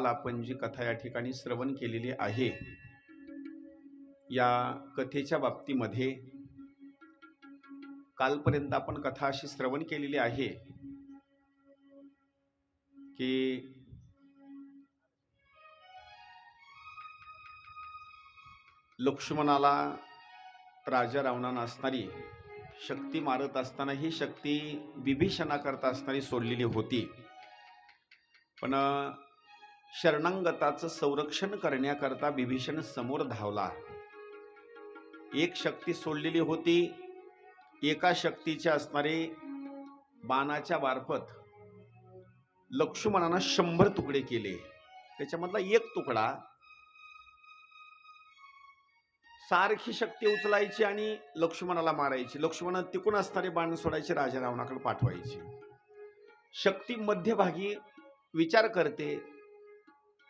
काल आपण जी कथा या ठिकाणी श्रवण केलेली आहे, या कथेच्या बाबतीमध्ये कालपर्यंत आपण कथा अशी श्रवण केलेली आहे की लक्ष्मणाला राजा रावणानं असणारी शक्ती मारत असताना ही शक्ती विभीषणाकरता असणारी सोडलेली होती, पण शरणागताचं संरक्षण करण्याकरता विभीषण समोर धावला. एक शक्ती सोडलेली होती, एका शक्तीचे असणारे बाणाच्या मार्फत लक्ष्मणानं 100 तुकडे केले. त्याच्यामधला एक तुकडा सारखी शक्ती उचलायची आणि लक्ष्मणाला मारायची. लक्ष्मण तिकून असणारे बाण सोडायचे, राजा रावणाकडे पाठवायचे. शक्ती मध्यभागी विचार करते,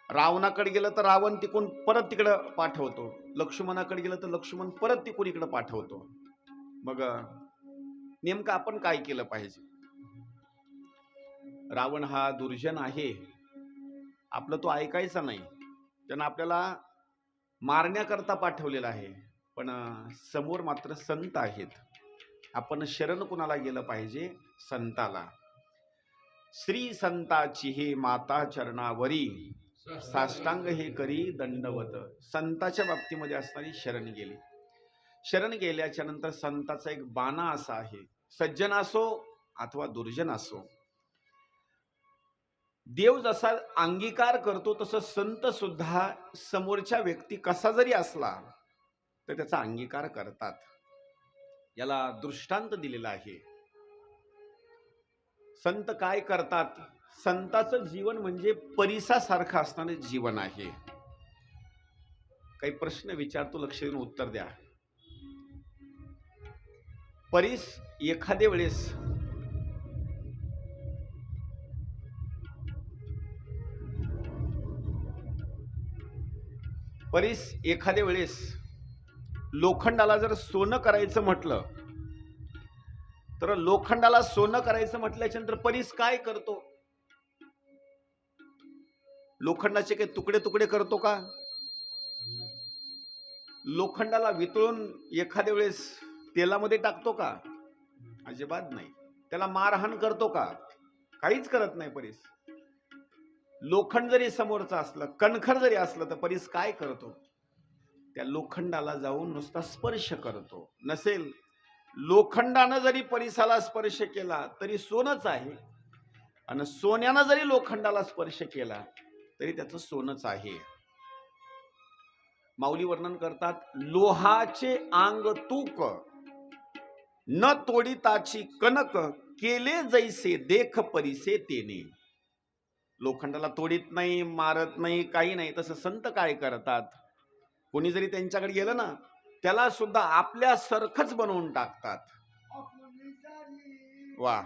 रावणाकडे गेलं तर रावण तिकून परत तिकडं पाठवतो, लक्ष्मणाकडे गेलं तर लक्ष्मण परत तिकून इकडं पाठवतो. मग नेमकं आपण काय केलं पाहिजे? रावण हा दुर्जन आहे, आपलं तो ऐकायचा नाही, त्यानं आपल्याला मारण्याकरता पाठवलेला आहे. पण समोर मात्र संत आहेत. आपण शरण कुणाला गेलं पाहिजे? संताला. श्री संताची हे माता चरणावरी, साष्टांग हे करी दंडवत. संताच्या बाबतीमध्ये असणारी शरण गेली. शरण गेल्याच्या नंतर संताचा एक बाणा असा आहे, सज्जन असो अथवा दुर्जन असो, देव जसा अंगीकार करतो तसं संत सुद्धा समोरच्या व्यक्ती कसा जरी असला तर त्याचा अंगीकार करतात. याला दृष्टांत दिलेला आहे. संत काय करतात? संताचं जीवन म्हणजे परिसासारखं असणारे जीवन आहे. काही प्रश्न विचारतो, लक्ष देऊन उत्तर द्या. परीस एखाद्या वेळेस लोखंडाला जर सोनं करायचं म्हटलं तर लोखंडाला सोनं करायचं म्हटल्याच्यानंतर परीस काय करतो? लोखंडाचे काही तुकडे तुकडे करतो का? लोखंडाला वितळून एखाद्या वेळेस तेलामध्ये टाकतो का? अजिबात नाही. त्याला मारहाण करतो का? काहीच करत नाही परीस. लोखंड जरी समोरचं असलं, कणखर जरी असलं, तर परीस काय करतो? त्या लोखंडाला जाऊन नुसता स्पर्श करतो. नसेल लोखंडानं जरी परीसाला स्पर्श केला तरी सोनच आहे, आणि सोन्यानं जरी लोखंडाला स्पर्श केला तरी त्याचं सोनच आहे. माऊली वर्णन करतात, लोहाचे आंग तूक न तोडिताची कनक, केले जैसे देख परिसे तेने. लोखंडाला तोडीत नाही, मारत नाही, काही नाही. तसं संत काय करतात? कोणी जरी त्यांच्याकडे गेलं ना, त्याला सुद्धा आपल्या सारखंच बनवून टाकतात. वा.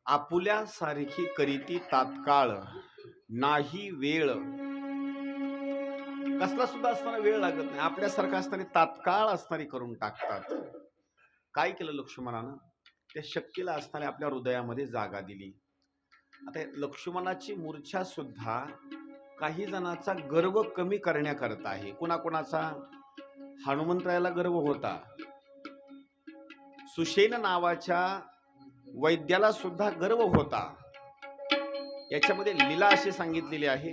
आपुल्या सारखी करीती तात्काळ, नाही वेळ. कसला सुद्धा असताना वेळ लागत नाही, आपल्यासारखं असताना तात्काळ असणारी करून टाकतात. काय केलं लक्ष्मणानं? त्या शक्तीला असणाऱ्या आपल्या हृदयामध्ये जागा दिली. आता लक्ष्मणाची मूर्छा सुद्धा काही जणांचा गर्व कमी करण्याकरता आहे. कुणाकुणाचा हनुमंतरायाला गर्व होता. सुषेण नावाच्या वैद्याला सुद्धा गर्व होता. याच्यामध्ये लीला अशी सांगितलेली आहे.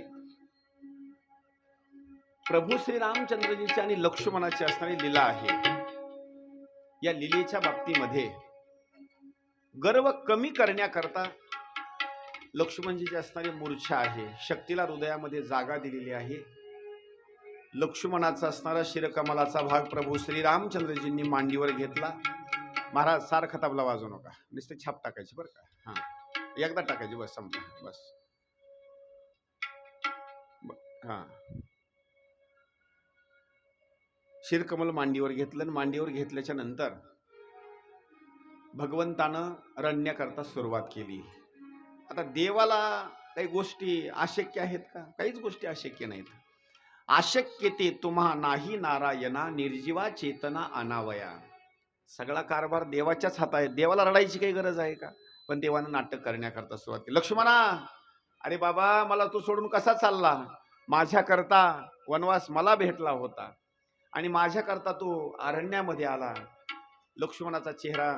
प्रभू श्री रामचंद्रजीची आणि लक्ष्मणाची असणारी लीला आहे. या लीलेच्या बाबतीमध्ये गर्व कमी करण्याकरता लक्ष्मणजीची असणारी मूर्छा आहे. शक्तीला हृदयामध्ये जागा दिलेली आहे. लक्ष्मणाचा असणारा शिरकमलाचा भाग प्रभू श्री रामचंद्रजींनी मांडीवर घेतला. महाराज सारखा तबला वाजवू नका, नुसते छाप टाकायची बरं का. हा, एकदा टाकायची बस, संपलं बस. हा, शिरकमल मांडीवर घेतलं. मांडीवर घेतल्याच्या नंतर भगवंतानं रडण्याकरता सुरुवात केली. आता देवाला काही गोष्टी अशक्य आहेत का? काहीच गोष्टी अशक्य नाहीत. अशक्य ते तुम्हा नाही नारायणा, निर्जीवा चेतना अनावया. सगळा कारभार देवाच्याच हातात आहे. देवाला रडायची काही गरज आहे का? पण देवानं नाटक करण्याकरता सुरुवात केली. लक्ष्मणा, अरे बाबा, मला तू सोडून कसा चालला? माझ्याकरता वनवास मला भेटला होता आणि माझ्याकरता तू अरण्यामध्ये आला. लक्ष्मणाचा चेहरा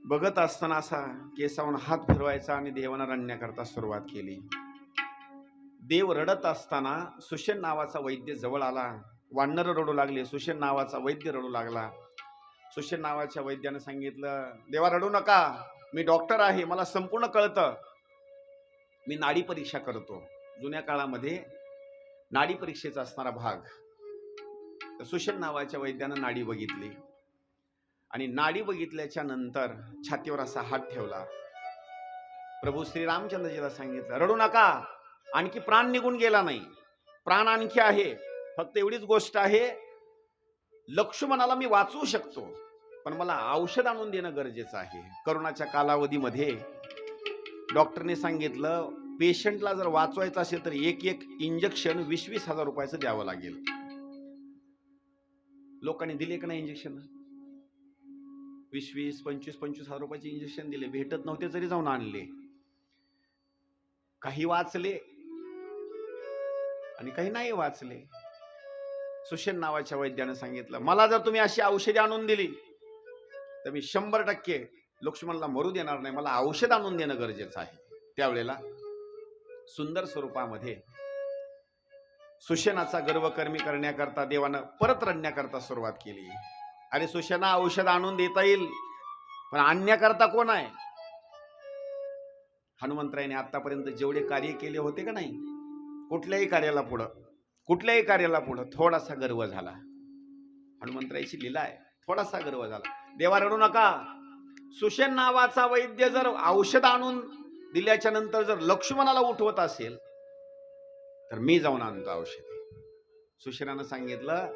बघत असताना असा केसावून हात फिरवायचा आणि देवानं रडण्याकरता सुरुवात केली. देव रडत असताना सुषेण नावाचा वैद्य जवळ आला. वानर रडू लागले. सुषेण नावाचा वैद्य रडू लागला. सुषेण नावाच्या वैद्यानं सांगितलं, देवा रडू नका, मी डॉक्टर आहे, मला संपूर्ण कळतं, मी नाडी परीक्षा करतो. जुन्या काळामध्ये नाडी परीक्षेचा असणारा भाग. सुषेण नावाच्या वैद्यानं नाडी बघितली आणि नाडी बघितल्याच्या नंतर छातीवर असा हात ठेवला. प्रभू श्री रामचंद्रजीला सांगितलं, रडू नका, आणखी प्राण निघून गेला नाही, प्राण आणखी आहे. फक्त एवढीच गोष्ट आहे, लक्ष्मणाला मी वाचवू शकतो, पण मला औषध आणून देणं गरजेचं आहे. करोनाच्या कालावधीमध्ये डॉक्टरने सांगितलं, पेशंटला जर वाचवायचं असेल तर एक इंजेक्शन 20-20 हजार रुपयाचं द्यावं लागेल. लोकांनी दिले का नाही इंजेक्शन? 20-20, 25-25 हजार रुपयाचे इंजेक्शन दिले. भेटत नव्हते जरी जाऊन आणले. काही वाचले आणि काही नाही वाचले. सुषेण नावाच्या वैद्यानं सांगितलं, मला जर तुम्ही अशी औषधे आणून दिली तर मी 100% लक्ष्मणला मरू देणार नाही, मला औषध आणून देणं गरजेचं आहे. त्यावेळेला सुंदर स्वरूपामध्ये सुषेणाचा गर्व कमी करण्याकरता देवानं परत रडण्याकरता सुरुवात केली. अरे सुषेणा, औषध आणून देता येईल, पण आणण्याकरता कोण आहे? हनुमंतरायाने आतापर्यंत जेवढे कार्य केले होते का नाही, कुठल्याही कार्याला पुढं थोडासा गर्व झाला. हनुमंतरायाची लीला आहे, थोडासा गर्व झाला. देवा रडू नका, सुषेण नावाचा वैद्य जर औषध आणून दिल्याच्या नंतर जर लक्ष्मणाला उठवत असेल तर मी जाऊन आणतो औषध. सुषेणानं सांगितलं,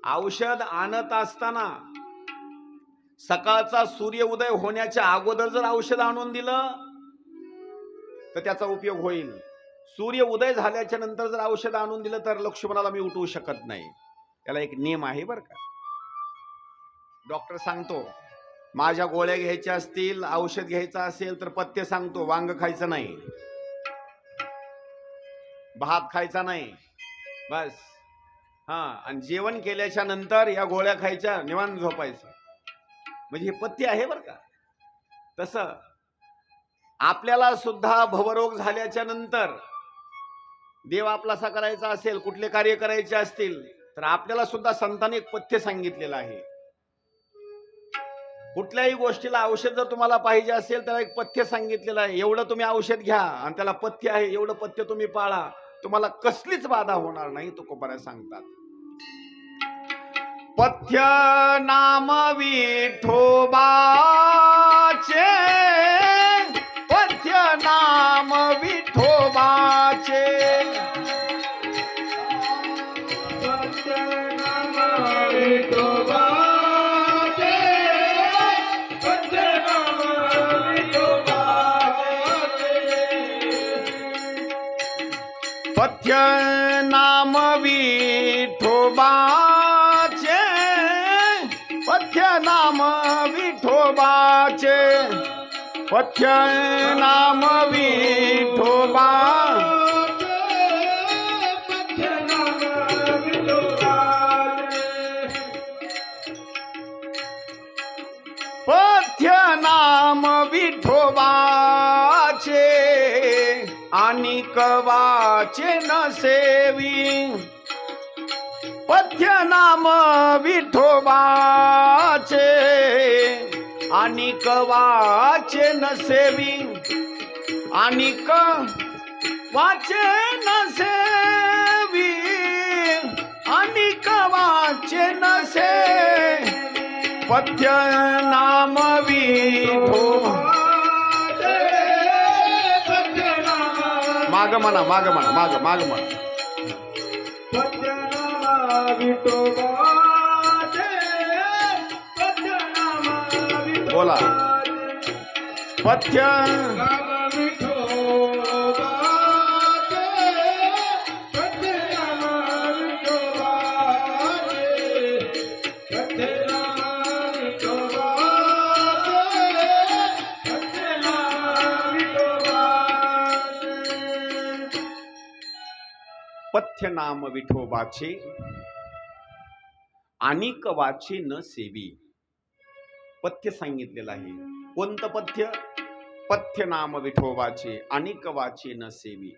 औषध आणत असताना सकाळचा सूर्य उदय होण्याच्या अगोदर जर औषध आणून दिलं तर त्याचा उपयोग होईल. सूर्य उदय झाल्याच्या नंतर जर औषध आणून दिलं तर लक्ष्मणाला मी उठवू शकत नाही. त्याला एक नियम आहे बरं का. डॉक्टर सांगतो, माझ्या गोळ्या घ्यायच्या असतील, औषध घ्यायचं असेल तर पथ्य सांगतो, वांग खायचं नाही, भात खायचा नाही, बस. आणि जेवण केल्याच्या नंतर या गोळ्या खायच्या, निवांत झोपायचं. म्हणजे हे पथ्य आहे बरं का. तसं आपल्याला सुद्धा भवरोग झाल्याच्या नंतर देव आपलासा करायचा असेल, कुठले कार्य करायचे असतील तर आपल्याला सुद्धा संतांनी एक पथ्य सांगितलेलं आहे. कुठल्याही गोष्टीला औषध जर तुम्हाला पाहिजे असेल तर एक पथ्य सांगितलेलं आहे. एवढं तुम्ही औषध घ्या आणि त्याला पथ्य आहे, एवढं पथ्य तुम्ही पाळा, तुम्हाला कसलीच बाधा होणार नाही. तुकोबाराय सांगतात, पथ्य नाम विठोबाचे, पथ्य नाम विठोबाचे, पथ्य नाम विठोबाचे, पथ्य नाम विठोबाचे, पथ्य नाम विठोबाचे, पथ्य नाम विठोबाचे, पथ्य नाम विठोबा, नाम विठोबाचे आणि कवाचे न सेवी पथ्य नाम विठोबाचे आणि कवाचे न सेवी आणि कवाचे न सेवी आणि कवाचे न सेवी पथ्य नाम विठोबा माग म्हणा माग म्हणा माग माग म्हणा बोला पथ्य पथ्य नाम विठोबाचे आणि कवाचे न सेवी. पथ्य सांगितलेलं आहे. कोणतं पथ्य? पथ्य नाम विठोबाचे आणि कवाचे न सेवी.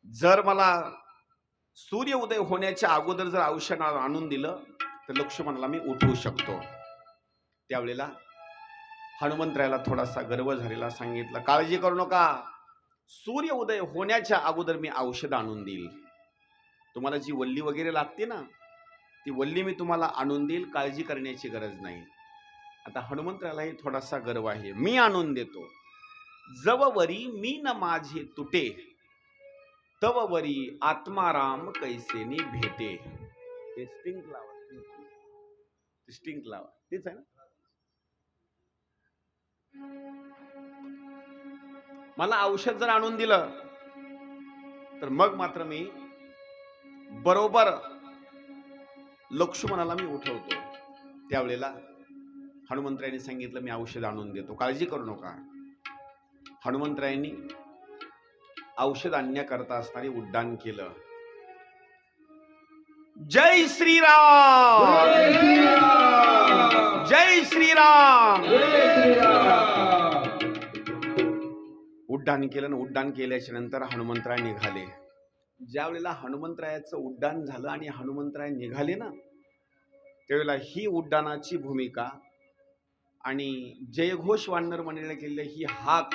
जर मला सूर्य उदय होण्याच्या अगोदर जर औषध आणून दिलं तर लक्ष्मणाला मी उठवू शकतो. त्यावेळेला हनुमंतरायाला थोडासा गर्व झालेला सांगितलं, काळजी करू नका, सूर्य उदय होण्याच्या अगोदर मी औषध आणून देईल. तुम्हाला जी वल्ली वगैरे लागते ना ती वल्ली मी तुम्हाला आणून देईल, काळजी करण्याची गरज नाही. आता हनुमंतरायालाही थोडासा गर्व आहे, मी आणून देतो. जववरी मी न माझे तुटे तववरी आत्माराम कैसेनी भेटे. ते स्टिंक लावा, स्टिंक लावा, तेच आहे ना. मला औषध जर आणून दिलं तर मग मात्र मी बरोबर लक्ष्मणाला मी उठवतो. त्यावेळेला हनुमंतरायांनी सांगितलं, मी औषध आणून देतो, काळजी करू नका. हनुमंतरायांनी औषध आणण्याकरता असणारे उड्डाण केलं. जय श्रीराम, जय श्रीराम. उड्डाण केलं. उड्डाण केल्याच्या नंतर हनुमंतराय निघाले. ज्या वेळेला हनुमंतरायाचं उड्डाण झालं आणि हनुमंतराय निघाले ना त्यावेळेला ही उड्डाणाची भूमिका आणि जयघोष वानर मंडळीने केलेली ही हाक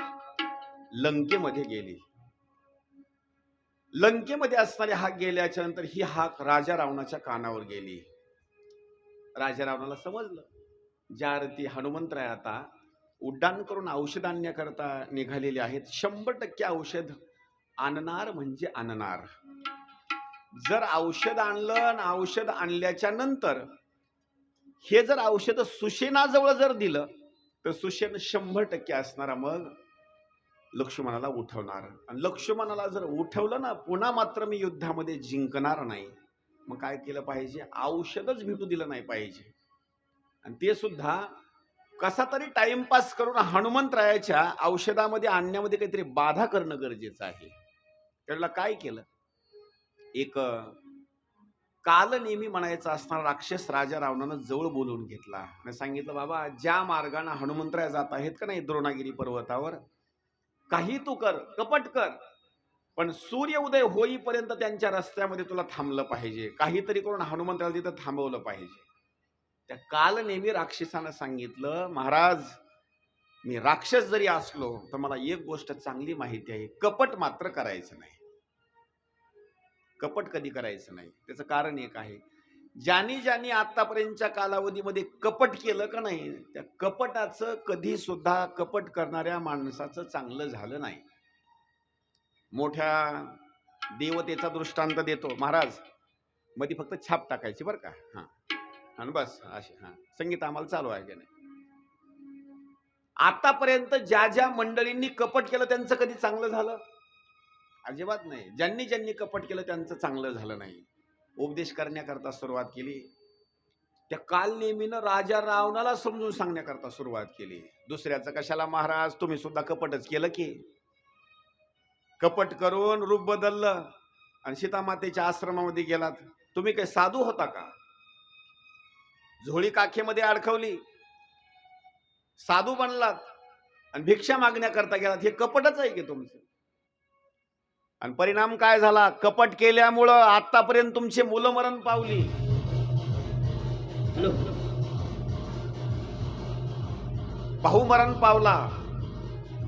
लंकेमध्ये गेली. लंकेमध्ये असणारी हाक गेल्याच्या नंतर ही हाक राजा रावणाच्या कानावर गेली. राजा रावणाला समजलं ज्या अर्थी हनुमंतराय आता उड्डाण करून औषध आणण्याकरता निघालेले आहेत, 100% औषध आणणार म्हणजे आणणार. जर औषध आणलं आणि औषध आणल्याच्या नंतर हे जर औषध सुषेणाजवळ जर दिलं तर सुषेण 100% असणारा मग लक्ष्मणाला उठवणार. आणि लक्ष्मणाला जर उठवलं ना पुन्हा मात्र मी युद्धामध्ये जिंकणार नाही. मग काय केलं पाहिजे? औषधच भेटू दिलं नाही पाहिजे. आणि ते सुद्धा कसा तरी टाइमपास करून हनुमंतरायाच्या औषधामध्ये आणण्यामध्ये काहीतरी बाधा करणं गरजेचं आहे. त्याला काय केलं? एक काल नेहमी म्हणायचा असणारा राक्षस राजा रावणानं जवळ बोलवून घेतला आणि सांगितलं, बाबा ज्या मार्गाने हनुमंतराय जात आहेत का नाही द्रोणागिरी पर्वतावर, काही तू कर, कपट कर, पण सूर्य उदय होईपर्यंत त्यांच्या रस्त्यामध्ये तुला थांबलं पाहिजे. काहीतरी करून हनुमंतराला तिथं थांबवलं पाहिजे. त्या काल नेहमी राक्षसानं सांगितलं, महाराज मी राक्षस जरी असलो तर मला एक गोष्ट चांगली माहिती आहे, कपट मात्र करायचं नाही. कपट कधी करायचं नाही. त्याचं कारण एक आहे, ज्यांनी ज्यांनी आतापर्यंतच्या कालावधीमध्ये कपट केलं का नाही त्या कपटाचं कधी सुद्धा कपट करणाऱ्या माणसाचं चांगलं झालं नाही. मोठ्या देवतेचा दृष्टांत देतो महाराज, मध्ये फक्त छाप टाकायची बरं का, हा आणि बस असे, हा संगीत आम्हाला चालू आहे की नाही. आतापर्यंत ज्या ज्या मंडळींनी कपट केलं त्यांचं कधी चांगलं झालं? अजिबात नाही. ज्यांनी ज्यांनी कपट केलं त्यांचं चांगलं झालं नाही. उपदेश करण्याकरता सुरुवात केली, त्या काल नेहमीनं राजा रावणाला समजून सांगण्याकरता सुरुवात केली. दुसऱ्याचं कशाला महाराज, तुम्ही सुद्धा कपटच केलं की. कपट करून रूप बदललं आणि सीतामातेच्या आश्रमामध्ये गेलात. तुम्ही काही साधू होता का? झोळी काखेमध्ये अडकवली साधू बनलात आणि भिक्षा मागण्याकरता गेलात, हे कपटच आहे की तुमचं. आणि परिणाम काय झाला? कपट केल्यामुळं आतापर्यंत तुमचे मुलं मरण पावली. भाऊ मरण पावला.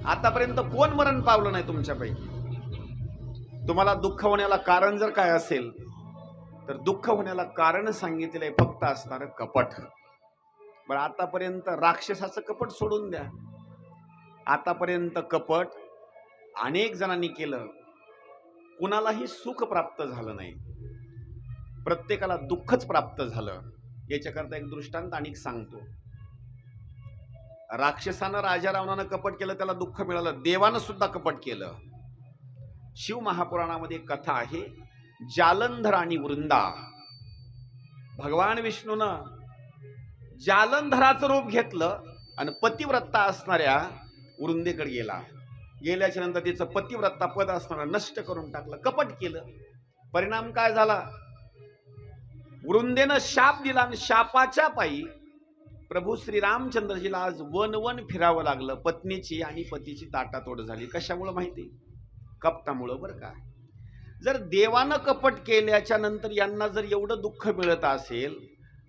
आतापर्यंत कोण मरण पावलं नाही तुमच्यापैकी? तुम्हाला दुःख होण्याला कारण जर काय असेल तर दुःख होण्याला कारण सांगितलंय फक्त असणार कपट. बरं, आतापर्यंत राक्षसाचं कपट सोडून द्या. आतापर्यंत कपट अनेक जणांनी केलं, कुणालाही सुख प्राप्त झालं नाही, प्रत्येकाला दुःखच प्राप्त झालं. याच्याकरता एक दृष्टांत आणिक सांगतो. राक्षसानं राजा रावणानं कपट केलं, त्याला दुःख मिळालं. देवानं सुद्धा कपट केलं. शिव महापुराणामध्ये कथा आहे, जालंधर आणि वृंदा. भगवान विष्णूनं जालंधराचं रूप घेतलं आणि पतिव्रता असणाऱ्या वृंदेकडे गेला. गेल्याच्या नंतर तिचं पतिव्रता पद असणारं नष्ट करून टाकलं, कपट केलं. परिणाम काय झाला? वृंदेनं शाप दिला आणि शापाच्या पायी प्रभू श्रीरामचंद्रजीला आज वन वन फिरावं लागलं. पत्नीची आणि पतीची ताटातोड झाली. कशामुळं माहिती? कपटामुळं. बरं का, जर देवानं कपट केल्याच्या नंतर यांना जर एवढं दुःख मिळत असेल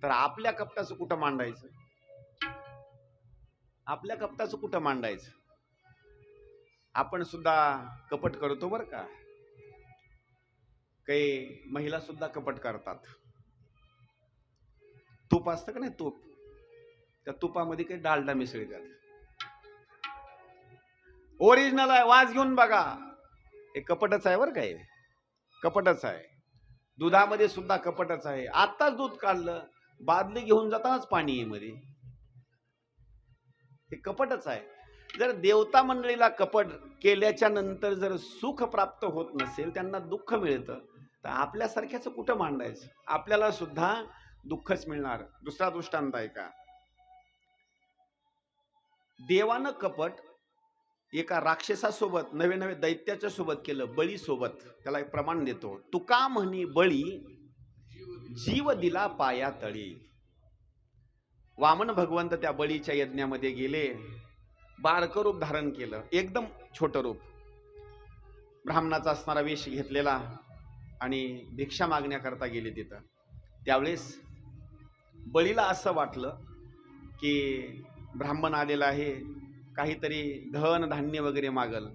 तर आपल्या कपटाचं कुठं मांडायचं? आपल्या कपटाचं कुठं मांडायचं? आपण सुद्धा कपट करतो बरं का. काही महिला सुद्धा कपट करतात. तूप असतं का नाही, तूप, त्या तुपामध्ये काही डालडा मिसळतात. ओरिजिनल आहे, वाज घेऊन बघा, हे कपटच आहे बरं का. हे कपटच आहे. दुधामध्ये सुद्धा कपटच आहे. आताच दूध काढलं, बादली घेऊन जातानाच पाणी मध्ये, हे कपटच आहे. जर देवता मंडळीला कपट केल्याच्या नंतर जर सुख प्राप्त होत नसेल, त्यांना दुःख मिळतं, तर आपल्यासारख्याचं कुठं मांडायचं? आपल्याला सुद्धा दुःखच मिळणार. दुसरा दृष्टांत आहे का, देवानं कपट एका राक्षसासोबत, नवे नवे दैत्याच्या सोबत केलं, बळी सोबत. त्याला एक प्रमाण देतो, तुका म्हणी बळी जीव दिला पाया तळी. वामन भगवंत त्या बळीच्या यज्ञामध्ये गेले, बारकं रूप धारण केलं, एकदम छोटं रूप, ब्राह्मणाचा असणारा वेश घेतलेला, आणि भिक्षा मागण्याकरता गेले तिथं. त्यावेळेस बळीला असं वाटलं की ब्राह्मण आलेला आहे, काहीतरी धन धान्य वगैरे मागल.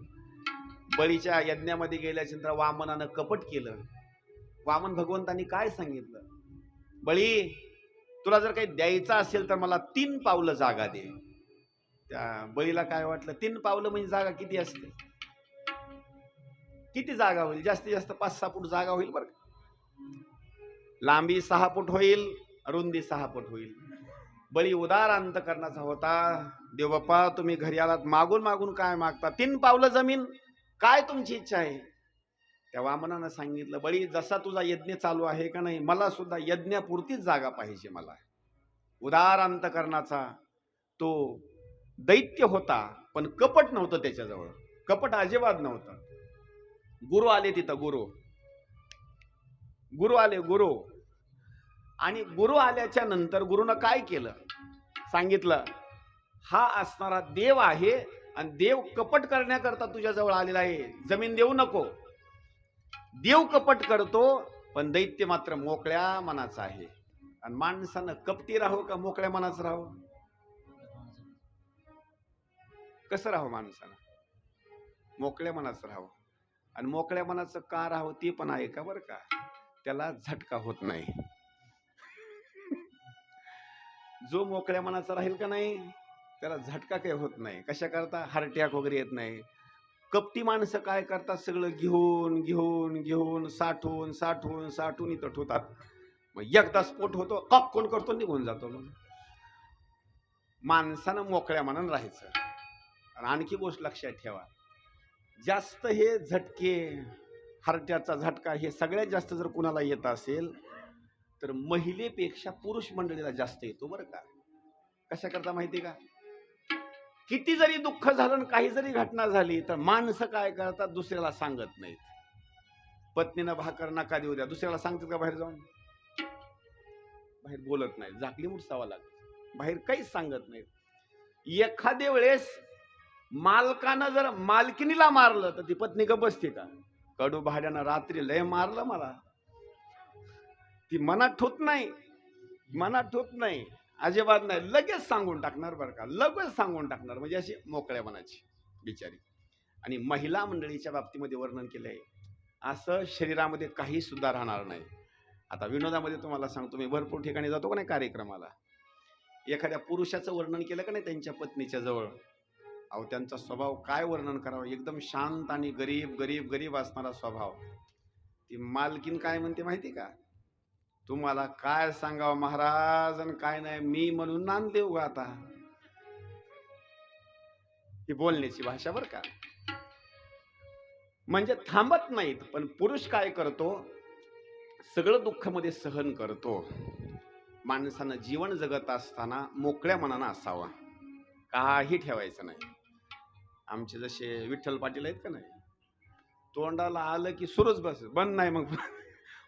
बळीच्या यज्ञामध्ये गेल्याच्या नंतर वामनानं कपट केलं. वामन भगवंतांनी काय सांगितलं? बळी, तुला जर काही द्यायचं असेल तर मला 3 पावलं जागा दे. त्या बळीला काय वाटलं, 3 पावलं म्हणजे जागा किती असते? किती जागा होईल? जास्तीत जास्त 5-6 फूट जागा होईल बरं. लांबी 6 फूट होईल, रुंदी 6 फूट होईल. बळी उदार अंतकरणाचा होता. देव बाप्पा, तुम्ही घरी आलात, मागून मागून काय मागता? 3 पावलं जमीन, काय तुमची इच्छा आहे? त्या वामनानं सांगितलं, बळी, जसा तुझा यज्ञ चालू आहे का नाही, मला सुद्धा यज्ञापुरतीच जागा पाहिजे. मला उदार अंतकरणाचा तो दैत्य होता, पण कपट नव्हतं त्याच्याजवळ, कपट अजिबात नव्हतं. गुरु आले तिथं, गुरु आले, आणि गुरु आल्याच्या नंतर गुरुनं काय केलं? सांगितलं, हा असणारा देव आहे आणि देव कपट करण्याकरता तुझ्याजवळ आलेला आहे, जमीन देऊ नको. देव कपट करतो, पण दैत्य मात्र मोकळ्या मनाचा आहे. आणि माणसानं कपटी राहो का मोकळ्या मनाचं राहो? कसं राहो माणसानं? मोकळ्या मनाचं राहो. आणि मोकळ्या मनाचं का राहो ते पण आहे का बरं का, त्याला झटका होत नाही. जो मोकळ्या मनाचा राहील का नाही, त्याला झटका काही होत नाही. कशा करता? हार्ट अटॅक वगैरे येत नाही. कपटी माणसं काय करतात? सगळं घेऊन घेऊन घेऊन साठवून साठवून साठवून इथं ठेवतात. मग एकदा स्फोट होतो, कप कोण करतो, निघून जातो. मग माणसानं मोकळ्या मनानं राहायचं. आणि आणखी गोष्ट लक्षात ठेवा, जास्त हे झटके, हार्ट्याचा झटका हे सगळ्यात जास्त जर कुणाला येत असेल तर महिलेपेक्षा पुरुष मंडळीला जास्त येतो बरं का. कशा करता माहिती का? किती जरी दुःख झालं, काही जरी घटना झाली, तर माणसं काय करतात? दुसऱ्याला सांगत नाहीत. पत्नीनं भाकर नका देऊ द्या, दुसऱ्याला सांगतात का? बाहेर जाऊन बाहेर बोलत नाहीत, झाकली मुठसावा लागते, बाहेर काहीच सांगत नाहीत. एखाद्या वेळेस मालकानं जर मालकिनीला मारलं तर ती पत्नी का बसते का? कडू भाड्यानं रात्री लय मारलं मला, ती मनात ठोत नाही, मनात ठोत नाही, अजिबात नाही, लगेच सांगून टाकणार बरं का, लगेच सांगून टाकणार, म्हणजे अशी मोकळ्या मनाची बिचारी. आणि महिला मंडळीच्या बाबतीमध्ये वर्णन केलंय, असं शरीरामध्ये काही सुद्धा राहणार नाही. आता विनोदामध्ये तुम्हाला सांगतो, मी भरपूर ठिकाणी जातो का नाही कार्यक्रमाला, एखाद्या पुरुषाचं वर्णन केलं का नाही त्यांच्या पत्नीच्या जवळ, अहो त्यांचा स्वभाव काय वर्णन करावं, एकदम शांत आणि गरीब गरीब गरीब असणारा स्वभाव. ती मालकीन काय म्हणते माहिती का? तुम्हाला काय सांगावं महाराज आणि काय नाही, मी म्हणून नांद देऊ का आता. ही बोलण्याची भाषा बर का, म्हणजे थांबत नाहीत. पण पुरुष काय करतो, सगळं दुःख मध्ये सहन करतो. माणसानं जीवन जगत असताना मोकळ्या मनानं असावा, काही ठेवायचं नाही. आमचे जसे विठ्ठल पाटील आहेत का नाही, तोंडाला आलं की सुरूच, बस बंद नाही, मग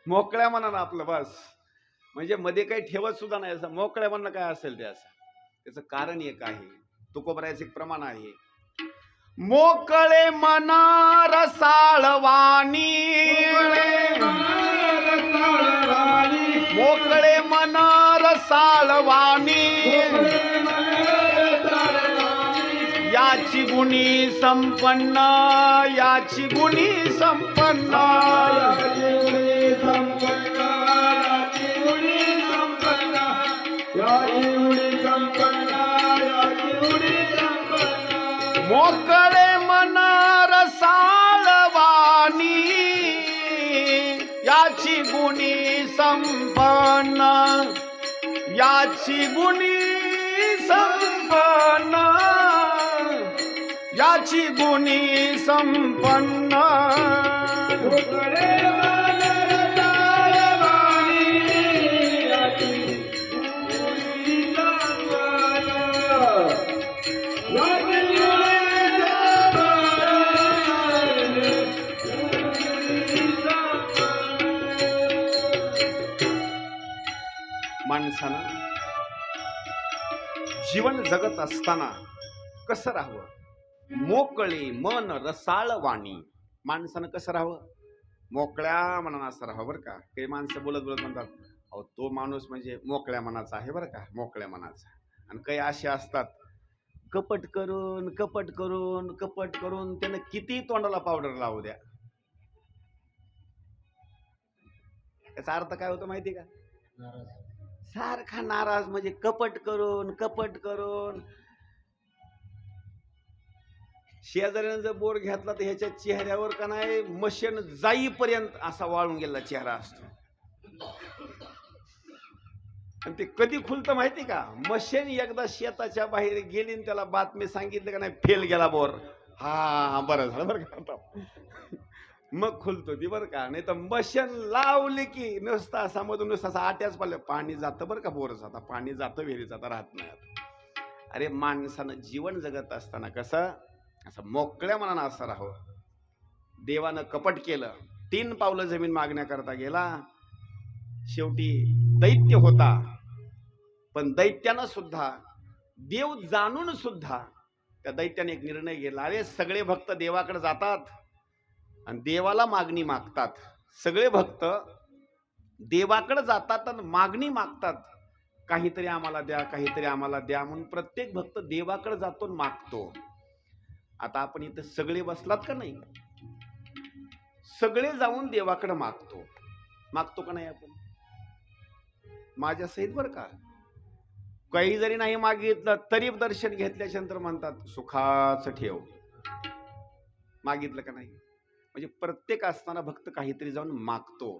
मोकळ्या मनानं आपलं बस, म्हणजे मध्ये काही ठेवत सुद्धा नाही. असं मोकळ्या मनानं काय असेल ते असं. त्याचं कारण एक आहे, तुकोबरायचं एक प्रमाण आहे, मोकळे मना रसाळवाणी, मोकळे मना रसाळवाणी, याची गुणी संपन्न, याची गुणी संपन्न, मोकळे मन रसाळवाणी, याची गुणी संपन्न, याची गुणी संपन्न, याची गुणी संपन्न. माणसानं जीवन जगत असताना कसं राहावं, मोकळे मन रसाळ वाणी. माणसानं कसं राहावं, मोकळ्या मनानं असं राहावं बरं का. काही माणसं बोलत बोलत म्हणतात, अहो तो माणूस म्हणजे मोकळ्या मनाचा आहे बरं का, मोकळ्या मनाचा. आणि काही असे असतात, कपट करून कपट करून कपट करून त्यानं किती तोंडाला पावडर लावू द्या, याचा अर्थ काय होतो माहिती का? सारखा नाराज, म्हणजे कपट करून कपट करून. शेजाऱ्यानं जर बोर घेतला तर ह्याच्या चेहऱ्यावर का नाही, मशीन जाईपर्यंत असा वाळून गेलेला चेहरा असतो. आणि ते कधी खुलतं माहिती का? मशीन एकदा शेताच्या बाहेर गेली आणि त्याला बातमी सांगितलं का नाही, फेल गेला बोर, हा बरं झालं बरं का, मग खुलतो ती बरं का. नाही तर मशीन लावली की नुसतं असा मधून नुसतं असं आट्याच पाहिलं, पाणी जातं बरं का, बोर जातं, पाणी जातं, विहिरीत जातं, राहत नाही. अरे माणसानं जीवन जगत असताना कसं असं मोकळ्या मनानं असं राहावं. देवानं कपट केलं, 3 पावलं जमीन मागण्याकरता गेला, शेवटी दैत्य होता. पण दैत्यानं सुद्धा, देव जाणून सुद्धा त्या दैत्याने एक निर्णय घेतला, अरे सगळे भक्त देवाकडे जातात आणि देवाला मागणी मागतात, सगळे भक्त देवाकडे जातात आणि मागणी मागतात, काहीतरी आम्हाला द्या, काहीतरी आम्हाला द्या म्हणून प्रत्येक भक्त देवाकडे जातो आणि मागतो. आता आपण इथं सगळे बसलात का नाही, सगळे जाऊन देवाकडे मागतो, मागतो का नाही आपण? माझ्या सहित बरं का. काही जरी नाही मागितलं तरी दर्शन घेतल्याच्या नंतर म्हणतात सुखाचं ठेव, मागितलं का नाही. म्हणजे प्रत्येक असताना भक्त काहीतरी जाऊन मागतो.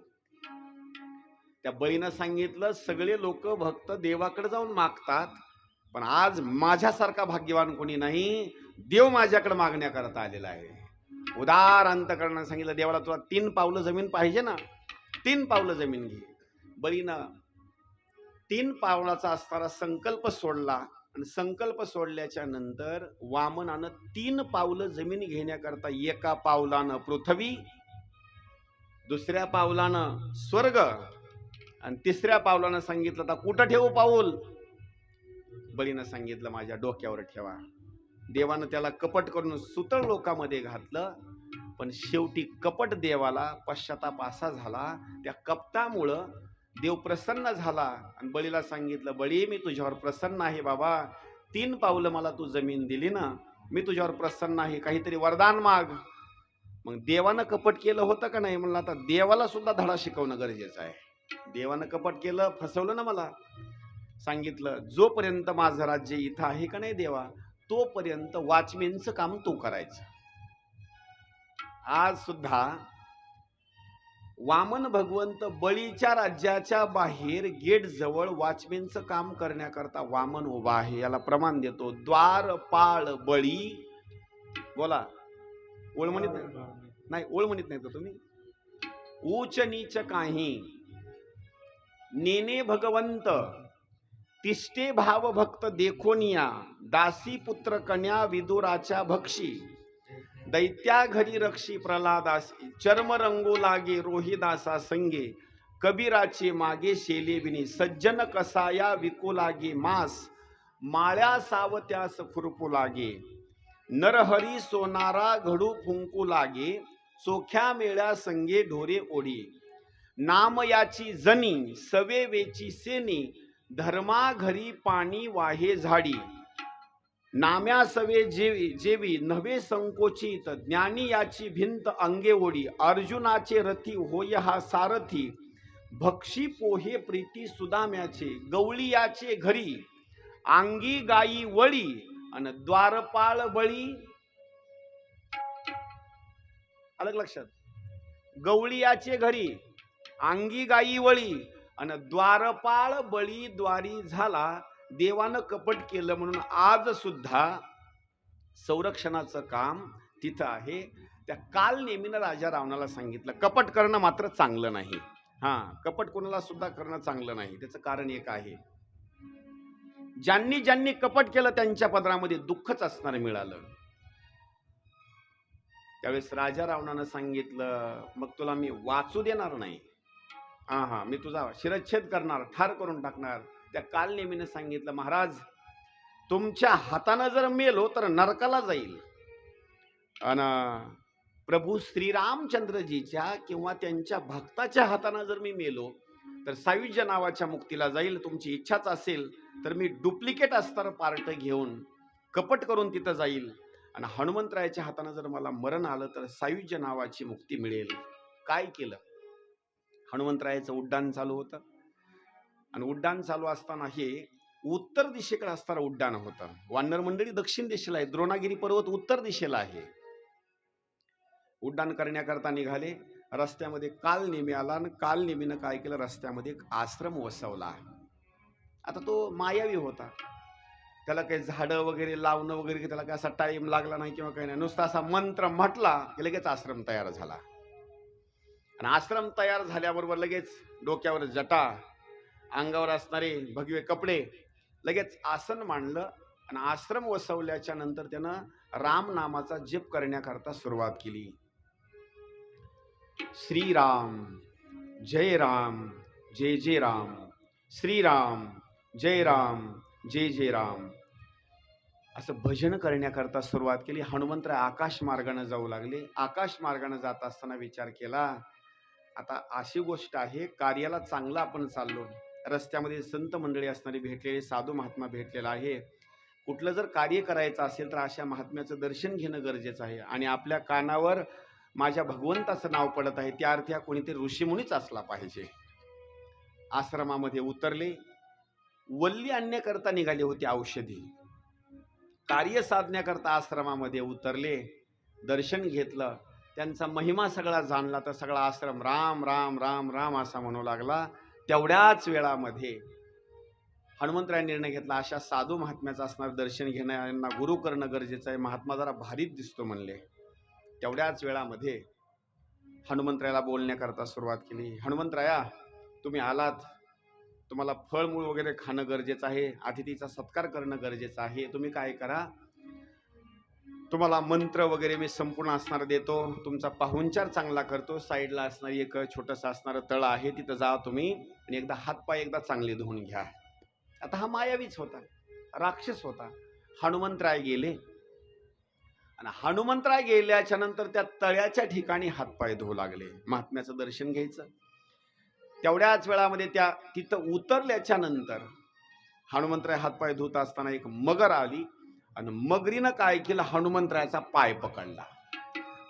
त्या बळीनं सांगितलं, सगळे लोक भक्त देवाकडे जाऊन मागतात, पण आज माझ्यासारखा भाग्यवान कोणी नाही, देव माझ्याकडे मागण्याकरता आलेला आहे. उदार अंतकरणाने सांगितलं, देवाला तुला 3 पावलं जमीन पाहिजे ना, 3 पावलं जमीन घे. बळीनं 3 पावलाचा असणारा संकल्प सोडला आणि संकल्प सोडल्याच्या नंतर वामनानं 3 पावलं जमीन घेण्याकरता, एका पावलानं पृथ्वी, दुसऱ्या पावलानं स्वर्ग आणि तिसऱ्या पावलानं सांगितलं, आता कुठं ठेवू पाऊल? बळीनं सांगितलं माझ्या डोक्यावर ठेवा. देवानं त्याला कपट करून सुतळ लोकामध्ये घातलं, पण शेवटी कपट देवाला पश्चाताप असा झाला, त्या कपटामुळं देव प्रसन्न झाला आणि बळीला सांगितलं, बळी मी तुझ्यावर प्रसन्न आहे बाबा, 3 पावलं मला तू जमीन दिली ना, मी तुझ्यावर प्रसन्न आहे, काहीतरी वरदान माग. मग देवानं कपट केलं होतं का नाही म्हणलं, आता देवाला सुद्धा धडा शिकवणं गरजेचं आहे. देवानं कपट केलं, फसवलं ना मला. सांगितलं जोपर्यंत माझं राज्य इथं आहे का नाही देवा, तोपर्यंत वॉचमॅनचं काम तू करायचं. आज सुद्धा वामन भगवंत बळीच्या राज्याच्या बाहेर गेट जवळ वॉचमॅनचं काम करण्याकरता वामन उभा आहे. याला प्रमाण देतो द्वारपाळ बळी. बोला, ओळ म्हणत नाही, ओळ म्हणत नाही तर तुम्ही. ऊच नीच काही नेने भगवंत, तिष्ठे भाव भक्त देखोनिया, दासी पुत्र कन्या विदुराच्या भक्षी, दैत्या घरी रक्षी प्रल्हादासी, चर्म रंगू लागे रोहिदासा संगे, कबीराचे मागे शेले बिनी, सज्जन कसाया विकू लागे मास, माळ्या सावत्यास खुरपू लागे, नरहरी सोनारा घडू फुंकू लागे, चोख्या मेळ्या संगे ढोरे ओढी, नाम याची जनी सवे वेची सेनी, धर्मा घरी पाणी वाहे झाडी, नाम्या सवे जेवी नव्हे संकोचित, ज्ञानी याची भिंत अंगे ओढी, अर्जुनाचे रथी होय हा सारथी, भक्षी पोहे प्रीती सुदाम्याचे, गवळी याचे घरी अंगी गाई वळी, आणि द्वारपाळ बळी. अलग लक्षात, गवळी याचे घरी अंगी गाई वळी आणि द्वारपाळ बळी द्वारी झाला. देवानं कपट केलं म्हणून आज सुद्धा संरक्षणाचं काम तिथं आहे. त्या काल नेमीनं राजा रावणाला सांगितलं कपट करणं मात्र चांगलं नाही. कपट कोणाला सुद्धा करणं चांगलं नाही. त्याचं कारण एक आहे, ज्यांनी ज्यांनी कपट केलं त्यांच्या पदरामध्ये दुःखच असणार मिळालं. त्यावेळेस राजा रावणानं सांगितलं मग तुला मी वाचू देणार नाही, मी तुझा शिरच्छेद करणार, ठार करून टाकणार. त्या काल नेमीनं सांगितलं महाराज तुमच्या हातानं जर मेलो तर नरकाला जाईल, आणि प्रभू श्रीरामचंद्रजीच्या किंवा त्यांच्या भक्ताच्या हातानं जर मी मेलो तर सायुज्य नावाच्या मुक्तीला जाईल. तुमची इच्छाच असेल तर मी डुप्लिकेट अस्तर पार्ट घेऊन कपट करून तिथं जाईल, आणि हनुमंतरायाच्या हातानं जर मला मरण आलं तर सायुज्य नावाची मुक्ती मिळेल. काय केलं, हनुमंतरायाचं उड्डाण चालू होतं, आणि उड्डाण चालू असताना हे उत्तर दिशेकडे असताना उड्डाण होतं. वानर मंडळी दक्षिण दिशेला आहे, द्रोणागिरी पर्वत उत्तर दिशेला आहे. उड्डाण करण्याकरता निघाले, रस्त्यामध्ये काल नेमी आला, आणि काल नेमीनं काय केलं, रस्त्यामध्ये एक आश्रम वसवला. आता तो मायावी होता, त्याला काही झाडं वगैरे लावणं वगैरे त्याला काय असा टाइम लागला नाही किंवा काही नाही, नुसता असा मंत्र म्हटला की लगेच आश्रम तयार झाला. आणि आश्रम तयार झाल्याबरोबर लगेच डोक्यावर जटा, अंगावर असणारे भगवे कपडे, लगेच आसन मांडलं, आणि आश्रम वसवल्याच्या नंतर त्यानं राम नामाचा जप करण्याकरता सुरुवात केली. श्रीराम जय राम जय जय राम, श्रीराम जय राम जय जय राम, असं भजन करण्याकरता सुरुवात केली. हनुमंतराय आकाश मार्गाने जाऊ लागले. आकाश मार्गाने जात असताना विचार केला आता अशी गोष्ट आहे, कार्याला चांगला आपण चाललो, रस्त्यामध्ये संत मंडळी असणारी भेटलेले, साधू महात्मा भेटलेला आहे, कुठलं जर कार्य करायचं असेल तर अशा महात्म्याचं दर्शन घेणं गरजेचं आहे. आणि आपल्या कानावर माझ्या भगवंताचं नाव पडत आहे, त्या अर्थी कोणीतरी ऋषीमुनीच असला पाहिजे. आश्रमामध्ये उतरले, वल्ली आणण्याकरता निघाले होते औषधी, कार्य साधण्याकरता आश्रमामध्ये उतरले, दर्शन घेतलं, त्यांचा महिमा सगळा जाणला, तर सगळा आश्रम राम राम राम राम असा म्हणू लागला. तेवढ्याच वेळामध्ये हनुमंतराय निर्णय घेतला अशा साधू महात्म्याचं असणार दर्शन घेणं, यांना गुरु करणं गरजेचं आहे, महात्मा जरा भारीच दिसतो म्हणले. तेवढ्याच वेळामध्ये हनुमंतरायाला बोलण्याकरता सुरुवात केली. हनुमंतराया तुम्ही आलात, तुम्हाला फळमूळ वगैरे खाणं गरजेचं आहे, अतिथीचा सत्कार करणं गरजेचं आहे. तुम्ही काय करा, तुम्हाला मंत्र वगैरे मी संपूर्ण असणार देतो, तुमचा पाहुणचार चांगला करतो. साईडला असणारी एक छोटंसं असणारं तळ आहे, तिथं जा तुम्ही, आणि एकदा हातपाय एकदा चांगले धुवून घ्या. आता हा मायावीच होता, राक्षस होता. हनुमंतराय गेले आणि हनुमंतराय गेल्याच्या नंतर त्या तळ्याच्या ठिकाणी हातपाय धुवू लागले. महात्म्याचं दर्शन घ्यायचं. तेवढ्याच वेळामध्ये त्या तिथं उतरल्याच्या नंतर हनुमंतराय हातपाय धुत असताना एक मगर आली आणि मगरीनं काय केलं, हनुमंतरायाचा पाय पकडला.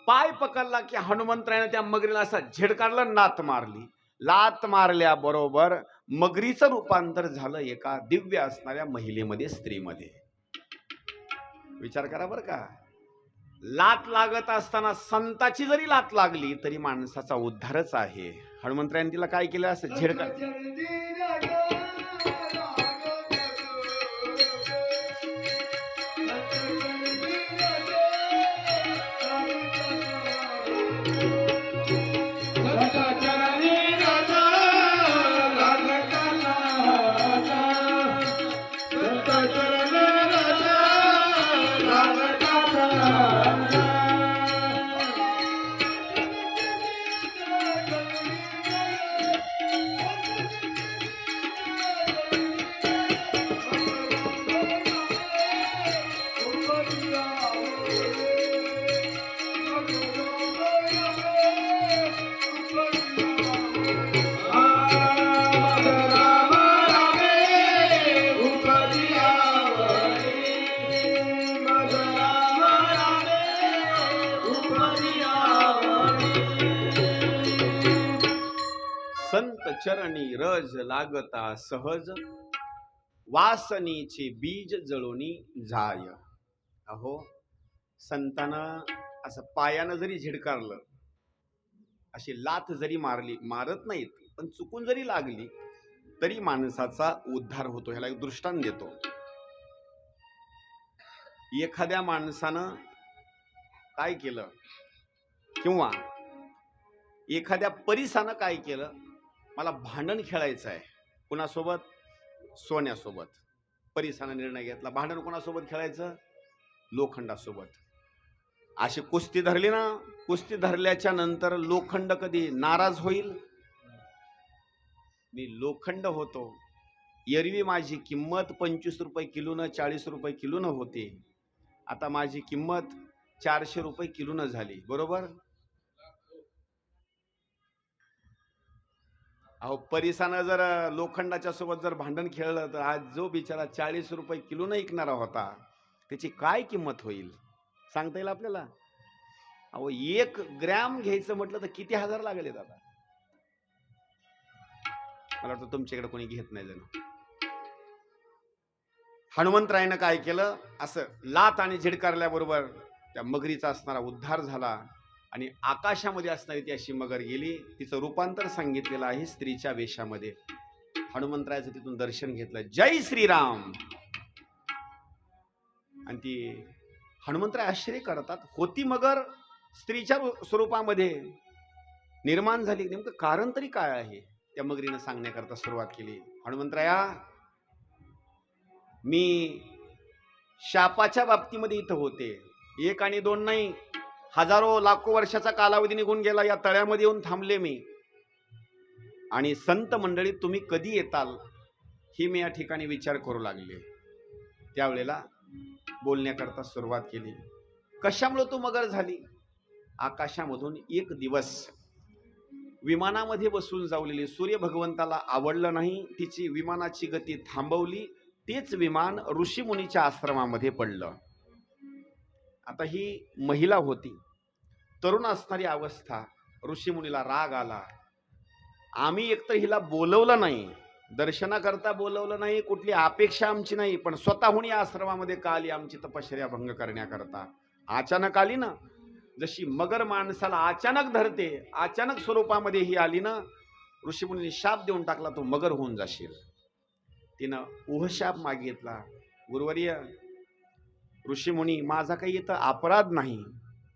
पाय पकडला की हनुमंतरायाने त्या मगरीला असा झेडकारला, लात मारली. लात मारल्याबरोबर मगरीचं रूपांतर झालं एका दिव्य असणाऱ्या महिलेमध्ये, स्त्रीमध्ये. विचार करा बरं का, लात लागत असताना संताची जरी लात लागली तरी माणसाचा उद्धारच आहे. हनुमंतरायाने तिला काय केलं, असं झेडकार. संत चरणी रज लागता सहज, वासनीचे बीज जळोनी जाय. अहो, संतानं असं पायानं जरी झिडकारलं, अशी लाथ जरी मारली, मारत नाहीत पण चुकून जरी लागली तरी माणसाचा उद्धार होतो. ह्याला एक दृष्टांत देतो. एखाद्या माणसानं काय केलं किंवा एखाद्या परिसानं काय केलं, मला भांडण खेळायचं आहे कुणासोबत, सोन्यासोबत. परिसानं निर्णय घेतला, भांडण कोणासोबत खेळायचं, लोखंडासोबत. अशी कुस्ती धरली ना, कुस्ती धरल्याच्या नंतर लोखंड कधी नाराज होईल, मी लोखंड होतो, एरवी माझी किंमत 25 रुपये किलोनं 40 रुपये किलोनं होते, आता माझी किंमत 400 रुपये किलोनं झाली, बरोबर. अहो, परिसानं जर लोखंडाच्या सोबत जर भांडण खेळलं तर आज जो बिचारा 40 रुपये किलोनं विकणारा होता त्याची काय किंमत होईल सांगता येईल आपल्याला. अहो, 1 ग्रॅम घ्यायचं म्हटलं तर किती हजार लागले दादा. मला वाटतं तुमच्याकडे कोणी घेत नाही जण. हनुमंतरायानं काय केलं, असं लात आणि झिडकारल्याबरोबर त्या मगरीचा असणारा उद्धार झाला आणि आकाशामध्ये असणारी ती अशी मगर गेली. तिचं रूपांतर सांगितलेलं आहे स्त्रीच्या वेशामध्ये. हनुमंतरायाचं तिथून दर्शन घेतलं. जय श्रीराम. आणि ती हनुमंतराय आश्चर्य करतात, होती मगर स्त्रीच्या स्वरूपामध्ये निर्माण झाली, नेमकं कारण तरी काय आहे. त्या मगरीनं सांगण्याकरता सुरुवात केली, हनुमंतराया, मी शापाच्या बाबतीमध्ये इथं होते. 1 आणि 2 नाही, हजारो लाखो वर्षाचा कालावधी निघून गेला. या तळ्यामध्ये येऊन थांबले मी, आणि संत मंडळी तुम्ही कधी येताल ही मी या ठिकाणी विचार करू लागले. त्यावेळेला बोलण्याकरता सुरुवात केली. कशामुळे तू मगर झाली. आकाशामधून एक दिवस विमानामध्ये बसून जावलेली सूर्य भगवंताला आवडलं नाही, तिची विमानाची गती थांबवली. तेच विमान ऋषीमुनीच्या आश्रमामध्ये पडलं. आता ही महिला होती, तरुण असणारी अवस्था. ऋषीमुनीला राग आला. आम्ही एकतर हिला बोलवलं नाही, दर्शनाकरता बोलवलं नाही, कुठली अपेक्षा आमची नाही, पण स्वतःहून या आश्रमामध्ये का आली आमची तपश्चर्या भंग करण्याकरता. अचानक आली ना, जशी मगर माणसाला अचानक धरते, अचानक स्वरूपामध्ये ही आली ना, ऋषीमुनीने शाप देऊन टाकला, तो मगर होऊन जाशील. तिनं उहशाप मागितला. गुरुवर्य, ऋषीमुनी, माझा काही इथं अपराध नाही,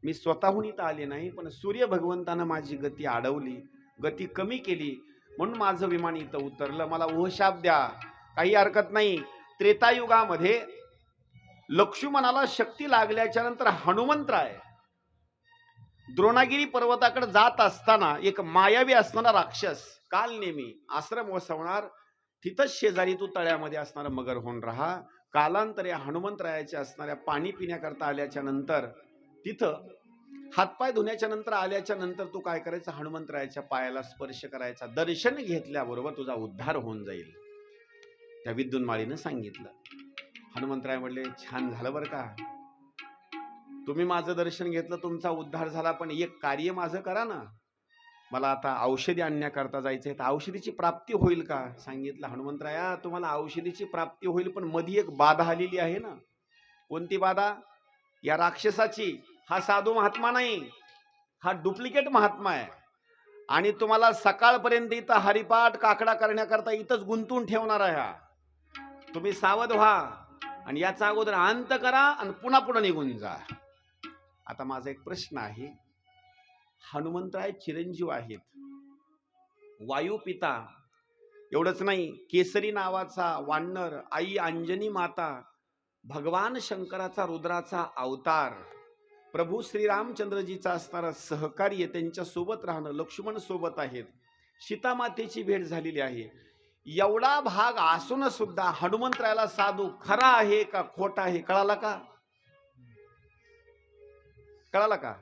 मी स्वतःहून इथं आले नाही, पण सूर्य भगवंतानं माझी गती अडवली, गती कमी केली, म्हणून माझं विमान इथं उतरलं. मला उहशाप द्या, काही हरकत नाही. त्रेतायुगामध्ये लक्ष्मणाला शक्ती लागल्याच्या नंतर हनुमंतराय द्रोणागिरी पर्वताकडे जात असताना एक मायावी असणारा राक्षस काल नेहमी आश्रम वसवणार, तिथंच शेजारी तू तळ्यामध्ये असणारा मगर होऊन राहा, कालांतरे हनुमंतरायाच्या असणाऱ्या पाणी पिण्याकरता आल्याच्या नंतर तिथं हातपाय धुण्याच्या नंतर आल्याच्या नंतर तू काय करायचं, हनुमंतरायाच्या पायाला स्पर्श करायचा. दर्शन घेतल्याबरोबर तुझा उद्धार होऊन जाईल. त्या विद्युन्माळीनं सांगितलं. हनुमंतराय म्हणले, छान झालं बरं का, तुम्ही माझं दर्शन घेतलं, तुमचा उद्धार झाला, पण एक कार्य माझं करा ना, मला आता औषधी आणण्याकरता जायचंय, तर औषधीची प्राप्ती होईल का? सांगितलं. हनुमंतराया, तुम्हाला औषधीची प्राप्ती होईल, पण मध्ये एक बाधा आलेली आहे ना. कोणती बाधा? या राक्षसाची. हा साधू महात्मा नाही, हा डुप्लिकेट महात्मा आहे, आणि तुम्हाला सकाळपर्यंत इथं हरिपाठ काकडा करण्याकरता इथंच गुंतून ठेवणार आहे हा. तुम्ही सावध व्हा आणि याचा अगोदर अंत करा आणि पुन्हा पुढे निघून जा. आता माझा एक प्रश्न आहे, हनुमंतराय चिरंजीव आहेत, वायू पिता, एवढंच नाही, केसरी नावाचा वानर, आई अंजनी माता, भगवान शंकराचा रुद्राचा अवतार, प्रभू श्रीरामचंद्रजीचा असणारा सहकार्य, त्यांच्या सोबत राहणं, लक्ष्मण सोबत आहेत, सीतामातेची भेट झालेली आहे. एवढा भाग असून सुद्धा हनुमंतरायाला साधू खरा आहे का खोटा आहे कळाला का? कळाला का?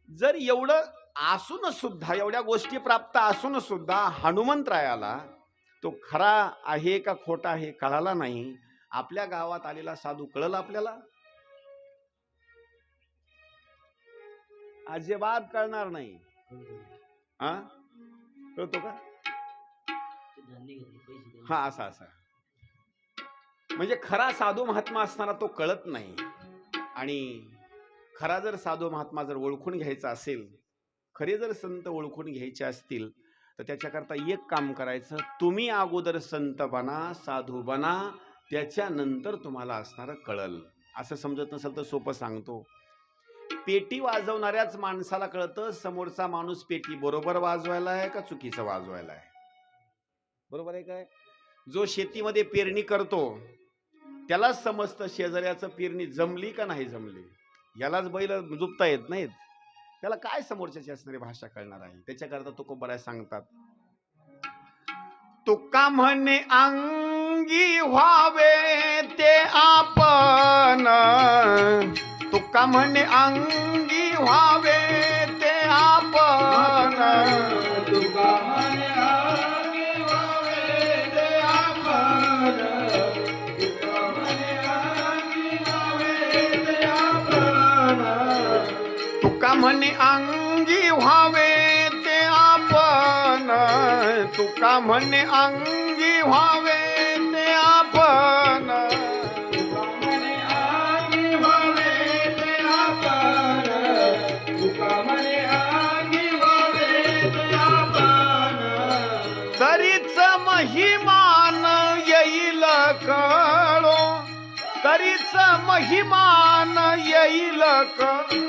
जर एवढं असून सुद्धा, एवढ्या गोष्टी प्राप्त असून सुद्धा हनुमंतरायाला तो खरा आहे का खोटा आहे कळाला नाही, आपल्या गावात आलेला साधू कळलं आपल्याला? अजिबात कळणार नाही. हा, कळतो का? हा, असा असा म्हणजे खरा साधू महात्मा असणारा तो कळत नाही. आणि खरा जर साधू महात्मा जर ओळखून घ्यायचा असेल, खरे जर संत ओळखून घ्यायचे असतील, तर त्याच्याकरता एक काम करायचं, तुम्ही अगोदर संत बना, साधू बना, त्याच्यानंतर तुम्हाला असणारं कळल. असं समजत नसेल तर सोपं सांगतो. पेटी वाजवणाऱ्याच माणसाला कळतं समोरचा माणूस पेटी बरोबर वाजवायला आहे का चुकीचं वाजवायला आहे. बरोबर आहे काय? जो शेतीमध्ये पेरणी करतो त्यालाच समजतं शेजाऱ्याचं पेरणी जमली का नाही जमली. यालाच बैल जुपता येत नाहीत, त्याला काय समोरच्याची असणारी भाषा कळणार आहे. त्याच्याकरता तुकोबराय सांगतात, तुका म्हणे अंगी व्हावे ते आपण, तुका म्हणे अंगी व्हावे ते आपण, तुका म्हणे अंगी व्हावे ते आपण, तुका म्हणे अंगी व्हावे ते आपण, तुका म्हणे अंगी व्हावे ते आपण, तुका म्हणे अंगी व्हावे ते आपण, तुका म्हणे अंगी व्हावे ते आपण, तुका म्हणे अंगी व्हावे ते आपण, तरीच महिमान येईल कळो, तरीच महिमान येईल कळो,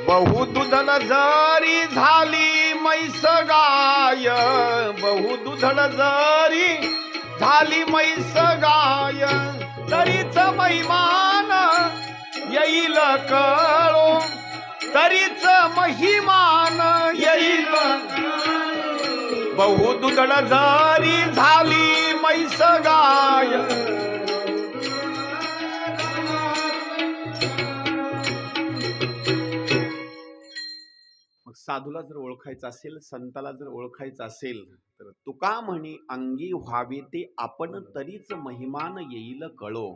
बहु दुधळ जरी झाली म्हैस गाय, बहु दुधळ जरी झाली म्हैस गाय, तरीच महिमान येईल कळो, तरीच महिमान येईल, बहु दुधळ जरी झाली म्हैस गाय. साधूला जर ओळखायचं असेल, संताला जर ओळखायचं असेल, तर तुका म्हणे अंगी व्हावे ते आपण, तरीच महिमान येईल कळो.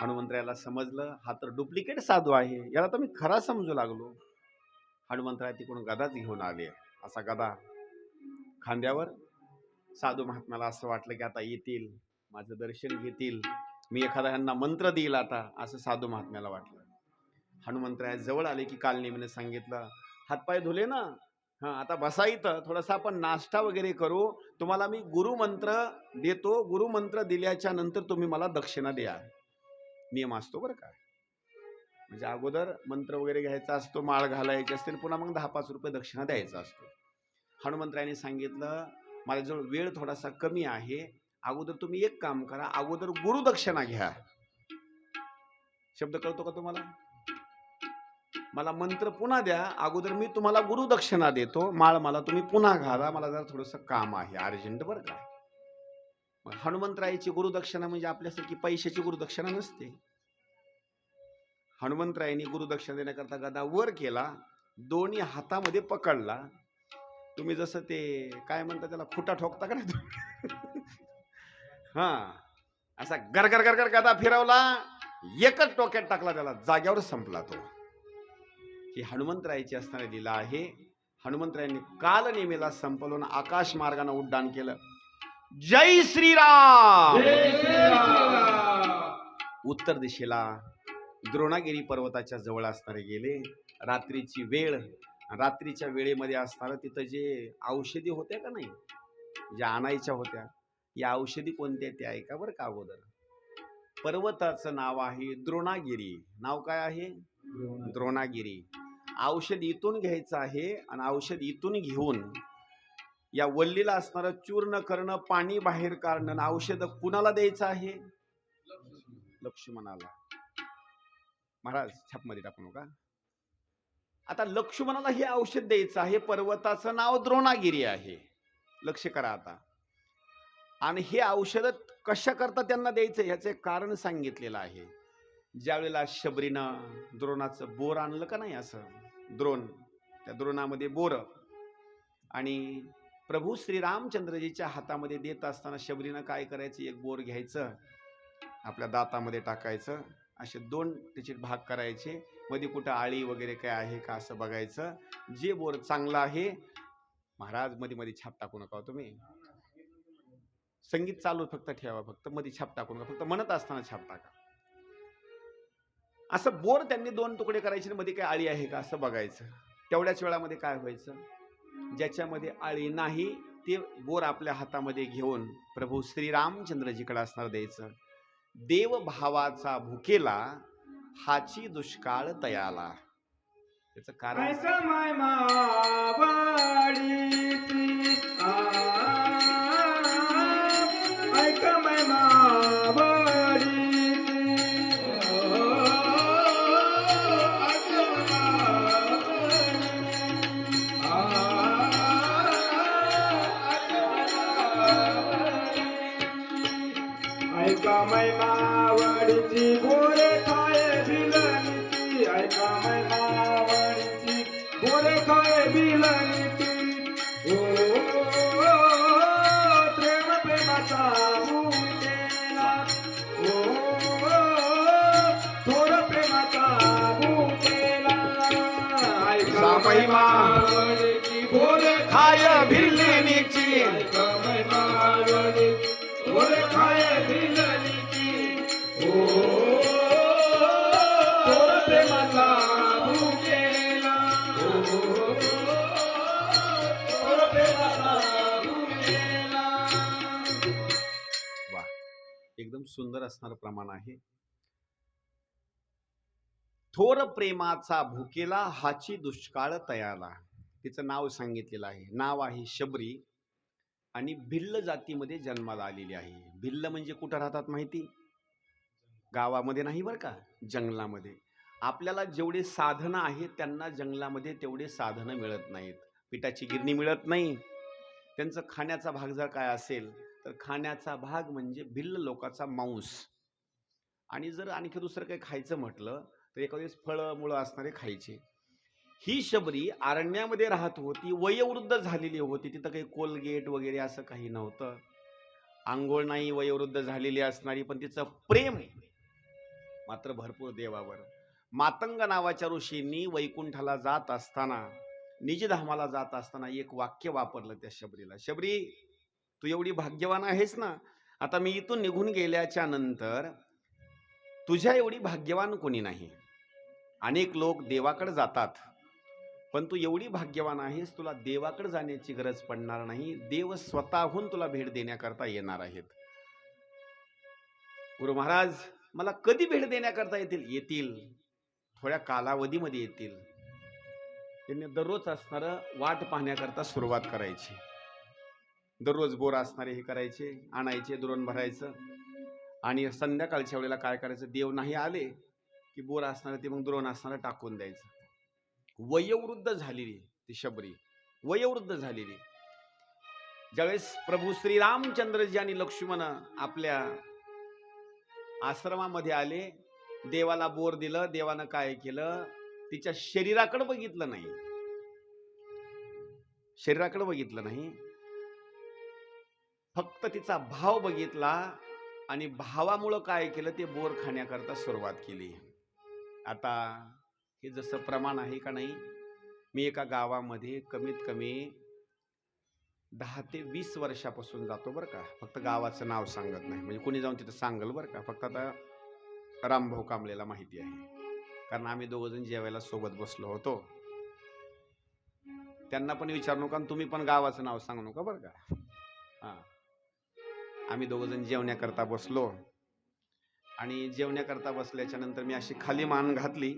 हनुमंतरायाला समजलं हा तर डुप्लिकेट साधू आहे, याला तर मी खरा समजू लागलो. हनुमंतराय तिकडून गदाच घेऊन आले. असा गदा खांद्यावर. साधू महात्म्याला असं वाटलं की आता येतील, माझं दर्शन घेतील, मी एखादा ह्यांना मंत्र देईल आता, असं साधू महात्म्याला वाटलं. हनुमंतराय जवळ आले की काल नेमीने सांगितलं, हातपाय धुले ना, हा आता बसा इथं, थोडासा आपण नाश्ता वगैरे करू, तुम्हाला मी गुरुमंत्र देतो, गुरुमंत्र दिल्याच्या नंतर तुम्ही मला दक्षिणा द्या. नियम असतो बरं का, म्हणजे अगोदर मंत्र वगैरे घ्यायचा असतो, माळ घालायची असते, पुन्हा मग 10-5 रुपये दक्षिणा द्यायचा असतो. हनुमंतरायाने सांगितलं, माझ्याजवळ वेळ थोडासा कमी आहे, अगोदर तुम्ही एक काम करा, अगोदर गुरुदक्षिणा घ्या. शब्द कळतो का तुम्हाला? मला मंत्र पुन्हा द्या, अगोदर मी तुम्हाला गुरुदक्षिणा देतो, माळ मला तुम्ही पुन्हा घाला, मला जरा थोडंसं काम आहे अर्जंट बरं का. हनुमंतरायाची गुरुदक्षिणा म्हणजे आपल्यासारखी पैशाची गुरुदक्षिणा नसते. हनुमंतरायांनी गुरुदक्षिणा देण्याकरता गदा वर केला, दोन्ही हातामध्ये पकडला. तुम्ही जसं ते काय म्हणता त्याला, खुटा ठोकता का नाही हा, असा गरगर गरगर गदा फिरवला, एकच टोक्यात टाकला, त्याला जाग्यावर संपला तो. ही हनुमंतरायाची असणारी लीला आहे. हनुमंतरायांनी काल नेमीला संपवून आकाश मार्गाने उड्डाण केलं. जय श्रीराम. उत्तर दिशेला द्रोणागिरी पर्वताच्या जवळ असणारे गेले. रात्रीची वेळ, रात्रीच्या वेळेमध्ये असणारं तिथं जे औषधी होत्या का नाही, ज्या आणायच्या होत्या, या औषधी कोणत्या ते ऐका बरं का अगोदर. पर्वताचं नाव आहे द्रोणागिरी. नाव काय आहे? द्रोणागिरी. औषध इथून घ्यायचं आहे आणि औषध इथून घेऊन या वल्लीला असणारं चूर्ण करणं, पाणी बाहेर काढणं, औषध कुणाला द्यायचं आहे? लक्ष्मणाला. महाराज छापमध्ये टाकू नका. आता लक्ष्मणाला हे औषध द्यायचं आहे. पर्वताचं नाव द्रोणागिरी आहे. लक्ष करा आता. आणि हे औषध कशा करता त्यांना द्यायचं ह्याचे कारण सांगितलेलं आहे. ज्यावेळेला शबरीनं द्रोणाचं बोर आणलं का नाही, असं द्रोण, त्या द्रोणामध्ये बोर, आणि प्रभू श्रीरामचंद्रजीच्या हातामध्ये देत असताना शबरीनं काय करायचं, एक बोर घ्यायचं, आपल्या दातामध्ये टाकायचं, असे दोन त्याचे भाग करायचे, मध्ये कुठं आळी वगैरे काय आहे का असं बघायचं. जे बोर चांगलं आहे, महाराज मध्ये मध्ये छाप टाकू नका तुम्ही, संगीत चालू फक्त ठेवा, फक्त मध्ये छाप टाकू नका, फक्त म्हणत असताना छाप टाका. असं बोर त्यांनी दोन तुकडे करायचे, मध्ये काय आळी आहे का असं बघायचं. तेवढ्याच वेळामध्ये काय व्हायचं, ज्याच्यामध्ये आळी नाही ते बोर आपल्या हातामध्ये घेऊन प्रभू श्रीरामचंद्रजीकडे असणार द्यायचं. देव भावाचा भुकेला हाची दुष्काळ तयाला. त्याचं कारण मावडीची गोरे खाय भिलनीची, ऐका मावडीची गोरे खाय भिलनीची. ओ प्रेम प्रेमाचा भूकेला, ओ थोर प्रेमाचा भूकेला. ऐका मावडीची गोरे खाय भिलनीची, ऐका मावडी गोरे खाय भिलनीची. एकदम सुंदर असणारं प्रमाण आहे. थोर प्रेमाचा भुकेला हाची दुष्काळ तयाला. तिचं नाव सांगितलेलं आहे. नाव आहे शबरी आणि भिल्ल जातीमध्ये जन्माला आलेली आहे. भिल्ल म्हणजे कुठं राहतात माहिती? गावामध्ये नाही बरं का, जंगलामध्ये. आपल्याला जेवढे साधनं आहेत त्यांना जंगलामध्ये तेवढे साधनं मिळत नाहीत. पिठाची गिरणी मिळत नाही. त्यांचं खाण्याचा भाग जर काय असेल तर खाण्याचा भाग म्हणजे भिल्ल लोकांचा मांस. आणि जर आणखी दुसरं काही खायचं म्हटलं तर एखाद्या वेळेस फळं मुळं असणारे खायचे. ही शबरी अरण्यामध्ये राहत होती, वयोवृद्ध झालेली होती. तिथं काही कोलगेट वगैरे असं काही नव्हतं. आंघोळ नाही, वयोवृद्ध झालेली असणारी, पण तिचं प्रेम मात्र भरपूर देवावर. मातंग नावाच्या ऋषींनी वैकुंठाला जात असताना, निजधामाला जात असताना एक वाक्य वापरलं त्या शबरीला. शबरी, तू एवढी भाग्यवान आहेस ना, आता मी इथून निघून गेल्याच्या नंतर तुझ्या एवढी भाग्यवान कोणी नाही. अनेक लोक देवाकडे जातात, पण तू एवढी भाग्यवान आहेस, तुला देवाकडे जाण्याची गरज पडणार नाही. देव स्वतःहून तुला भेट देण्याकरता येणार आहेत. गुरु महाराज, मला कधी भेट देण्याकरता येतील? येतील, थोड्या कालावधीमध्ये येतील. त्यांनी दररोज असणारं वाट पाहण्याकरता सुरुवात करायची. दररोज बोर असणारे हे करायचे, आणायचे, दुरण भरायचं, आणि संध्याकाळच्या वेळेला काय करायचं, देव नाही आले की बोर असणारं ते मग दुरण असणारं टाकून द्यायचं. वयोवृद्ध झालेली ती शबरी, वयोवृद्ध झालेली. ज्यावेळेस प्रभू श्रीरामचंद्रजी आणि लक्ष्मण आपल्या आश्रमामध्ये आले, देवाला बोर दिलं. देवानं काय केलं, तिच्या शरीराकडे बघितलं नाही, शरीराकडे बघितलं नाही, फक्त तिचा भाव बघितला आणि भावामुळं काय केलं, ते बोर खाण्याकरता सुरुवात केली. आता हे जसं प्रमाण आहे का नाही, मी एका गावामध्ये कमीत कमी 10 ते 20 वर्षापासून जातो बरं का. फक्त गावाचं नाव सांगत नाही, म्हणजे कोणी जाऊन तिथं सांगल बरं का. फक्त आता रामभाऊ कांबळेला माहिती आहे, कारण आम्ही दोघंजण जेवायला सोबत बसलो होतो. त्यांना पण विचारू नका, तुम्ही पण गावाचं नाव सांगू नका बरं का. हां, आम्ही दोघंजण जेवण्याकरता बसलो आणि जेवण्याकरता बसल्याच्या नंतर मी अशी खाली मान घातली.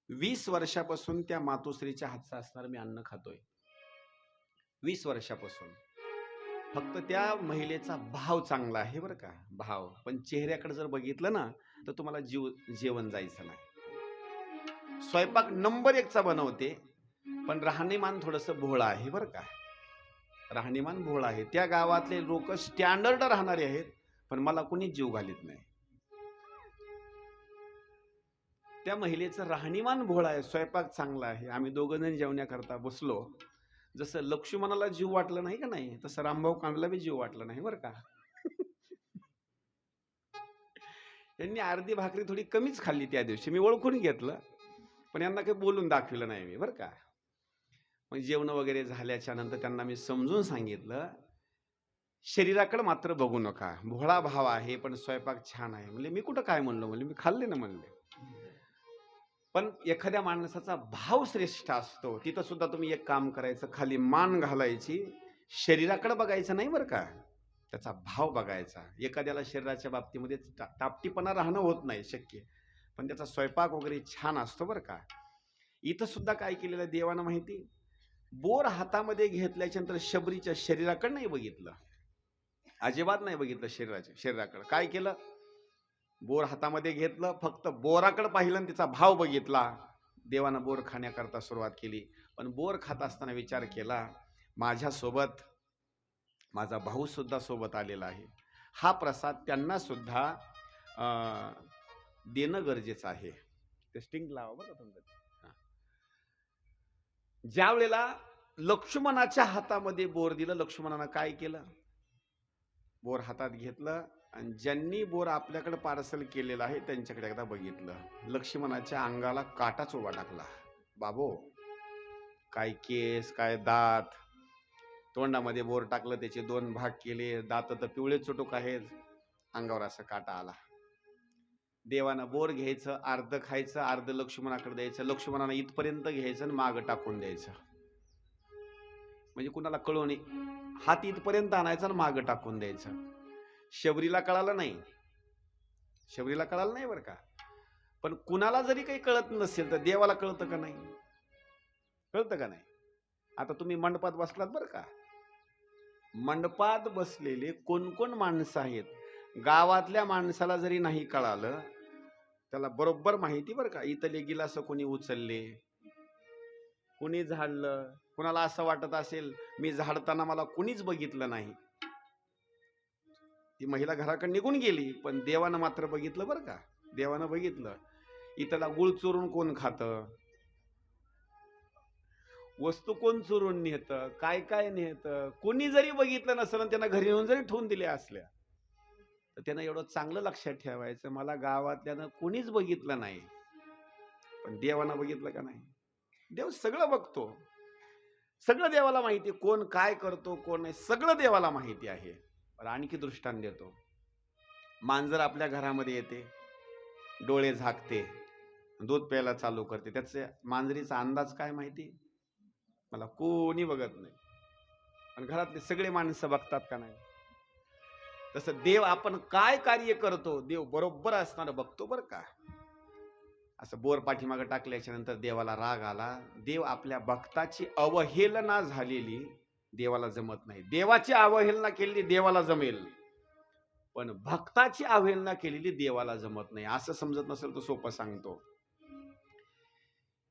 20 वर्षापासून त्या मातोश्रीच्या हातचं असणार मी अन्न खातोय, 20 वर्षापासून. फक्त त्या महिलेचा भाव चांगला आहे बरं का, भाव. पण चेहऱ्याकडे जर बघितलं ना तर तुम्हाला जेवण जायचं नाही. स्वयंपाक नंबर 1चा बनवते, पण राहणीमान थोडंसं भोळा आहे बरं का, राहणीमान भोळा आहे. त्या गावातले लोक स्टँडर्ड राहणारे आहेत, पण मला कोणीच जीव घालीत नाही. त्या महिलेचं राहणीमान भोळा आहे, स्वयंपाक चांगला आहे. आम्ही दोघंजण जेवण्याकरता बसलो. जसं लक्ष्मणाला जीव वाटलं नाही का नाही, तसं रामभाऊ कांबळेला बी जीव वाटलं नाही बरं का. यांनी अर्धी भाकरी थोडी कमीच खाल्ली त्या दिवशी. मी ओळखून घेतलं, पण यांना काही बोलून दाखविलं नाही मी बरं का. मग जेवण वगैरे झाल्याच्या नंतर त्यांना मी समजून सांगितलं, शरीराकडे मात्र बघू नका, भोळा भाव आहे पण स्वयंपाक छान आहे. म्हणजे मी कुठं काय म्हणलो, म्हणजे मी खाल्ले ना म्हणले. पण एखाद्या माणसाचा भाव श्रेष्ठ असतो. तिथं सुद्धा तुम्ही एक काम करायचं, खाली मान घालायची, शरीराकडे बघायचं नाही बरं का, त्याचा भाव बघायचा. एखाद्याला शरीराच्या बाबतीमध्ये तापटीपणा राहणं होत नाही शक्य, पण त्याचा स्वयंपाक वगैरे छान असतो बरं का. इथं सुद्धा काय केलेलं देवानं माहिती, बोर हातामध्ये घेतल्याच्या नंतर शबरीच्या शरीराकडे नाही बघितलं, अजिबात नाही बघितलं शरीराकडे. काय केलं, बोर हातामध्ये घेतलं, फक्त बोराकडे पाहिलं आणि तिचा भाव बघितला. देवानं बोर खाण्याकरता सुरुवात केली. पण बोर खात असताना विचार केला, माझ्यासोबत माझा भाऊ सुद्धा सोबत आलेला आहे, हा प्रसाद त्यांना सुद्धा देणं गरजेचं आहे. ते स्टिंग लावा बरं तुमचं. ज्या वेळेला लक्ष्मणाच्या हातामध्ये बोर दिलं, लक्ष्मणानं काय केलं, बोर हातात घेतलं आणि ज्यांनी बोर आपल्याकडे पार्सल केलेलं आहे त्यांच्याकडे एकदा बघितलं. लक्ष्मणाच्या अंगाला काटाच उभा टाकला. बाबो, काय केस, काय दात, तोंडामध्ये बोर टाकलं, त्याचे 2 भाग केले, दात तर पिवळे चुटूक आहेत, अंगावर असा काटा आला. देवानं बोर घ्यायचं, अर्ध खायचं, अर्ध लक्ष्मणाकडे द्यायचं. लक्ष्मणानं इथपर्यंत घ्यायचं आणि मागं टाकून द्यायचं, म्हणजे कुणाला कळू नये. हात इथपर्यंत आणायचा आणि मागं टाकून द्यायचं. शबरीला कळालं नाही, शबरीला कळालं नाही बरं का. पण कुणाला जरी काही कळत नसेल तर देवाला कळतं का नाही, कळतं का नाही. आता तुम्ही मंडपात बसलात बरं का, मंडपात बसलेले कोण कोण माणसं आहेत, गावातल्या माणसाला जरी नाही कळालं त्याला बरोबर माहिती बरं का. इथले गिलास कोणी उचलले, कोणी झाडलं, कुणाला असं वाटत असेल मी झाडताना मला कुणीच बघितलं नाही, ती महिला घराकडे निघून गेली, पण देवानं मात्र बघितलं बरं का. देवानं बघितलं. इथला गुळ चोरून कोण खातं, वस्तू कोण चोरून नेतं, काय काय नेतं, कोणी जरी बघितलं नसेल त्यांना घरी येऊन जरी ठेवून दिल्या असल्या तर त्यांना एवढं चांगलं लक्षात ठेवायचं, मला गावातल्यानं कोणीच बघितलं नाही, पण देवानं बघितलं का नाही. देव सगळं बघतो, सगळं देवाला माहिती, कोण काय करतो कोण नाही, सगळं देवाला माहिती आहे. आणखी दृष्टांत देतो. मांजर आपल्या घरामध्ये येते, डोळे झाकते, दूध प्यायला चालू करते, त्याचे मांजरीचा अंदाज काय माहिती, मला कोणी बघत नाही, आणि घरातले सगळे माणसं बघतात का नाही. तसं देव आपण काय कार्य करतो देव बरोबर असणार बघतो बरं का. असं बोर पाठीमागं टाकल्याच्या नंतर देवाला राग आला. देव आपल्या भक्ताची अवहेलना झालेली देवाला जमत नाही. देवाची अवहेलना केलेली देवाला जमेल, पण भक्ताची अवहेलना केलेली देवाला जमत नाही. असं समजत नसेल तर सोपं सांगतो.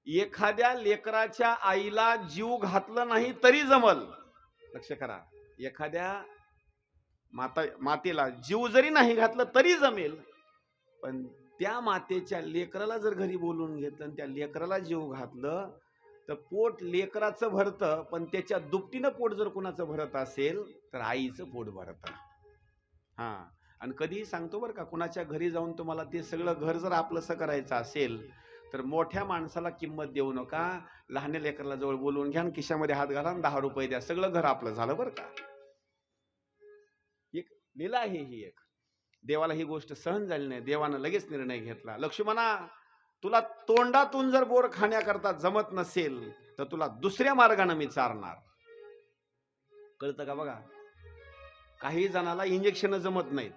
एखाद्या लेकराच्या आईला जीव घातलं नाही तरी जमल, लक्ष करा, एखाद्या मातेला जीव जरी नाही घातलं तरी जमेल, पण त्या मातेच्या लेकराला जर घरी बोलवून घेतलं आणि त्या लेकराला जीव घातलं तर पोट लेकराचं भरतं, पण त्याच्या दुपटीनं पोट जर कुणाचं भरत असेल तर आईचं पोट भरतं. हा, आणि कधीही सांगतो बरं का, कुणाच्या घरी जाऊन तुम्हाला ते सगळं घर जर आपलंसं करायचं असेल तर मोठ्या माणसाला किंमत देऊ नका. लहान लेकराला जवळ बोलवून घ्या आणि खिशामध्ये हात घाला आणि 10 रुपये द्या, सगळं घर आपलं झालं बरं का. एक लीला आहे ही एक. देवाला ही गोष्ट सहन झाली नाही, देवानं लगेच निर्णय घेतला. लक्ष्मणा, तुला तोंडातून जर बोर खाण्याकरता जमत नसेल तर तुला दुसऱ्या मार्गाने मी चारणार. कळतं का बघा, काही जणाला इंजेक्शन जमत नाहीत,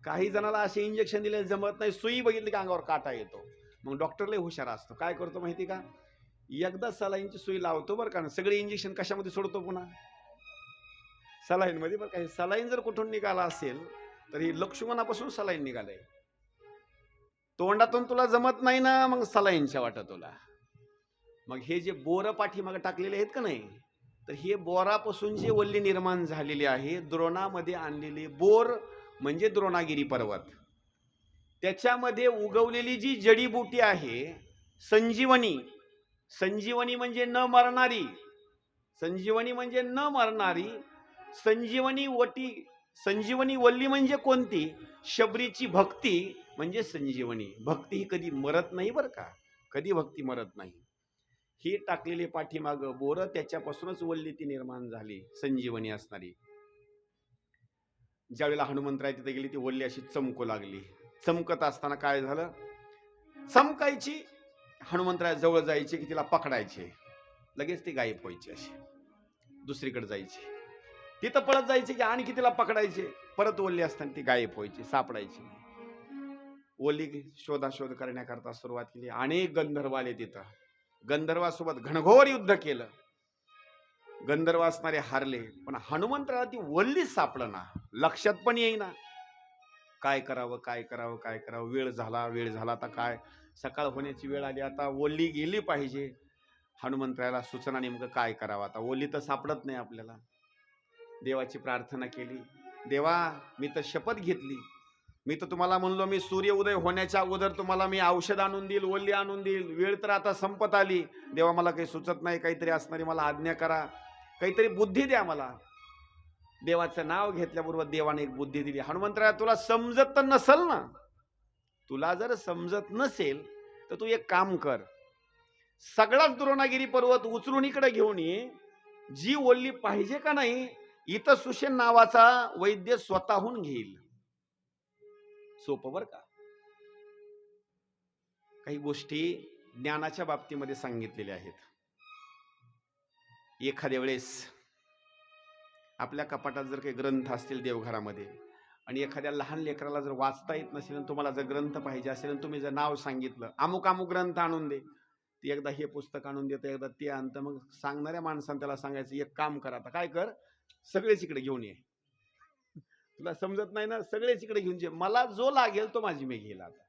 काही जणाला असे इंजेक्शन दिले जमत नाही, सुई बघितली की अंगावर काटा येतो. मग डॉक्टर लय हुशार असतो, काय करतो माहिती का, एकदा सलाईनची सुई लावतो बरं का, सगळे इंजेक्शन कशामध्ये सोडतो पुन्हा, सलाईन मध्ये. बरं का, हे सलाईन जर कुठून निघाला असेल तर ही लक्ष्मणापासून सलाईन निघालंय. तोंडातून तुला जमत नाही ना, मग सलाईनच्या वाटत तुला. मग हे जे बोर पाठीमागे टाकलेले आहेत का नाही, तर हे बोरापासून जे वल्ली निर्माण झालेली आहे, द्रोणामध्ये आणलेली बोर म्हणजे द्रोणागिरी पर्वत, त्याच्यामध्ये उगवलेली जी जडीबुटी आहे संजीवनी. संजीवनी म्हणजे न मरणारी, संजीवनी म्हणजे न मरणारी. संजीवनी संजीवनी वल्ली म्हणजे कोणती, शबरीची भक्ती म्हणजे संजीवनी. भक्ती ही कधी मरत नाही बरं का, कधी भक्ती मरत नाही. ही टाकलेली पाठीमाग बोर, त्याच्यापासूनच वल्ली ती निर्माण झाली, संजीवनी असणारी. ज्यावेळेला हनुमंतराय तिथे गेली ती वल्ली अशी चमकू लागली. चमकत असताना काय झालं, चमकायची, हनुमंतराय जवळ जायचे की तिला पकडायचे, लगेच ती गायब व्हायची, अशी दुसरीकडे जायची. तिथं पळत जायचे की आणखी तिला पकडायचे, परत वल्ली असताना ती गायब व्हायची, सापडायची. वल्ली शोधाशोध करण्याकरता सुरुवात केली. अनेक गंधर्व आले तिथं, गंधर्वासोबत घनघोर युद्ध केलं. गंधर्व असणारे हारले, पण हनुमंतराला ती वल्लीच सापडना, लक्षात पण येईना. काय करावं काय करावं काय करावं, वेळ झाला आता काय, सकाळ होण्याची वेळ आली, आता वल्ली गेली पाहिजे. हनुमंतराला सूचना नेमकं काय करावं, आता वल्ली तर सापडत नाही आपल्याला. देवाची प्रार्थना केली, देवा मी तर शपथ घेतली, मी तर तुम्हाला म्हणलो मी सूर्य उदय होण्याच्या अगोदर तुम्हाला मी औषध आणून देईल, वल्ली आणून देईल, वेळ तर आता संपत आली. देवा मला काही सुचत नाही, काहीतरी असणारी मला आज्ञा करा, काहीतरी बुद्धी द्या मला. देवाचं नाव घेतल्याबरोबर देवाने एक बुद्धी दिली. हनुमंतराया, तुला समजत तर नसल ना, तुला जर समजत नसेल तर तू एक काम कर, सगळाच द्रोणागिरी पर्वत उचलून इकडे घेऊन ये. जी वल्ली पाहिजे का नाही, इथं सुषेण नावाचा वैद्य स्वतःहून घेईल. सोपं बर का. काही गोष्टी ज्ञानाच्या बाबतीमध्ये सांगितलेल्या आहेत. एखाद्या वेळेस आपल्या कपाटात जर काही ग्रंथ असतील देवघरामध्ये, आणि एखाद्या लहान लेकराला जर वाचता येत नसेल, तुम्हाला जर ग्रंथ पाहिजे असेल आणि तुम्ही जर नाव सांगितलं अमुक अमुक ग्रंथ आणून दे, ती एकदा हे पुस्तक आणून देतं, एकदा ते आणतं. मग सांगणाऱ्या माणसाने त्याला सांगायचं, एक काम कर, आता काय कर, सगळेच इकडे घेऊन ये. तुला समजत नाही ना, सगळेच इकडे घेऊन ये, मला जो लागेल तो माझी मी घेईल. आता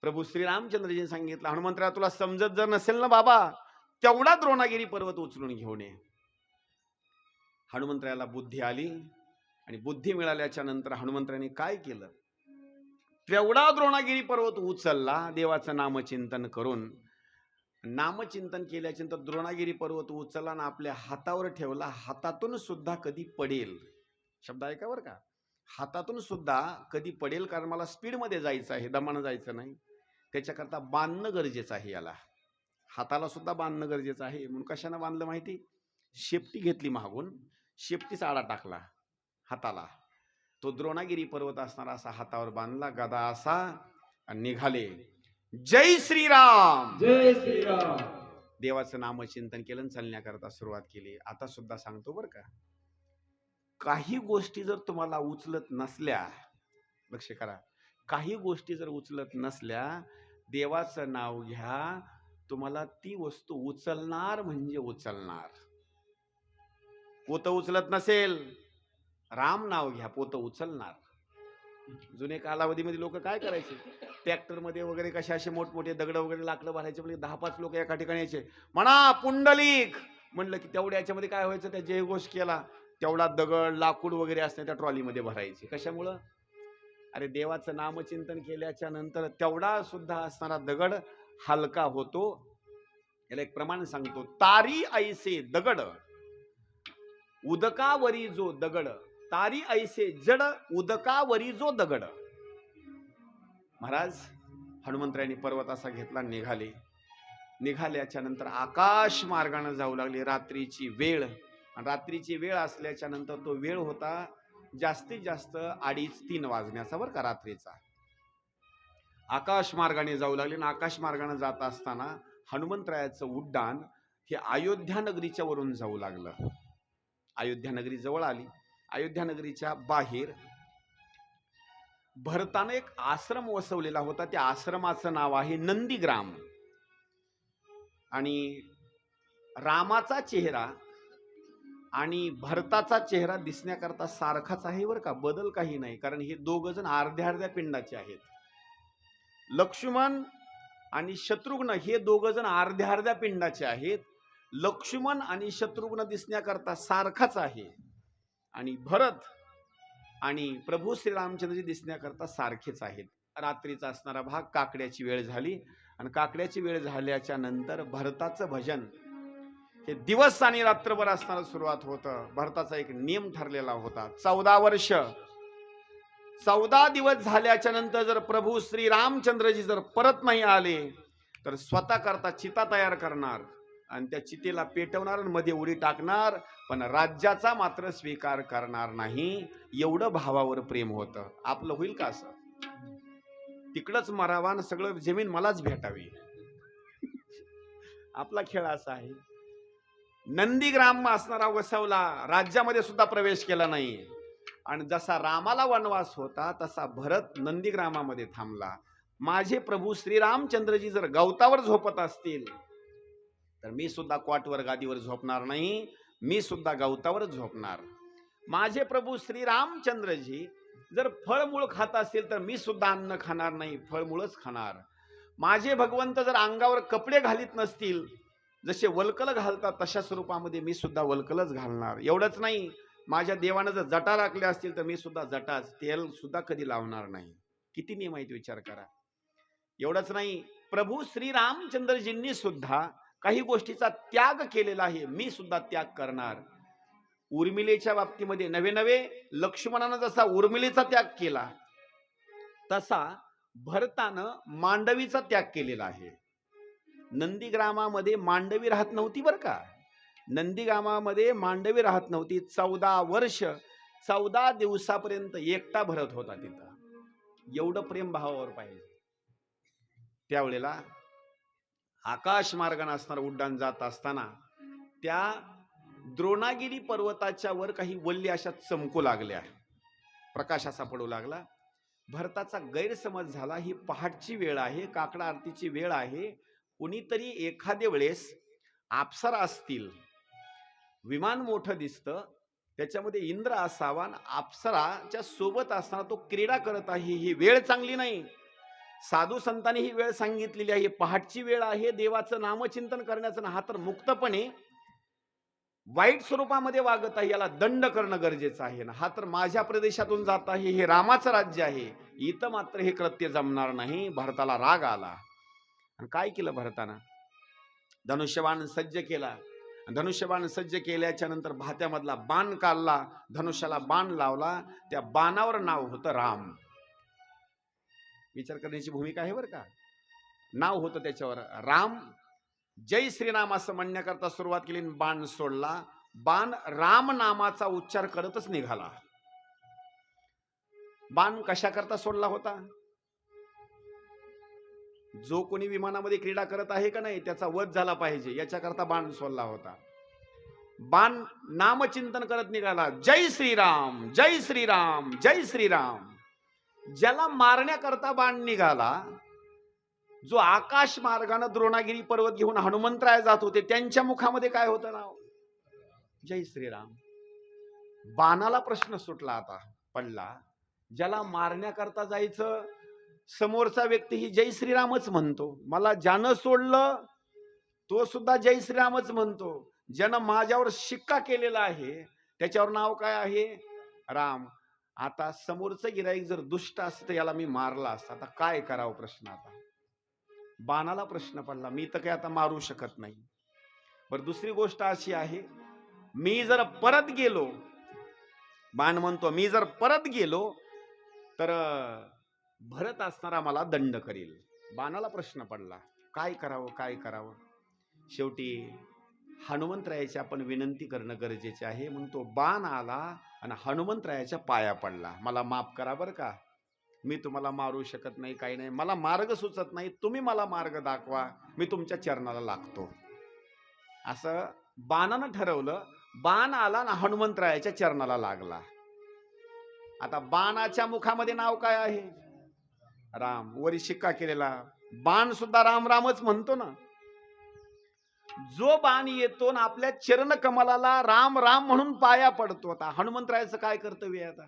प्रभू श्रीरामचंद्रजीने सांगितलं, हनुमंतराय तुला समजत जर नसेल ना बाबा, तेवढा द्रोणागिरी पर्वत उचलून घेऊन ये. हनुमंतरायाला बुद्धी आली, आणि बुद्धी मिळाल्याच्या नंतर हनुमंतरायाने काय केलं, तेवढा द्रोणागिरी पर्वत उचलला. देवाचं नामचिंतन करून, नामचिंतन केल्याच्या नंतर द्रोणागिरी पर्वत उचलला आणि आपल्या हातावर ठेवला. हातातून सुद्धा कधी पडेल, शब्द ऐका बरं का, हातातून सुद्धा कधी पडेल, कारण मला स्पीड मध्ये जायचं आहे, दमानं जायचं नाही, त्याच्याकरता बांधणं गरजेचं आहे. याला हाताला सुद्धा बांधणं गरजेचं आहे. म्हणून कशानं बांधलं माहिती, शेपटी घेतली मागून, शेपटीचा आडा टाकला हाताला, तो द्रोणागिरी पर्वत असणारा असा हातावर बांधला, गदा असा, आणि निघाले. जय श्रीराम, जय श्रीराम. देवाचं नामचिंतन केलं, चालण्याकरता सुरुवात केली. आता सुद्धा सांगतो बरं का, काही गोष्टी जर तुम्हाला उचलत नसल्या, लक्ष करा, काही गोष्टी जर उचलत नसल्या, देवाचं नाव घ्या, तुम्हाला ती वस्तू उचलणार म्हणजे उचलणार. पोतं उचलत नसेल, राम नाव घ्या, पोतं उचलणार. जुने कालावधीमध्ये लोक काय करायचे, ट्रॅक्टर मध्ये वगैरे कशा असे मोठमोठे दगड वगैरे लाकडं भरायचे, म्हणजे 10-5 लोक एका ठिकाणी यायचे, म्हणा पुंडलिक म्हणलं की तेवढ्या याच्यामध्ये काय व्हायचं, त्या जयघोष केला तेवढा दगड लाकूड वगैरे असणे त्या ट्रॉलीमध्ये भरायचे. कशामुळं? अरे देवाचं नामचिंतन केल्याच्या नंतर तेवढा सुद्धा असणारा दगड हलका होतो. याला एक प्रमाण सांगतो, तारी ऐसे दगड उदकावरी जो दगड, तारी ऐसे जड उदकावरी जो दगड. महाराज हनुमंतरायांनी पर्वत असा घेतला, निघाल्याच्या नंतर आकाश मार्गाने जाऊ लागले. रात्रीची वेळ, आणि रात्रीची वेळ असल्याच्या नंतर तो वेळ होता जास्तीत जास्त 2:30-3 वाजण्याचा बरं का रात्रीचा. आकाश मार्गाने जाऊ लागले, आणि आकाश मार्गाने जात असताना हनुमंतरायाचं उड्डाण हे अयोध्या नगरीच्या वरून जाऊ लागलं. अयोध्या नगरी जवळ आली. अयोध्या नगरीच्या बाहेर भरतानं एक आश्रम वसवलेला होता. त्या आश्रमाचं नाव आहे नंदीग्राम. आणि रामाचा चेहरा आणि भरताचा चेहरा दिसण्याकरता सारखाच आहे बरं का, बदल काही नाही. कारण हे दोघ जण अर्ध्या अर्ध्या पिंडाचे आहेत. लक्ष्मण आणि शत्रुघ्न हे दोघ जण अर्ध्या अर्ध्या पिंडाचे आहेत. लक्ष्मण आणि शत्रुघ्न दिसण्याकरता सारखाच आहे, आणि भरत आणि प्रभू श्रीरामचंद्रजी दिसण्याकरता सारखेच आहेत. रात्रीचा असणारा भाग, काकड्याची वेळ झाली, आणि काकड्याची वेळ झाल्याच्या नंतर भरताचं भजन हे दिवस आणि रात्रभर असणारा सुरुवात होतं. भरताचा एक नियम ठरलेला होता, 14 वर्ष 14 दिवस झाल्याच्या नंतर जर प्रभू श्री रामचंद्रजी जर परत नाही आले तर स्वतः करता चिता तयार करणार, आणि त्या चितेला पेटवणार आणि मध्ये उडी टाकणार, पण राज्याचा मात्र स्वीकार करणार नाही. एवढं भावावर प्रेम होतं. आपलं होईल का असं? तिकडच मरावा आणि सगळं जमीन मलाच भेटावी. आपला खेळ असा आहे. नंदीग्राम असणारा वसवला, राज्यामध्ये सुद्धा प्रवेश केला नाही. आणि जसा रामाला वनवास होता तसा भरत नंदीग्रामामध्ये थांबला. माझे प्रभू श्रीरामचंद्रजी जर गवतावर झोपत असतील तर मी सुद्धा क्वाटवर गादीवर झोपणार नाही, मी सुद्धा गवतावरच झोपणार. माझे प्रभू श्रीरामचंद्रजी जर फळमूळ खात असतील तर मी सुद्धा अन्न खाणार नाही, फळमूळच खाणार. माझे भगवंत जर अंगावर कपडे घालीत नसतील, जसे वल्कल घालतात तशा स्वरूपामध्ये मी सुद्धा वल्कलच घालणार. एवढंच नाही, माझ्या देवानं जर जटा राखल्या असतील तर मी सुद्धा जटाच, तेल सुद्धा कधी लावणार नाही. किती नियम आहेत विचार करा. एवढंच नाही, प्रभू श्रीरामचंद्रजींनी सुद्धा काही गोष्टीचा त्याग केलेला आहे, मी सुद्धा त्याग करणार. उर्मिलेच्या बाबतीमध्ये नवे लक्ष्मणानं जसा उर्मिलेचा त्याग केला तसा भरतानं मांडवीचा त्याग केलेला आहे. नंदीग्रामामध्ये मांडवी राहत नव्हती बरं का. नंदीग्रामामध्ये मांडवी राहत नव्हती. 14 वर्ष 14 दिवसापर्यंत एकटा भरत होता तिथं. एवढं प्रेम भावावर पाहिजे. त्यावेळेला आकाश मार्गाने असणारं उड्डाण जात असताना त्या द्रोणागिरी पर्वताच्या वर काही वल्ली अशा चमकू लागल्या, प्रकाश असा पडू लागला. भरताचा गैरसमज झाला, ही पहाटची वेळ आहे, काकडा आरतीची वेळ आहे, कुणीतरी एखाद्या वेळेस अप्सरा असतील, विमान मोठं दिसतं, त्याच्यामध्ये इंद्र असावा, अप्सराच्या सोबत असताना तो क्रीडा करत आहे, ही वेळ चांगली नाही. साधू संतांनी ही वेळ सांगितलेली आहे, पहाटची वेळ आहे, देवाचं नामचिंतन करण्याचं. हा तर मुक्तपणे वाईट स्वरूपामध्ये वागत आहे, याला दंड करणं गरजेचं आहे ना. हा तर माझ्या प्रदेशातून जात आहे, हे रामाचं राज्य आहे, इथं मात्र हे कृत्य जमणार नाही. भरताला राग आला, आणि काय केलं भरतानं? धनुष्यबाण सज्ज केला. धनुष्यबाण सज्ज केल्याच्या नंतर भात्यामधला बाण काढला, धनुष्याला बाण लावला, त्या बाणावर नाव होतं राम. विचार करण्याची भूमिका आहे बरं का. नाव होतं त्याच्यावर राम. जय श्रीराम असं म्हणण्याकरता सुरुवात केली, बाण सोडला. बाण राम नामाचा उच्चार करतच निघाला. बाण कशाकरता सोडला होता? जो कोणी विमानामध्ये क्रीडा करत आहे का नाही त्याचा वध झाला पाहिजे, याच्याकरता बाण सोडला होता. बाण नामचिंतन करत निघाला, जय श्रीराम जय श्रीराम जय श्रीराम. ज्याला मारण्याकरता बाण निघाला, जो आकाश मार्गाने द्रोणागिरी पर्वत घेऊन हनुमंतराय जात होते, त्यांच्या मुखामध्ये काय होतं नाव? जय श्रीराम. बाणाला प्रश्न सुटला, आता पडला. ज्याला मारण्याकरता जायचं, समोरचा व्यक्ती ही जय श्रीरामच म्हणतो. मला ज्यानं सोडलं तो सुद्धा जय श्रीरामच म्हणतो. ज्यानं माझ्यावर शिक्का केलेला आहे त्याच्यावर नाव काय आहे? राम. आता समोरचं गिराईक जर दुष्ट असतं याला मी मारला असता, आता काय करावं प्रश्न? आता बाणाला प्रश्न पडला, मी तर काय आता मारू शकत नाही. बरं, दुसरी गोष्ट अशी आहे, मी जर परत गेलो, बाण म्हणतो मी जर परत गेलो तर भरत असणारा मला दंड करेल. बाणाला प्रश्न पडला, काय करावं काय करावं? शेवटी हनुमंतरायाची आपण विनंती करणं गरजेचे आहे. म्हणून तो बाण आला आणि हनुमंतरायाच्या पाया पडला, मला माफ करा बरं का, मी तुम्हाला मारू शकत नाही, काही नाही, मला मार्ग सुचत नाही, तुम्ही मला मार्ग दाखवा, मी तुमच्या चरणाला लागतो. असं बाणानं ठरवलं. बाण आला आणि हनुमंतरायाच्या चरणाला लागला. आता बाणाच्या मुखामध्ये नाव काय आहे? राम. वरी शिक्का केलेला बाण सुद्धा राम रामच म्हणतो ना. जो बाण येतो ना आपल्या चरण कमलाला राम राम म्हणून पाया पडतो. आता हनुमंतरायाचं काय कर्तव्य आहे? आता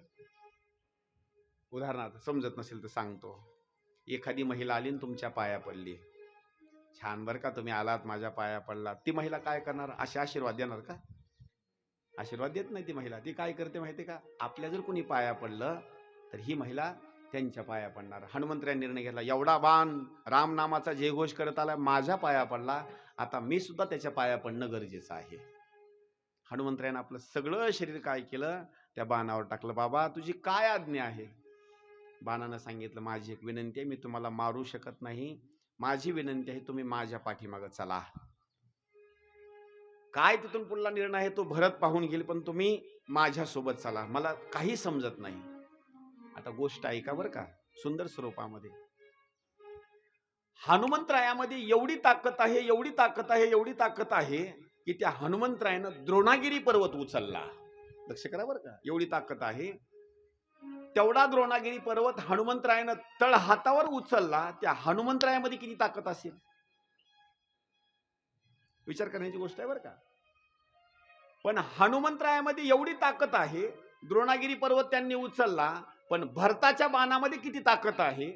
उदाहरणार्थ समजत नसेल तर सांगतो. एखादी महिला आली आणि तुमच्या पाया पडली, छान बरं का, तुम्ही आलात माझ्या पाया पडलात. ती महिला काय करणार? असे आशीर्वाद देणार का? आशीर्वाद देत नाही ती महिला. ती काय करते माहिती का? आपल्या जर कोणी पाया पडलं तर ही महिला त्यांच्या पाया पडणार. हनुमंतरायांनी निर्णय घेतला, एवढा बाण राम नामाचा जयघोष करत आला, माझ्या पाया पडला, आता मी सुद्धा त्याच्या पाया पडणं गरजेचं आहे. हनुमंतरायानं आपलं सगळं शरीर काय केलं? त्या बाणावर टाकलं. बाबा तुझी काय आज्ञा आहे? बाणानं सांगितलं, माझी एक विनंती आहे, मी तुम्हाला मारू शकत नाही, माझी विनंती आहे तुम्ही माझ्या पाठीमागं चला. काय तिथून पुढला निर्णय आहे तो भरत पाहून गेले, पण तुम्ही माझ्यासोबत चला, मला काही समजत नाही. आता गोष्ट ऐका बरं का, सुंदर स्वरूपामध्ये. हनुमंतरायामध्ये एवढी ताकद आहे, एवढी ताकद आहे, एवढी ताकद आहे की त्या हनुमंतरायानं द्रोणागिरी पर्वत उचलला. लक्ष करा बरं का, एवढी ताकद आहे. तेवढा द्रोणागिरी पर्वत हनुमंतरायानं तळ हातावर उचलला. त्या हनुमंतरायामध्ये किती ताकद असेल? विचार करण्याची गोष्ट आहे बरं का. पण हनुमंतरायामध्ये एवढी ताकद आहे, द्रोणागिरी पर्वत त्यांनी उचलला, पण भरताच्या बाणामध्ये किती ताकद आहे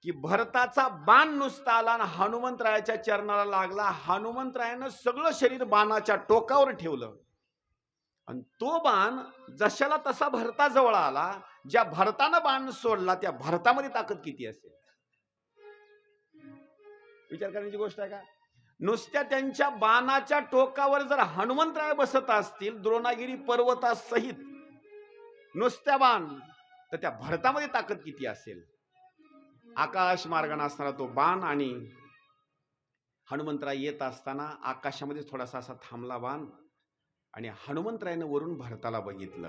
की भरताचा बाण नुसता आला आणि हनुमंतरायाच्या चरणाला लागला. हनुमंतरायानं सगळं शरीर बाणाच्या टोकावर ठेवलं आणि तो बाण जशाला तसा भरताजवळ आला. ज्या भरतानं बाण सोडला त्या भरतामध्ये ताकद किती असेल? विचार करण्याची गोष्ट आहे का. नुसत्या त्यांच्या बाणाच्या टोकावर जर हनुमंतराय बसत असतील द्रोणागिरी पर्वतासहित नुसत्या बाण, तर त्या भरतामध्ये ताकद किती असेल? आकाश मार्गाने असणारा तो बाण आणि हनुमंतराय येत असताना आकाशामध्ये थोडासा असा थांबला बाण आणि हनुमंतरायानं वरून भरताला बघितलं.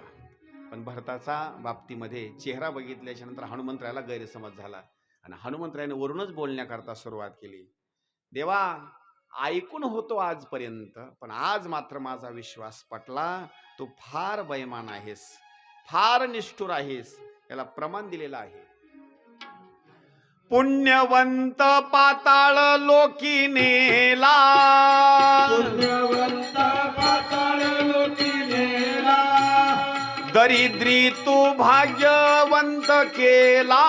पण भरताचा बाबतीमध्ये चेहरा बघितल्याच्या नंतर हनुमंतरायाला गैरसमज झाला आणि हनुमंतरायानं वरूनच बोलण्याकरता सुरुवात केली. देवा, ऐकून होतो आजपर्यंत, पण आज मात्र माझा विश्वास पटला, तू फार बैमान आहेस, फार निष्ठुर आहेस. याला प्रमाण दिलेलं आहे. पुण्यवंत पाताळ लोकी नेला, पुण्यवंत पाताळ लोकी नेला, दरिद्री तू भाग्यवंत केला,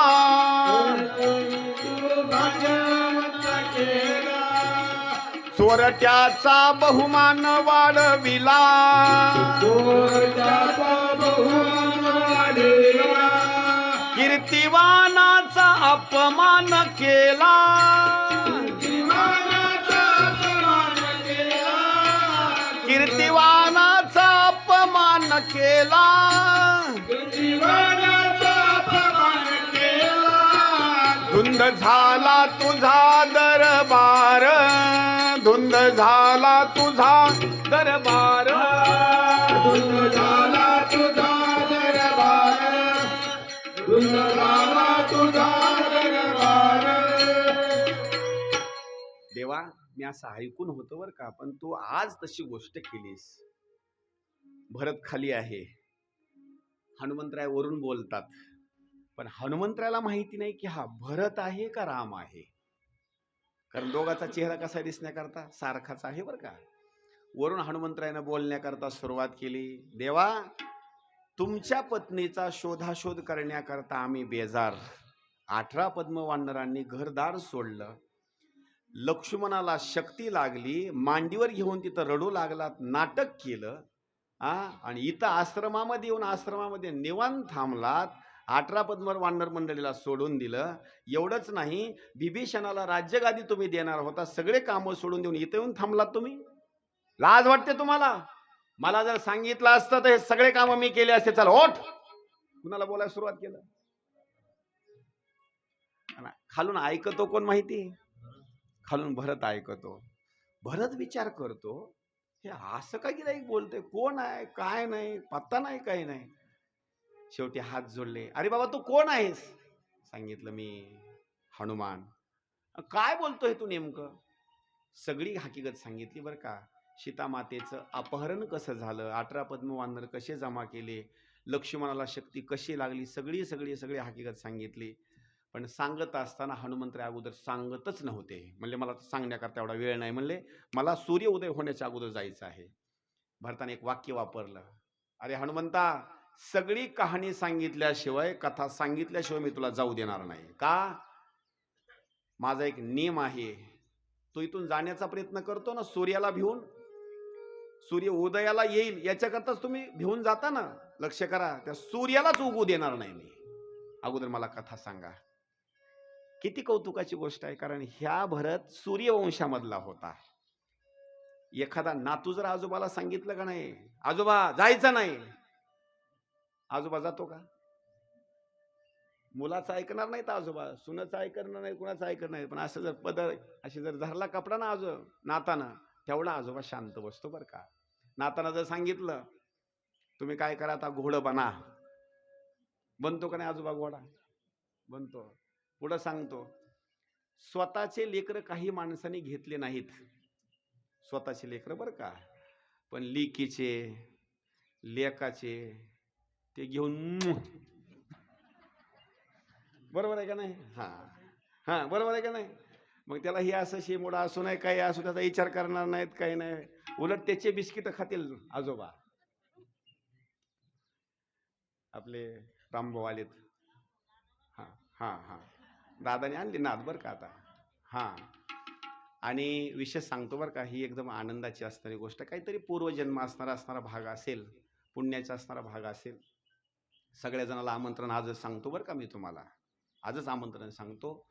तू भाग्यवंत केला, चोरट्याचा बहुमान वाढविला, चोरट्याचा बहुमान वाढविला, कीर्तिवानाचा अपमान केला, कीर्तिवानाचा अपमान केला, कीर्तिवानाचा अपमान केला, कीर्तिवानाचा अपमान केला, धुंद झाला तुझा दरबार, धुंद झाला तुझा दरबार, धुंद झाला तुझा दरबार, धुंद झाला तुझा दरबार. देवा, मी असं ऐकून होतं बरं का, पण तू आज तशी गोष्ट केलीस. भरत खाली आहे, हनुमंतराय वरून बोलतात, पण हनुमंतरायाला माहिती नाही की हा भरत आहे का राम आहे. कारण दोघाचा चेहरा कसा दिसण्याकरता सारखाच आहे बरं का. वरून हनुमंतरायानं बोलण्याकरता सुरुवात केली. देवा, तुमच्या पत्नीचा शोधाशोध करण्याकरता आम्ही बेजार. 18 पद्मवानरांनी घरदार सोडलं, लक्ष्मणाला शक्ती लागली, मांडीवर घेऊन तिथं रडू लागला, नाटक केलं. आणि इथं आश्रमामध्ये येऊन आश्रमामध्ये निवांत थांबलात. 18 पद्मर वानर मंडळीला सोडून दिलं. एवढंच नाही, बिभीषणाला राज्यगादी तुम्ही देणार होता, सगळे कामं सोडून देऊन इथं येऊन थांबलात तुम्ही. लाज वाटते तुम्हाला? मला जर सांगितलं असतं तर हे सगळे कामं मी केले असते. चला ओठ. कुणाला बोलायला सुरुवात केलं? खालून ऐकतो कोण माहिती? खालून भरत ऐकतो. भरत विचार करतो, हे असं काय गिऱ्हाईक बोलतोय, कोण आहे, काय नाही, पत्ता नाही, काही नाही. शेवटी हात जोडले. अरे बाबा तू कोण आहेस? सांगितलं मी हनुमान. काय बोलतोय तू नेमकं? सगळी हकीकत सांगितली बरं का. सीतामातेचं अपहरण कसं झालं, 18 पद्मवानर कसे जमा केले, लक्ष्मणाला शक्ती कशी लागली, सगळी सगळी सगळी हकीकत सांगितली. पण सांगत असताना हनुमंतराय अगोदर सांगतच नव्हते. म्हणले मला सांगण्याकरता एवढा वेळ नाही. म्हणले मला सूर्य उदय होण्याच्या अगोदर जायचं आहे. भरताने एक वाक्य वापरलं, अरे हनुमंता, सगळी कहाणी सांगितल्याशिवाय, कथा सांगितल्याशिवाय मी तुला जाऊ देणार नाही. का? माझा एक नियम आहे. तो इथून जाण्याचा प्रयत्न करतो ना सूर्याला भिवून, सूर्य उदयाला येईल याच्याकरताच तुम्ही भिवून जाता ना. लक्ष करा, त्या सूर्यालाच उगू देणार नाही मी. अगोदर मला कथा सांगा. किती कौतुकाची गोष्ट आहे, कारण ह्या भरत सूर्यवंशामधला होता. एखादा नातू जर आजोबाला सांगितलं का नाही, आजोबा जायचं नाही, आजोबा जातो का? मुलाचं ऐकणार नाही तर आजोबा, सुनाचं ऐकणार नाही, कुणाचं ऐकणार नाही. पण असं जर पदर अशी जर धरला कपडा ना नाताना, तेवढा आजोबा शांत बसतो बरं का. नाताना जर सांगितलं तुम्ही काय करा, आता घोडं बना, बनतो का नाही आजोबा? घोडा बनतो. पुढं सांगतो, स्वतःचे लेकर काही माणसांनी घेतले नाहीत, स्वतःचे लेकर बरं का, पण लेकीचे लेकाचे ते घेऊन, बरोबर आहे का नाही? हा बरोबर आहे का नाही? मग त्याला हे असं शेमुडा असू नाही, काही असू, त्याचा विचार करणार नाहीत, काही नाही. उलट त्याचे बिस्किट खातील आजोबा. आपले रामभाऊ आलेत. हा दादाने आणली नाद बरं का आता. आणि विशेष सांगतो बरं का, ही एकदम आनंदाची असणारी गोष्ट, काहीतरी पूर्वजन्म असणारा भाग असेल, पुण्याचा असणारा भाग असेल. सगळ्या जणाला आमंत्रण आजच सांगतो बरं का, मी तुम्हाला आजच आमंत्रण सांगतो.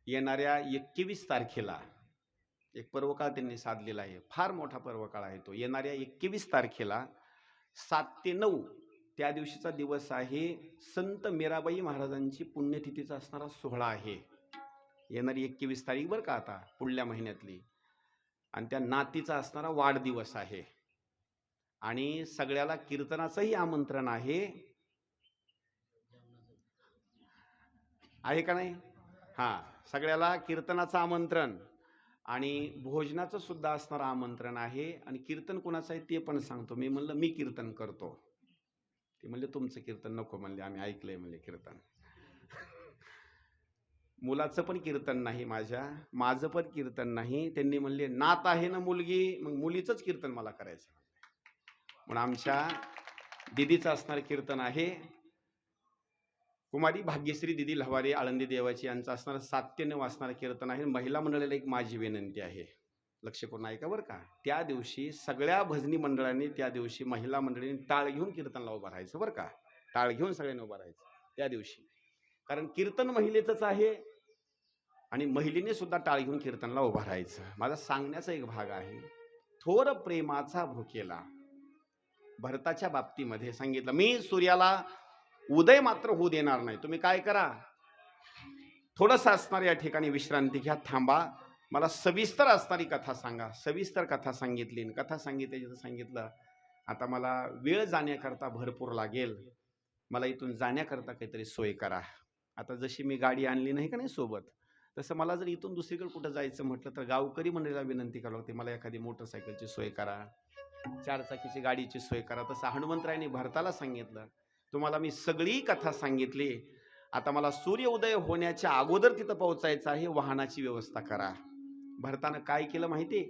येणाऱ्या 21 तारखेला एक पर्वकाळ त्यांनी साधलेला आहे, फार मोठा पर्वकाळ आहे तो. येणाऱ्या 21 तारखेला 7 ते 9 त्या दिवशीचा दिवस आहे. संत मीराबाई महाराजांची पुण्यतिथीचा असणारा सोहळा आहे. येणारी 21 तारीख बरं का, आता पुढल्या महिन्यातली. आणि त्या नातीचा असणारा वाढदिवस आहे. आणि सगळ्याला कीर्तनाचंही आमंत्रण आहे का नाही? सगळ्याला कीर्तनाचं आमंत्रण आणि भोजनाचं सुद्धा असणारं आमंत्रण आहे. आणि कीर्तन कुणाचं आहे ते पण सांगतो. मी म्हणलं मी कीर्तन करतो. ते म्हणले तुमचं कीर्तन नको, म्हणले आम्ही ऐकलंय म्हणले कीर्तन. मुलाचं पण कीर्तन नाही, माझं पण कीर्तन नाही. त्यांनी म्हणले नात आहे ना मुलगी, मग मुलीचंच कीर्तन मला करायचं. म्हणून आमच्या दिदीचं असणारं कीर्तन आहे. कुमारी भाग्यश्री दिदी लवारे आळंदी देवाची यांचं असणारं 7 ते 9 असणारं कीर्तन आहे. महिला मंडळाला एक माझी विनंती आहे, लक्ष करून ऐका बरं का. त्या दिवशी सगळ्या भजनी मंडळांनी, त्या दिवशी महिला मंडळींनी टाळ घेऊन कीर्तनला उभं राहायचं बरं का. टाळ घेऊन सगळ्यांनी उभं राहायचं त्या दिवशी, कारण कीर्तन महिलेचंच आहे आणि महिलेने सुद्धा टाळ घेऊन कीर्तनला उभं राहायचं. माझा सांगण्याचा एक भाग आहे. थोर प्रेमाचा भुकेला भरताच्या बाबतीमध्ये सांगितलं, मी सूर्याला उदय मात्र होऊ देणार नाही. तुम्ही काय करा, थोडंसं असणार या ठिकाणी विश्रांती घ्या, थांबा, मला सविस्तर असणारी कथा सांगा. सविस्तर कथा सांगितली. कथा सांगितल्याचं सांगितलं, आता मला वेळ जाण्याकरता भरपूर लागेल, मला इथून जाण्याकरता काहीतरी सोय करा. आता जशी मी गाडी आणली नाही का नाही सोबत, तसं मला जर इथून दुसरीकडे कुठं जायचं म्हटलं तर गावकरी मंडळीला विनंती करावी लागते, मला एखादी मोटरसायकलची सोय करा, 4 चाकीची गाडीची सोय करा. तसं हनुमंतरायांनी भरताला सांगितलं, तुम्हाला मी सगळी कथा सांगितली, आता मला सूर्य उदय होण्याच्या अगोदर तिथं पोहोचायचं आहे, वाहनाची व्यवस्था करा. भरतानं काय केलं माहिती?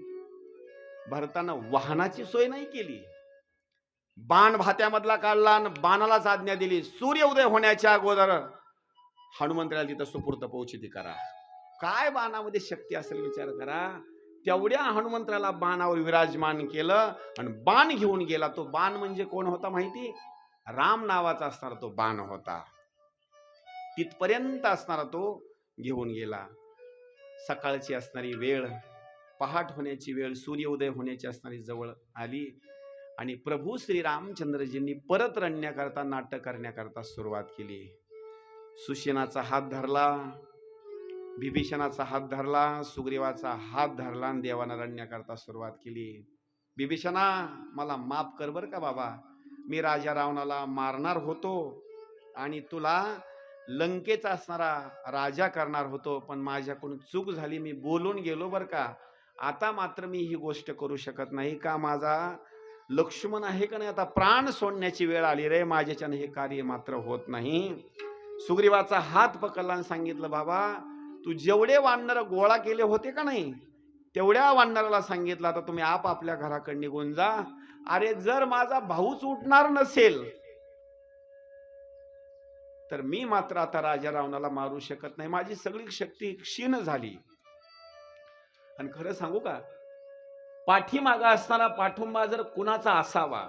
भरतानं वाहनाची सोय नाही केली, बाण भात्यामधला काढला आणि बाणालाच आज्ञा दिली, सूर्य उदय होण्याच्या अगोदर हनुमंतराला तिथं सुपूर्त पोहोचती करा. काय बाणामध्ये शक्ती असेल विचार करा. तेवढ्या हनुमंताला बाणावर विराजमान केलं आणि बाण घेऊन गेला. तो बाण म्हणजे कोण होता माहिती? राम नावाचा असणारा तो बाण होता. तिथपर्यंत असणारा तो घेऊन गेला. सकाळची असणारी वेळ, पहाट होण्याची वेळ, सूर्योदय होण्याची असणारी जवळ आली आणि प्रभू श्री रामचंद्रजींनी परत रडण्याकरता, नाटक करण्याकरता सुरुवात केली. सुशेनाचा हात धरला, बिभीषणाचा हात धरला, सुग्रीवाचा हात धरला आणि देवानं रडण्याकरता सुरुवात केली. बिभीषणा, मला माफ कर बर का बाबा. मी राजा रावणाला मारणार होतो आणि तुला लंकेचा असणारा राजा करणार होतो, पण माझ्याकडून चूक झाली, मी बोलून गेलो बर का. आता मात्र मी ही गोष्ट करू शकत नाही. का माझा लक्ष्मण आहे का नाही, आता प्राण सोडण्याची वेळ आली रे, माझ्याच्याने हे कार्य मात्र होत नाही. सुग्रीवाचा हात पकडला आणि सांगितलं, बाबा तू जेवढे वानर गोळा केले होते का नाही, तेवढ्या वानराला सांगितलं आता तुम्ही आपापल्या घराकडे निघून जा. अरे जर माझा भाऊच उठणार नसेल तर मी मात्र आता राजा रावणाला मारू शकत नाही. माझी सगळी शक्ती क्षीण झाली. आणि खरं सांगू का, पाठीमागा असताना पाठुंबा जर कुणाचा असावा,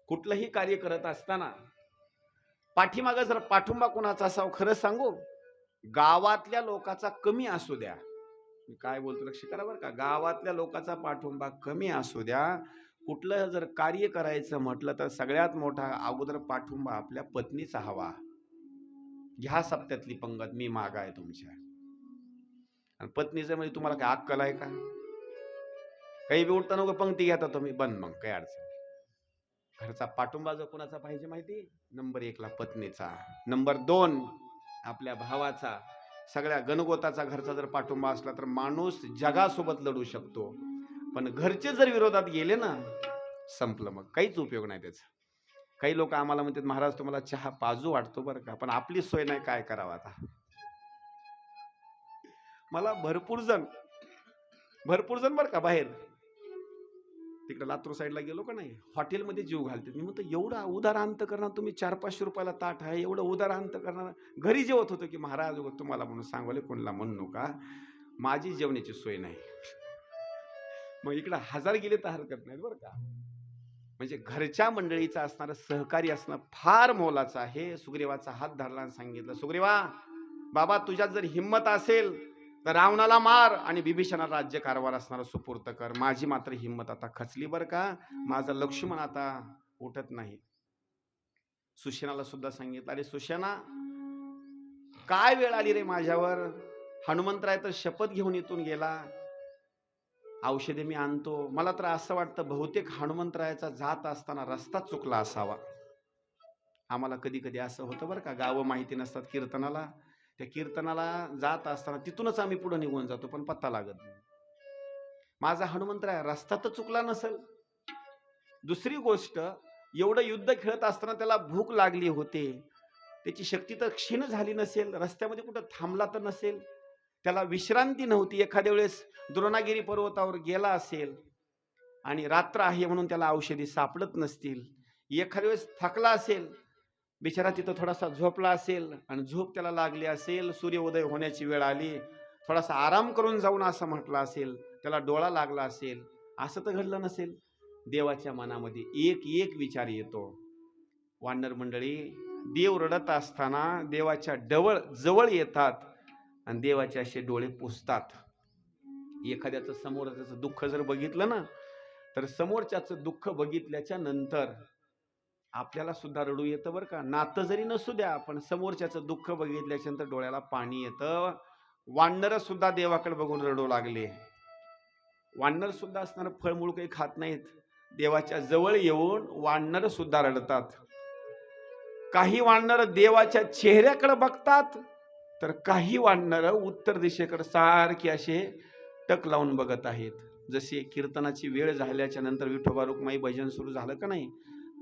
कुठलंही कार्य करत असताना पाठीमागा जर पाठुंबा कुणाचा असावा, खरं सांगू, गावातल्या लोकांचा कमी असू द्या, मी काय बोलतो लक्ष करा बरं का, गावातल्या लोकांचा पाठुंबा कमी असू द्या, कुठलं जर कार्य करायचं म्हटलं तर सगळ्यात मोठा अगोदर पाठुंबा आपल्या पत्नीचा हवा. ह्या सप्त्यातली पंगत मी मागाय तुमच्या. आणि पत्नीचं म्हणजे तुम्हाला काय अक्कल आहे का? काही बी उठता नको पंक्ती घेता तुम्ही, बंद, मग काही अडचण. घरचा पाठुंबा जो कोणाचा पाहिजे माहिती? नंबर 1 ला पत्नीचा, नंबर 2 आपल्या भावाचा. सगळ्या गणगोताचा घरचा जर पाठुंबा असला तर माणूस जगासोबत लढू शकतो. पण घरचे जर विरोधात गेले ना, संपलं, मग काहीच उपयोग नाही त्याचा. काही लोक आम्हाला म्हणतात, महाराज तुम्हाला चहा पाजू वाटतो बरं का, पण आपली सोय नाही, काय करावं आता. मला भरपूर जण बरं का बाहेर तिकडे लातूर साईडला गेलो का नाही, हॉटेलमध्ये जीव घालते. मी म्हणतो एवढा उदार अंत करणार तुम्ही, 400-500 रुपयाला ताट आहे, एवढं उदार अंत करणार. घरी जेवत होतो की महाराज तुम्हाला म्हणून सांगवले, कोणाला म्हणू नका, माझी जेवण्याची सोय नाही. मग इकडे 1000 गेले तर हरकत नाही बरं का. म्हणजे घरच्या मंडळीचं असणारं सहकार्य असणं फार मोलाचं आहे. सुग्रीवाचा हात धरला आणि सांगितलं, सुग्रीवा बाबा तुझ्यात जर हिंमत असेल तर रावणाला मार आणि बिभीषणाला राज्य कारभार असणारा सुपूर्त कर. माझी मात्र हिंमत आता खचली बरं का, माझा लक्ष्मण आता उठत नाही. सुशेनाला सुद्धा सांगितलं, अरे सुशेना काय वेळ आली रे माझ्यावर, हनुमंतराय तर शपथ घेऊन इथून गेला, औषधे मी आणतो. मला तर असं वाटतं बहुतेक हनुमंतरायाचा जात असताना रस्ता चुकला असावा. आम्हाला कधी कधी असं होतं बरं का, गावं माहिती नसतात कीर्तनाला, त्या कीर्तनाला जात असताना तिथूनच आम्ही पुढे निघून जातो पण पत्ता लागत नाही. माझा हनुमंतराय रस्ता तर चुकला नसेल. दुसरी गोष्ट, एवढं युद्ध खेळत असताना त्याला भूक लागली होते, त्याची शक्ती तर क्षीण झाली नसेल, रस्त्यामध्ये कुठं थांबला तर नसेल, त्याला विश्रांती नव्हती, एखाद्या वेळेस द्रोणागिरी पर्वतावर गेला असेल आणि रात्र आहे म्हणून त्याला औषधी सापडत नसतील, एखाद्या वेळेस थकला असेल, बिचारा तिथं थोडासा झोपला असेल आणि झोप त्याला लागली असेल, सूर्योदय होण्याची वेळ आली, थोडासा आराम करून जाऊन असं म्हटलं असेल, त्याला डोळा लागला असेल, असं तर घडलं नसेल. देवाच्या मनामध्ये एक एक विचार येतो. वानर मंडळी, देव रडत असताना देवाच्या जवळ येतात आणि देवाचे असे डोळे पुसतात. एखाद्याचं समोरच्याचं दुःख जर बघितलं ना, तर समोरच्याचं दुःख बघितल्याच्या नंतर आपल्याला सुद्धा रडू येतं बरं का. नातं जरी नसू द्या, पण समोरच्याचं दुःख बघितल्याच्या नंतर डोळ्याला पाणी येतं. वानर सुद्धा देवाकडे बघून रडू लागले. वानर सुद्धा असणार फळमूळ काही खात नाहीत, देवाच्या जवळ येऊन वानर सुद्धा रडतात. काही वानर देवाच्या चेहऱ्याकडे बघतात, तर काही वानर उत्तर दिशेकडे सारखे असे टक लावून बघत आहेत. जसे कीर्तनाची वेळ झाल्याच्या नंतर विठोबा रुक्माई भजन सुरू झालं का नाही,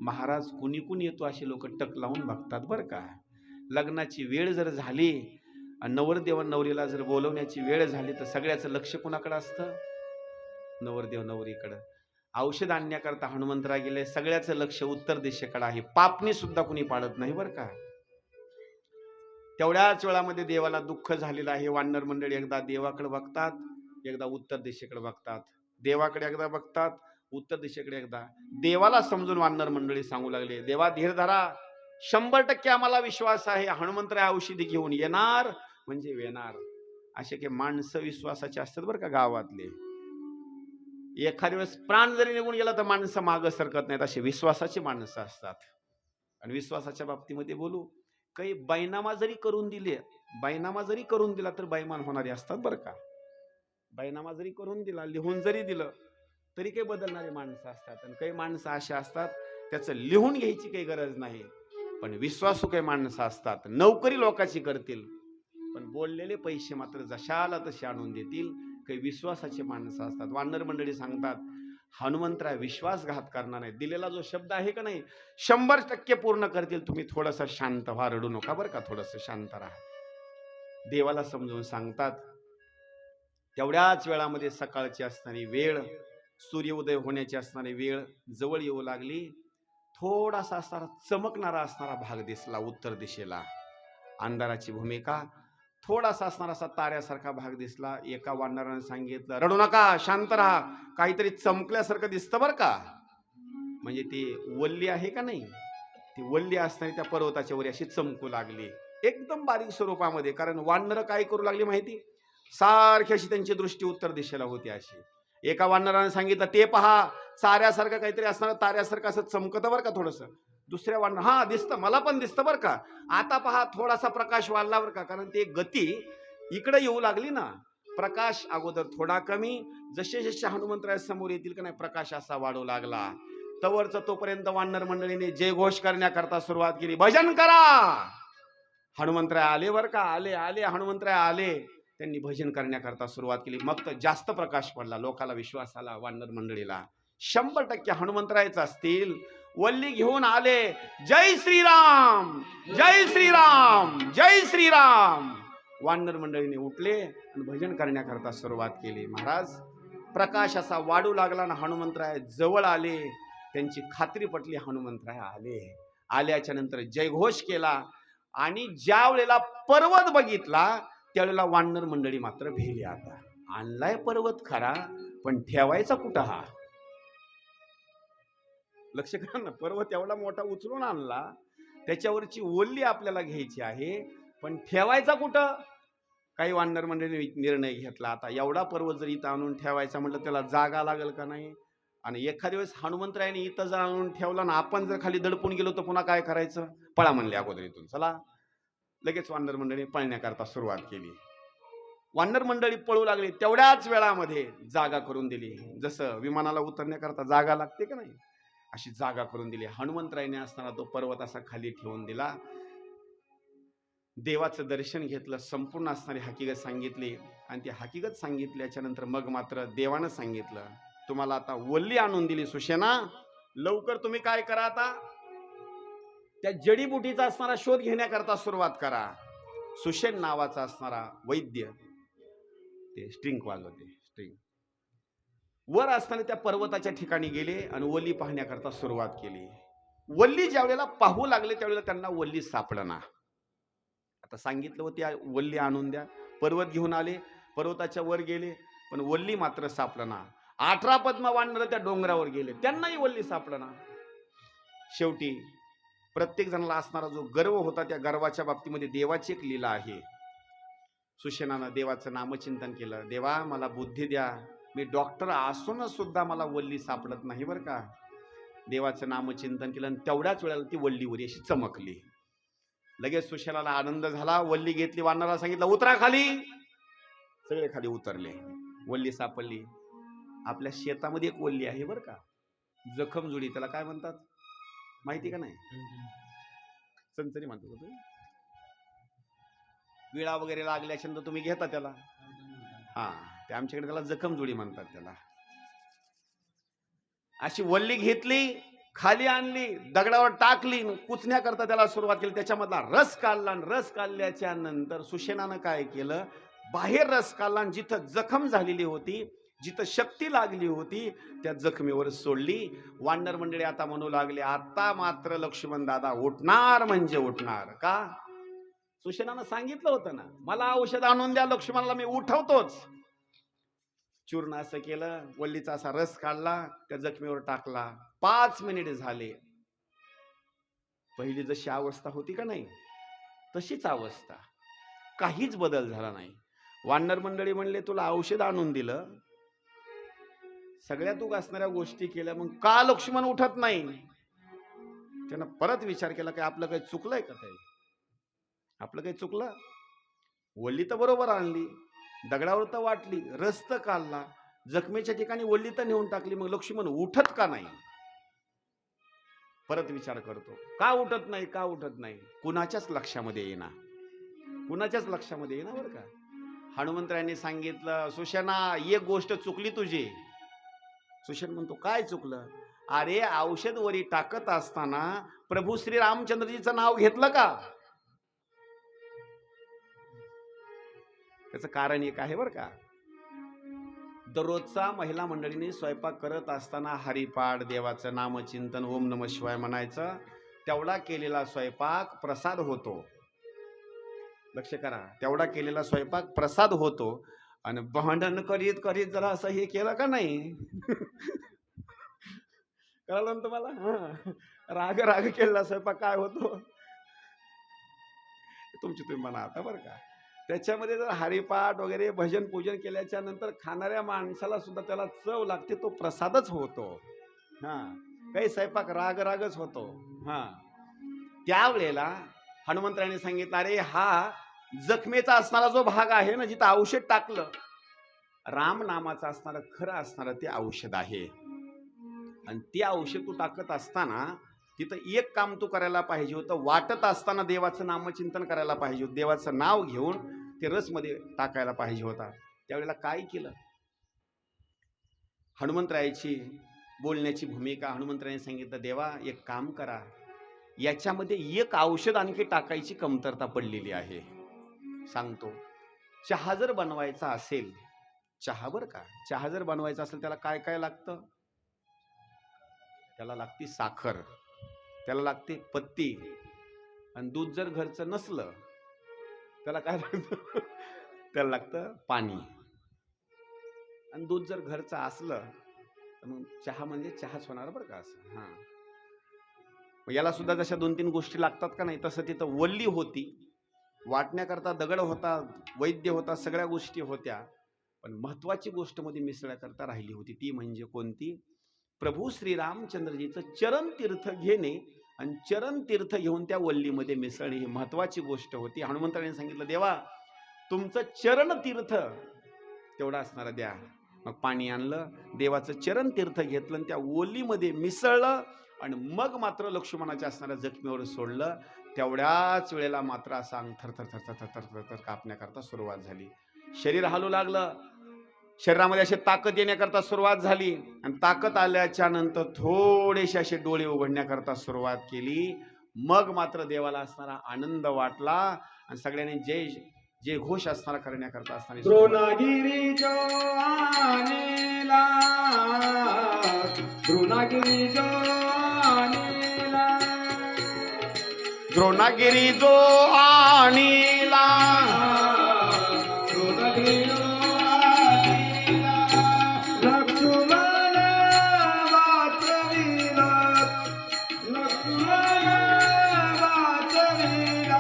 महाराज कुणी कुणी येतो असे लोक टक लावून बघतात बरं का. लग्नाची वेळ जर झाली, नवरदेव नवरीला जर बोलवण्याची वेळ झाली, तर सगळ्याचं लक्ष कुणाकडे असतं? नवरदेव नवरीकडे. औषध आणण्याकरता हनुमंतराय गेले, सगळ्याचं लक्ष उत्तर दिशेकडे आहे. पापणी सुद्धा कुणी पाळत नाही बरं का. तेवढ्याच वेळामध्ये देवाला दुःख झालेलं आहे. वानर मंडळी एकदा देवाकडे बघतात, एकदा उत्तर दिशेकडे बघतात. देवाकडे एकदा बघतात, उत्तर दिशेकडे एकदा. देवाला समजून वानर मंडळी सांगू लागले, देवा धीर धरा, 100% आम्हाला विश्वास आहे, हनुमंतराय औषधी घेऊन येणार म्हणजे येणार. असे काही माणसं विश्वासाचे असतात बरं का गावातले. एखाद्या वेळेस प्राण जरी निघून गेला तर माणसं मागं सरकत नाहीत, असे विश्वासाची माणसं असतात. आणि विश्वासाच्या बाबतीमध्ये बोलू, काही बैनामा जरी करून दिले, बैनामा जरी करून दिला तर बैमान होणारे असतात बरं का. बैनामा जरी करून दिला, लिहून जरी दिलं तरी काही बदलणारे माणसं असतात. आणि काही माणसं अशी असतात त्याचं लिहून घ्यायची काही गरज नाही, पण विश्वासू काही माणसं असतात, नोकरी लोकांची करतील पण बोललेले पैसे मात्र जशाला तसे आणून देतील. काही विश्वासाचे माणसं असतात. वानर मंडळी सांगतात, हनुमंतराय विश्वासघात करणार नाही. दिलेला जो शब्द आहे का नाही, 100% पूर्ण करतील. तुम्ही थोडंसं शांत व्हा, रडू नका बरं का, थोडंसं शांत राहा. देवाला समजून सांगतात. तेवढ्याच वेळामध्ये सकाळची असणारी वेळ, सूर्योदय होण्याची असणारी वेळ जवळ येऊ लागली. थोडासा असणारा चमकणारा असणारा भाग दिसला उत्तर दिशेला. अंधाराची भूमिका, थोडासा असणारा असा ताऱ्यासारखा भाग दिसला. एका वानराने सांगितलं, रडू नका, शांत राहा, काहीतरी चमकल्यासारखं दिसतं बरं का. म्हणजे ती वल्ली आहे का नाही, ती वल्ली असताना त्या पर्वताच्या वर अशी चमकू लागली, एकदम बारीक स्वरूपामध्ये. कारण वानर काय करू लागली माहिती, सारखी अशी त्यांची दृष्टी उत्तर दिशेला होती. अशी एका वानराने सांगितलं, ते पहा, चाऱ्यासारखं काहीतरी असणार, ताऱ्यासारखं असं चमकतं बरं का थोडंसं. दुसऱ्या वानर, हा दिसतं, मला पण दिसतं बरं का, आता पहा थोडासा प्रकाश वाढला बरं का. कारण ते गती इकडे येऊ लागली ना. प्रकाश अगोदर थोडा कमी, जसे जसे हनुमंतराय समोर येतील का नाही प्रकाश असा वाढू लागला. तवरच तोपर्यंत वानर मंडळीने जय घोष करण्याकरता सुरुवात केली, भजन करा. हनुमंतराय आले बरं का, आले आले हनुमंतराय आले. त्यांनी भजन करण्याकरता सुरुवात केली. मग तर जास्त प्रकाश पडला, लोकाला विश्वास आला वानर मंडळीला, 100% हनुमंतरायच असतील. वल्ली घेऊन आले, जय श्रीराम, जय श्रीराम, जय श्रीराम. वानर मंडळीने उठले आणि भजन करण्याकरता सुरुवात केली. महाराज, प्रकाश असा वाढू लागला ना, हनुमंतराय जवळ आले. त्यांची खात्री पटली, हनुमंतराय आले. आल्याच्या नंतर जयघोष केला. आणि ज्या वेळेला पर्वत बघितला त्यावेळेला वानर मंडळी मात्र भेली. आता आणलाय पर्वत खरा, पण ठेवायचा कुठं हा. लक्ष करा ना, पर्वत एवढा मोठा उचलून आणला, त्याच्यावरची ओल्ली आपल्याला घ्यायची आहे, पण ठेवायचा कुठं. काही वानर मंडळीने निर्णय घेतला, आता एवढा पर्वत जर इथं आणून ठेवायचा म्हटलं त्याला जागा लागेल का नाही. आणि एखाद्या वेळेस हनुमंतरायाने इथं जर आणून ठेवला ना, आपण जर खाली दडपून गेलो तर पुन्हा काय करायचं. पळा म्हणले अगोदर इथून, चला. लगेच वानर मंडळी पळण्याकरता सुरुवात केली. वानर मंडळी पळू लागली. तेवढ्याच वेळामध्ये जागा करून दिली. जसं विमानाला उतरण्याकरता जागा लागते का नाही, अशी जागा करून दिली. हनुमंतरायाने असताना तो पर्वत असा खाली ठेवून दिला. देवाचं दर्शन घेतलं, संपूर्ण असणारी हकीकत सांगितली. आणि ती हकीकत सांगितल्याच्या नंतर मग मात्र देवानं सांगितलं, तुम्हाला आता वल्ली आणून दिली सुशेना, लवकर तुम्ही काय करा, आता त्या जडीबुटीचा असणारा शोध घेण्याकरता सुरुवात करा. सुशेन नावाचा असणारा वैद्य, ते स्ट्रिंग वाजवते, स्ट्रिंग वर असताना त्या पर्वताच्या ठिकाणी गेले आणि वल्ली पाहण्याकरता सुरुवात केली. वल्ली ज्या वेळेला पाहू लागले त्यावेळेला त्यांना वल्ली सापडना. आता सांगितलं होतं वल्ली आणून द्या. पर्वत घेऊन आले, पर्वताच्या वर गेले, पण वल्ली मात्र सापडना. 18 पद्मा वानर त्या डोंगरावर गेले, त्यांनाही वल्ली सापडना. शेवटी प्रत्येक जणाला असणारा जो गर्व होता, त्या गर्वाच्या बाबतीमध्ये देवाची एक लीला आहे. सुशेनानं देवाचं नामचिंतन केलं, देवा मला बुद्धी द्या, मी डॉक्टर असून सुद्धा मला वल्ली सापडत नाही बरं का. देवाचं नामचिंतन केलं आणि तेवढ्याच वेळेला ती वल्लीवर अशी चमकली. लगेच सुशेनाला आनंद झाला. वल्ली घेतली, वानराला सांगितलं उतरा खाली. सगळे खाली उतरले. वल्ली सापडली. आपल्या शेतामध्ये एक वल्ली आहे बरं का, जखमजुडी त्याला काय म्हणतात माहिती का नाही, चंचणी म्हणतो तुम्ही. विळा वगैरे लागल्याच्या नंतर तुम्ही घेता त्याला, हा, ते आमच्याकडे त्याला जखमजुडी म्हणतात त्याला. अशी वल्ली घेतली, खाली आणली, दगडावर टाकली, कुचण्याकरता त्याला सुरुवात केली. त्याच्यामधला रस काढला. रस काढल्याच्या नंतर सुशेनानं काय केलं, बाहेर रस काढला. जिथं जखम झालेली होती, जिथं शक्ती लागली होती, त्या जखमीवर सोडली. वानर मंडळी आता म्हणू लागले, आता मात्र लक्ष्मण दादा उठणार म्हणजे उठणार. का सुशेनानं सांगितलं होतं ना, मला औषध आणून द्या लक्ष्मणाला, मी उठवतोच. चूर्ण असं केलं, वल्लीचा असा रस काढला, त्या जखमीवर टाकला. 5 मिनिट झाले. पहिली जशी अवस्था होती का नाही तशीच अवस्था, काहीच बदल झाला नाही. वानर मंडळी म्हणले, तुला औषध आणून दिलं, सगळ्या तू असणाऱ्या गोष्टी केल्या, मग का लक्ष्मण उठत नाही? त्यानं परत विचार केला, काय आपलं काही चुकलंय का? काही आपलं काही चुकलं? वल्ली तर बरोबर आणली, दगडावर तर वाटली, रस तर काढला, जखमेच्या ठिकाणी वल्ली तर नेऊन टाकली, मग लक्ष्मण उठत का नाही? परत विचार करतो, का उठत नाही, का उठत नाही? कुणाच्याच लक्षामध्ये येईना, कुणाच्याच लक्षामध्ये येईना बरं का. हनुमंतरायांनी सांगितलं, सुशेना एक गोष्ट चुकली तुझी. सुशेन म्हणतो, काय चुकलं? अरे औषध वरी टाकत असताना प्रभू श्री रामचंद्रजीचं नाव घेतलं का? त्याचं कारण एक आहे बरं का. दररोजचा महिला मंडळीने स्वयंपाक करत असताना हरिपाठ, देवाचं नामचिंतन, ओम नमः शिवाय म्हणायचं. तेवढा केलेला स्वयंपाक प्रसाद होतो. लक्ष करा, तेवढा केलेला स्वयंपाक प्रसाद होतो. आणि भांडण करीत करीत जरा असं हे केलं का नाही, कळलं ना तुम्हाला? राग राग केलेला स्वयंपाक काय होतो तुमची तुम्ही म्हणा आता बरं का. त्याच्यामध्ये जर हरिपाठ वगैरे भजन पूजन केल्याच्या नंतर खाणाऱ्या माणसाला सुद्धा त्याला चव लागते, तो प्रसादच होतो. हा, काही स्वयंपाक राग रागच होतो. हा, त्यावेळेला हनुमंतरायांनी सांगितलं, अरे हा जखमेचा असणारा जो भाग आहे ना, जिथं औषध टाकलं, राम नामाचं असणारं खरं असणारं ते औषध आहे. आणि ते औषध तू टाकत असताना तिथं एक काम तू करायला पाहिजे होतं, वाटत असताना देवाचं नामचिंतन करायला पाहिजे होतं, देवाचं नाव घेऊन ते रसमध्ये टाकायला पाहिजे होता. त्यावेळेला काय केलं? हनुमंतरायाची बोलण्याची भूमिका, हनुमंतरायांनी सांगितलं, देवा एक काम करा, याच्यामध्ये एक औषध आणखी टाकायची कमतरता पडलेली आहे. सांगतो, चहा जर बनवायचा असेल, चहा बरं का, चहा जर बनवायचा असेल त्याला काय काय लागतं? त्याला लागती साखर, त्याला लागते पत्ती, आणि दूध जर घरचं नसलं त्याला काय लागतं? त्याला लागतं पाणी. आणि दूध जर घरचं असलं तर मग चहा म्हणजे चहाच होणार बरं का. असं हा, याला सुद्धा जशा 2-3 गोष्टी लागतात का नाही, तसं तिथं वल्ली होती, वाटण्याकरता दगड होता, वैद्य होता, सगळ्या गोष्टी होत्या, पण महत्वाची गोष्ट मध्ये मिसळण्याकरता राहिली होती. ती म्हणजे कोणती? प्रभू श्रीरामचंद्रजीचं चरण तीर्थ घेणे आणि चरण तीर्थ घेऊन त्या वल्लीमध्ये मिसळणे ही महत्वाची गोष्ट होती. हनुमंताने सांगितलं, देवा तुमचं चरण तीर्थ तेवढा असणारा द्या. मग पाणी आणलं, देवाचं चरण तीर्थ घेतलं आणि त्या वल्लीमध्ये मिसळलं, आणि मग मात्र लक्ष्मणाच्या असणाऱ्या जखमीवर सोडलं. तेवढ्याच वेळेला मात्र असा अंग थरथर थरथर थरथर थरथर कापण्याकरता सुरुवात झाली. शरीर हालू लागलं, शरीरामध्ये अशी ताकद येण्याकरता सुरुवात झाली, आणि ताकद आल्याच्या नंतर थोडेसे असे डोळे उघडण्याकरता सुरुवात केली. मग मात्र देवाला असणारा आनंद वाटला, आणि सगळ्यांनी जय जय घोष असणारा करण्याकरता असणारी द्रोणागिरी जो आणेला, द्रोणागिरी जो आणेला, द्रोणागिरी जो आणीला, द्रोणागिरी जो आणेला, लक्ष्मण वाचविला, लक्ष्मण वाचविला,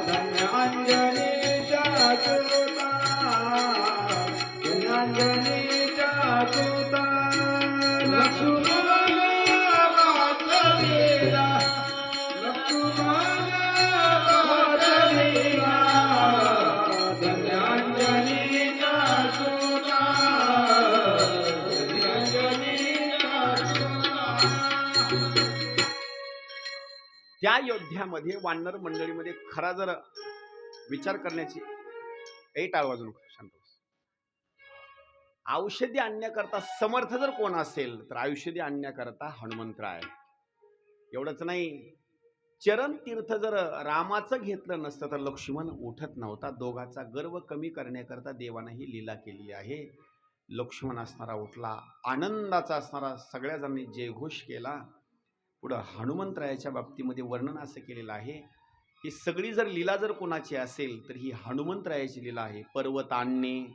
धन्य अंजनीच्या सुता, धन्य अंजनीच्या सुता, लक्ष्मण वाचविला, लक्ष्मण वाचविला, धन्य अंजनीच्या सुता, धन्य अंजनीच्या सुता. त्या योद्ध्यामध्ये वानर मंडळीमध्ये खरा जर विचार करण्याची टाळ वाजू नको, शांत बस. औषधी आणण्याकरता समर्थ जर कोण असेल तर औषधी आणण्याकरता हनुमंतराय. एवढंच नाही, चरण तीर्थ जर रामाचं घेतलं नसतं तर लक्ष्मण उठत नव्हता. दोघाचा गर्व कमी करण्याकरता देवानं ही लीला केली आहे. लक्ष्मण असणारा उठला, आनंदाचा असणारा सगळ्या जणांनी जयघोष केला. पुढं हनुमंतरायाच्या बाबतीमध्ये वर्णन असं केलेलं आहे ही सगळी जर लीला जर कोणाची असेल तर ही हनुमंतरायाची लीला आहे. पर्वत आणणे,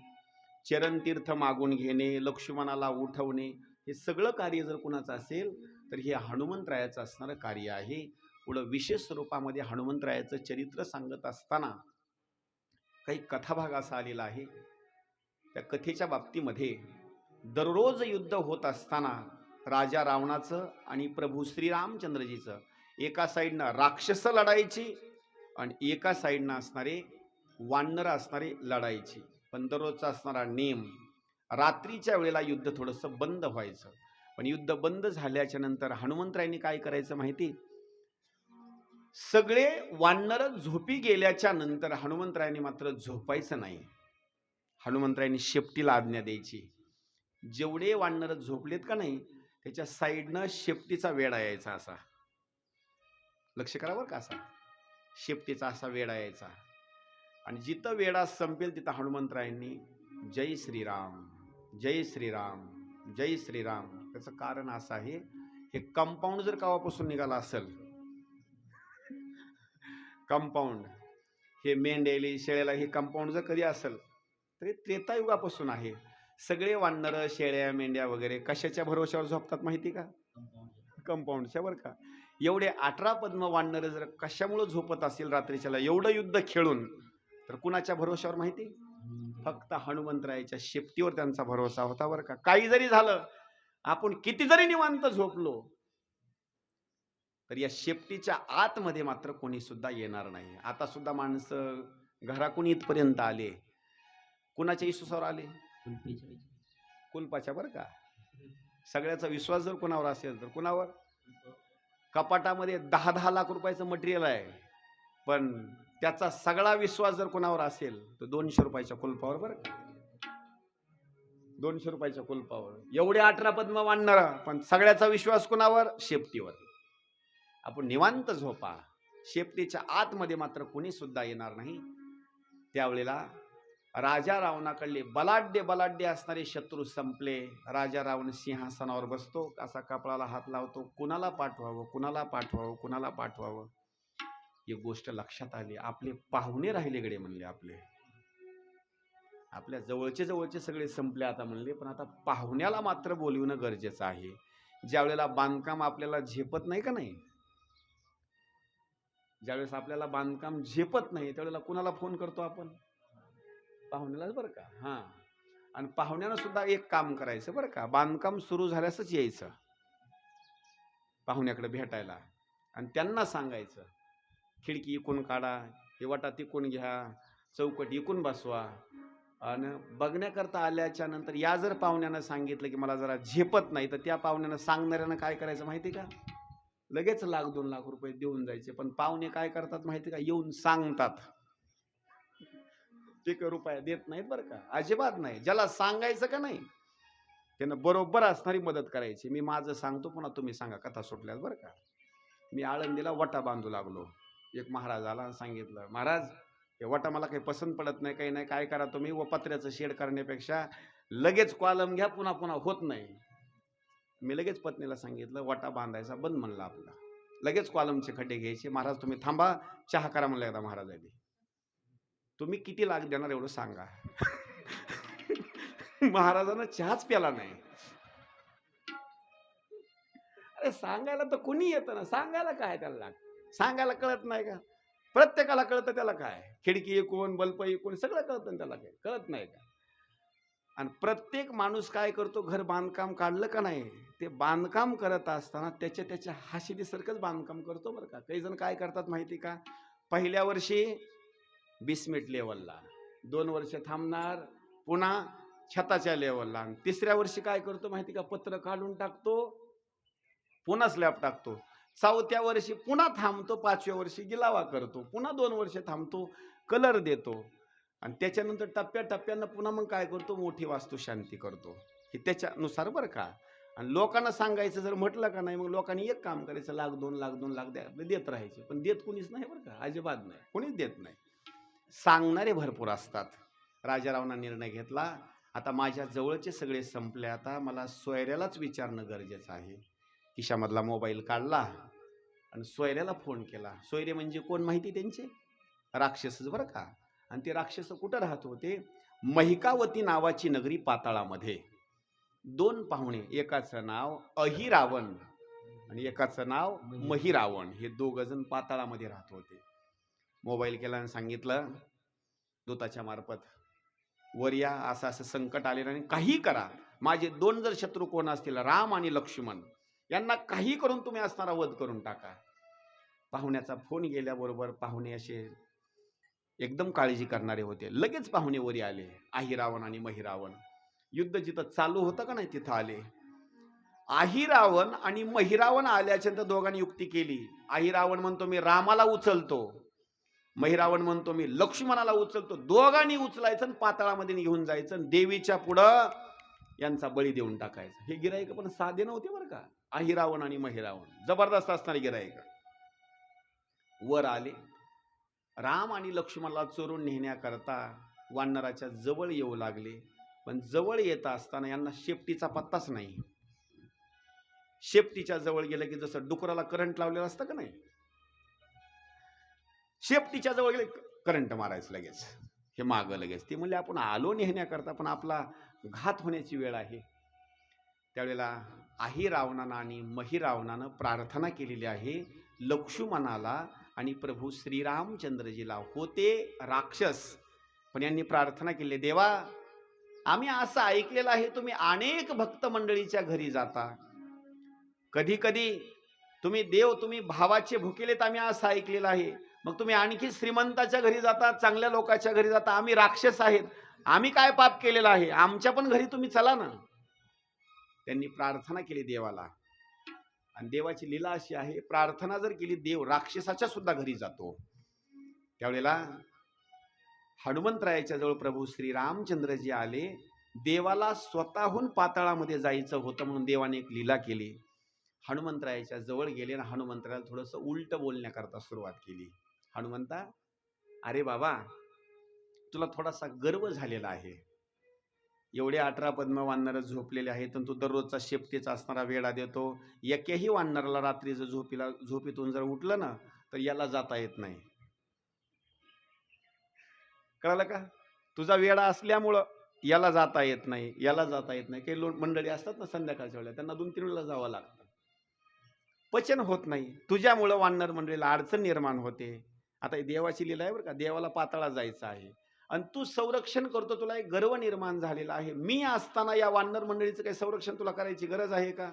चरणतीर्थ मागून घेणे, लक्ष्मणाला उठवणे, हे सगळं कार्य जर कोणाचं असेल तर हे हनुमंतरायाचं असणारं कार्य आहे. पुढं विशेष स्वरूपामध्ये हनुमंतरायाचं चरित्र सांगत असताना काही कथाभाग असा आलेला आहे. त्या कथेच्या बाबतीमध्ये दररोज युद्ध होत असताना राजा रावणाचं आणि प्रभू श्रीरामचंद्रजीचं एका साईडनं राक्षस लढायची आणि एका साईडनं असणारे वानर असणारे लढायची. पण दररोजचा असणारा नेम रात्रीच्या वेळेला युद्ध थोडंसं बंद व्हायचं. पण युद्ध बंद झाल्याच्या नंतर हनुमंतरायांनी काय करायचं माहिती, सगळे वानर झोपी गेल्याच्या नंतर हनुमंतरायांनी मात्र झोपायचं नाही. हनुमंतरायांनी शेपटीला आज्ञा द्यायची, जेवढे वानर झोपलेत का नाही त्याच्या साईडनं शेपटीचा वेढा यायचा. असा लक्ष करा बरं का, असा शेपटीचा असा वेढा यायचा. आणि जिथं वेढा संपेल तिथं हनुमंतरायांनी जय श्रीराम जय श्रीराम जय श्रीराम. त्याचं कारण असं आहे, हे कंपाऊंड जर केव्हापासून निघाला असेल, कंपाऊंड हे मेंढ्याला शेळ्याला हे कंपाऊंड जर कधी असेल तर त्रेतायुगापासून आहे. सगळे वानरं शेळ्या मेंढ्या वगैरे कशाच्या भरोश्यावर झोपतात माहिती का, कंपाऊंडच्या. बरं का, एवढे 18 पद्म वानरं जर कशामुळे झोपत असेल रात्रीच्याला एवढं युद्ध खेळून, तर कुणाच्या भरोश्यावर माहिती, फक्त हनुमंतरायाच्या शेपटीवर त्यांचा भरोसा होता. बरं का, काही जरी झालं, आपण किती जरी निवांत झोपलो तर या शेपटीच्या आतमध्ये मात्र कोणी सुद्धा येणार नाही. आता सुद्धा माणसं घराकडून इथपर्यंत आले, कुणाच्या विश्वासावर आले, कुलपाच्या. बरं का, सगळ्याचा विश्वास जर कोणावर असेल तर कुणावर, कपाटामध्ये 10-10 लाख रुपयाचं मटेरियल आहे पण त्याचा सगळा विश्वास जर कोणावर असेल तर 200 रुपयाच्या कुलपावर. बरं का, 200 रुपयाच्या कुलपावर एवढे 18 पद्म वानर, पण सगळ्याचा विश्वास कोणावर, शेपटीवर. आपण निवांत झोपा, शेपटीच्या आतमध्ये मात्र कोणी सुद्धा येणार नाही. त्यावेळेला राजा रावणाकडले बलाढ्य असणारे शत्रू संपले. राजा रावण सिंहासनावर बसतो, असा कपाळाला हात लावतो, कुणाला पाठवावं कुणाला पाठवावं कुणाला पाठवावं. एक गोष्ट लक्षात आली, आपले पाहुणे राहिले गडे म्हणले, आपल्या जवळचे सगळे संपले आता म्हणले, पण आता पाहुण्याला मात्र बोलवणं गरजेचं आहे. ज्या वेळेला बांधकाम आपल्याला झेपत नाही का नाही, ज्यावेळेस आपल्याला बांधकाम झेपत नाही त्यावेळेला कुणाला फोन करतो आपण, पाहुण्यालाच. बरं का, हां. आणि पाहुण्यानं सुद्धा एक काम करायचं बरं का, बांधकाम सुरू झाल्यासच यायचं पाहुण्याकडे भेटायला आणि त्यांना सांगायचं, खिडकी इकून काढा, हे वाटा तिकून घ्या, चौकट इकून बसवा. आणि बघण्याकरता आल्याच्या नंतर या जर पाहुण्यानं सांगितलं की मला जरा झेपत नाही, तर त्या पाहुण्यानं सांगणाऱ्यानं काय करायचं माहिती का, लगेच 1-2 लाख रुपये देऊन जायचे. पण पाहुणे काय करतात माहिती का, येऊन सांगतात, ते रुपया देत नाहीत. बरं का, अजिबात नाही. ज्याला सांगायचं का नाही त्यानं बरोबर असणारी मदत करायची. मी माझं सांगतो, पुन्हा तुम्ही सांगा, कथा सुटल्यास. बरं का, मी आळंदीला वटा बांधू लागलो. एक महाराज आला आणि सांगितलं, महाराज हे वटा मला काही पसंत पडत नाही, काही नाही, काय करा तुम्ही, व पत्र्याचं शेड करण्यापेक्षा लगेच कॉलम घ्या, पुन्हा होत नाही. मी लगेच पत्नीला सांगितलं, वटा बांधायचा बंद म्हणला आपला, लगेच कॉलमचे खड्डे घ्यायचे. महाराज तुम्ही थांबा, चहा करा म्हणलं एकदा महाराजांनी. तुम्ही किती लाख देणार एवढं सांगा. महाराजांना चहाच प्याला नाही. अरे सांगायला तर कुणी येतं ना, सांगायला काय त्याला लाग, सांगायला कळत नाही का, प्रत्येकाला कळतं त्याला काय, खिडकी एकूण बल्ब एकूण सगळं कळतं त्याला, काय कळत नाही का. आणि प्रत्येक माणूस काय करतो, घर बांधकाम काढलं का नाही, ते बांधकाम करत असताना त्याच्या हाशिदीसारखंच बांधकाम करतो. बरं का, काही जण काय करतात माहिती का, पहिल्या वर्षी बेसमेंट लेवलला, 2 वर्ष थांबणार, पुन्हा छताच्या लेवलला, आणि 3ऱ्या वर्षी काय करतो माहिती का, पत्र काढून टाकतो, पुन्हा स्लॅब टाकतो. 4थ्या वर्षी पुन्हा थांबतो, 5व्या वर्षी गिलावा करतो, पुन्हा 2 वर्ष थांबतो, कलर देतो, आणि त्याच्यानंतर टप्प्याटप्प्यानं पुन्हा मग काय करतो, मोठी वास्तुशांती करतो. हे त्याच्यानुसार. बरं का, आणि लोकांना सांगायचं जर म्हटलं का नाही, मग लोकांनी एक काम करायचं, 1-2 लाख देत राहायचे. पण देत कोणीच नाही बरं का, अजिबात नाही, कोणीच देत नाही. सांगणारे भरपूर असतात. राजा रावणाने निर्णय घेतला, आता माझ्या जवळचे सगळे संपले, आता मला सोयऱ्यालाच विचारणं गरजेचं आहे. खिशामधला मोबाईल काढला, आणि सोयऱ्याला फोन केला. सोयरे म्हणजे कोण माहिती त्यांचे? राक्षसच बरं का. आणि ते राक्षस कुठं राहत होते? महिकावती नावाची नगरी पाताळामध्ये. दोन पाहुणे, एकाचं नाव अहिरावण आणि एकाचं नाव महिरावण, हे दोघ जण पाताळामध्ये राहत होते. मोबाईल केला आणि सांगितलं दूताच्या मार्फत, वर या, असं असं संकट आलेलं आणि काही करा. माझे दोन जर शत्रू कोण असतील, राम आणि लक्ष्मण, यांना काही करून तुम्ही असणारा वध करून टाका. पाहुण्याचा फोन गेल्याबरोबर पाहुणे असे एकदम काळजी करणारे होते. लगेच पाहुणे वरी आले. अहिरावण आणि महिरावण युद्ध जिथं चालू होतं का नाही तिथं आले. अहिरावण आणि महिरावण आल्याच्या नंतर दोघांनी युक्ती केली. अहिरावण म्हणतो मी रामाला उचलतो, महिरावण म्हणतो मी लक्ष्मणाला उचलतो. दोघांनी उचलायचं आणि पाताळामध्ये घेऊन जायचं, देवीच्या पुढं यांचा बळी देऊन टाकायचा. हे गिराईक पण साधे नव्हते बरं का. अहिरावण आणि महिरावण जबरदस्त असणारे गिराईक. वर आले. राम आणि लक्ष्मणाला चोरून नेण्याकरता वानराच्या जवळ येऊ लागले. पण जवळ येत असताना यांना शेपटीचा पत्ताच नाही. शेपटीच्या जवळ गेलं की जसं डुकराला करंट लावलेलं असतं का नाही, शेपटीच्या जवळ गेले करंट मारायचं लगेच. हे मागं लगेच. ते म्हणले आपण आलो नेण्याकरता पण आपला घात होण्याची वेळ आहे. त्यावेळेला अहिरावणानं आणि महिरावणानं प्रार्थना केलेली आहे लक्ष्मणाला आणि प्रभू श्रीरामचंद्रजीला. होते राक्षस पण यांनी प्रार्थना केली, देवा आम्ही असं ऐकलेलं आहे तुम्ही अनेक भक्त मंडळीच्या घरी जाता, कधी कधी तुम्ही देव तुम्ही भावाचे भुकेलेत, आम्ही असं ऐकलेलं आहे. मग तुम्ही आणखी श्रीमंताच्या घरी जाता, चांगल्या लोकांच्या घरी जाता, आम्ही राक्षस आहेत, आम्ही काय पाप केलेलं आहे, आमच्या पण घरी तुम्ही चला ना. त्यांनी प्रार्थना केली देवाला. आणि देवाची लीला अशी आहे, प्रार्थना जर केली देव राक्षसाच्या सुद्धा घरी जातो. त्यावेळेला हनुमंतरायाच्या जवळ प्रभू श्री रामचंद्रजी आले. देवाला स्वतःहून पाताळामध्ये जायचं होतं म्हणून देवाने एक लीला केली. हनुमंतरायाच्या जवळ गेले आणि हनुमंतरायाला थोडंसं उलट बोलण्याकरता सुरुवात केली. हनुमंता, अरे बाबा तुला थोडासा गर्व झालेला आहे. एवढे 18 पद्म वानर झोपलेले आहेत आणि तू दररोजचा शेपटीचा असणारा वेळा देतो. एकही वानराला रात्री जर झोपीतून जर उठलं ना तर याला जाता येत नाही. कळलं का? तुझा वेळा असल्यामुळं याला जाता येत नाही, याला जाता येत नाही. काही मंडळी असतात ना संध्याकाळच्या वेळेला, त्यांना 2-3 वेळेला जावं लागतं, पचन होत नाही. तुझ्यामुळं वानर मंडळीला अडचण निर्माण होते. आता देवाची लीला आहे बरं का. देवाला पाताळा जायचं आहे आणि तू संरक्षण करतो, तुला एक गर्व निर्माण झालेला आहे. मी असताना या वानर मंडळीचं काही संरक्षण तुला करायची गरज आहे का?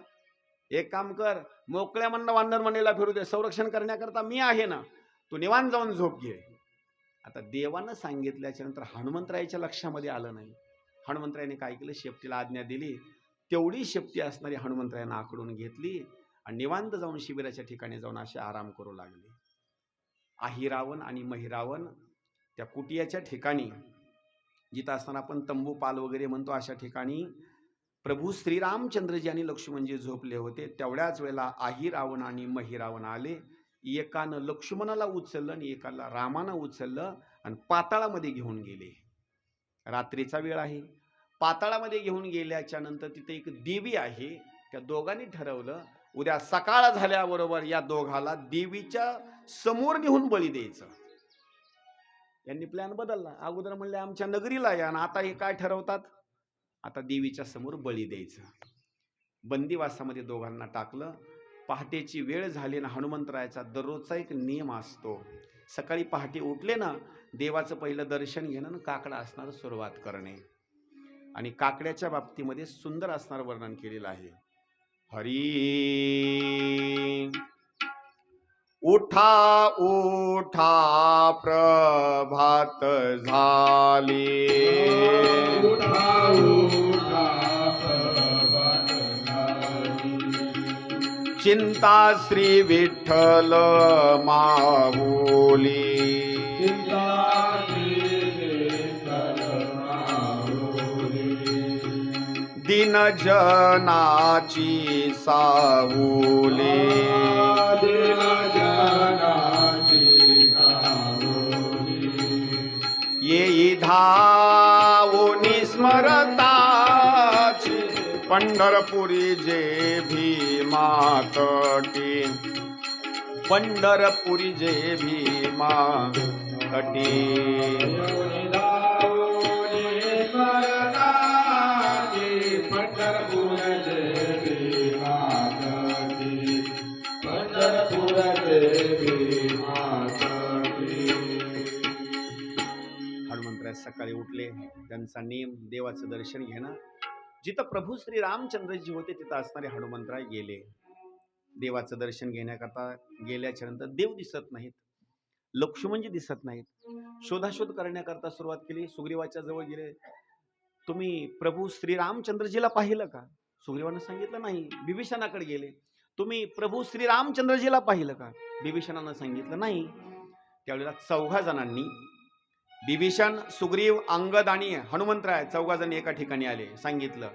एक काम कर, मोकळ्या मनानं वानर मंडळीला फिरू दे, संरक्षण करण्याकरता मी आहे ना, तू निवांत जाऊन झोप घे. आता देवानं सांगितल्याच्या नंतर हनुमंतरायाच्या लक्षामध्ये आलं नाही. हनुमंतरायाने काय केलं, शेपटीला आज्ञा दिली. तेवढी शेपटी असणारी हनुमंतरायानं आकडून घेतली आणि निवांत जाऊन शिबिराच्या ठिकाणी जाऊन असे आराम करू लागले. अहिरावण आणि महिरावण त्या कुटियाच्या ठिकाणी, जिथं असताना आपण तंबू पाल वगैरे म्हणतो, अशा ठिकाणी प्रभू श्रीरामचंद्रजी आणि लक्ष्मणजी झोपले होते. तेवढ्याच वेळेला अहिरावण आणि महिरावण आले. एकानं लक्ष्मणाला उचललं आणि एकाला रामानं उचललं आणि पाताळामध्ये घेऊन गेले. रात्रीचा वेळ आहे. पाताळामध्ये घेऊन गेल्याच्या नंतर तिथे एक देवी आहे. त्या दोघांनी ठरवलं उद्या सकाळ झाल्याबरोबर या दोघाला देवीच्या समोर नेऊन बळी द्यायचं. यांनी प्लॅन बदलला. अगोदर म्हणले आमच्या नगरीला या, आणि आता हे काय ठरवतात, आता देवीच्या समोर बळी द्यायचं. बंदिवासामध्ये दोघांना टाकलं. पहाटेची वेळ झाली ना, हनुमंतरायाचा दररोजचा एक नियम असतो, सकाळी पहाटे उठले ना देवाचं पहिलं दर्शन घेणं आणि काकडा असणार सुरुवात करणे. आणि काकड्याच्या बाबतीमध्ये सुंदर असणार वर्णन केलेलं आहे. हरी उठा उठा प्रभात झाली, उठा उठा प्रभात झाली, चिंता श्री विठ्ठल माऊली, चिंता श्री विठ्ठल माऊली, दीन जनाची सावली, दीन जनाची सावली, येई धावोनी स्मरताची पंढरपुरी जे भीमा तटी, पंढरपुरी जे भीमा तटी येऊनी धावोनी स्मरणाची पंढरपूरचे भीमातटी पंढरपूरचे भीमातटी. हनुमंतराय सकाळी उठले, त्यांचा नेम देवाचं दर्शन घेणं. जिथं प्रभू श्री रामचंद्रजी होते तिथं असणारे हनुमंतराय गेले. देवाचं दर्शन घेण्याकरता गेल्याच्या नंतर देव दिसत नाहीत, लक्ष्मणजी दिसत नाहीत. शोधाशोध करण्याकरता सुरुवात केली. सुग्रीवाच्या जवळ गेले. तुम्ही प्रभू श्री रामचंद्रजीला पाहिलं का? सुग्रीवानं सांगितलं नाही. बिभीषणाकडे गेले. तुम्ही प्रभू श्री रामचंद्रजीला पाहिलं का? बिभीषणानं सांगितलं नाही. त्यावेळेला 4 जणांनी, बिभीषण, सुग्रीव, अंगद आणि हनुमंतराय 4 जण एका ठिकाणी आले. सांगितलं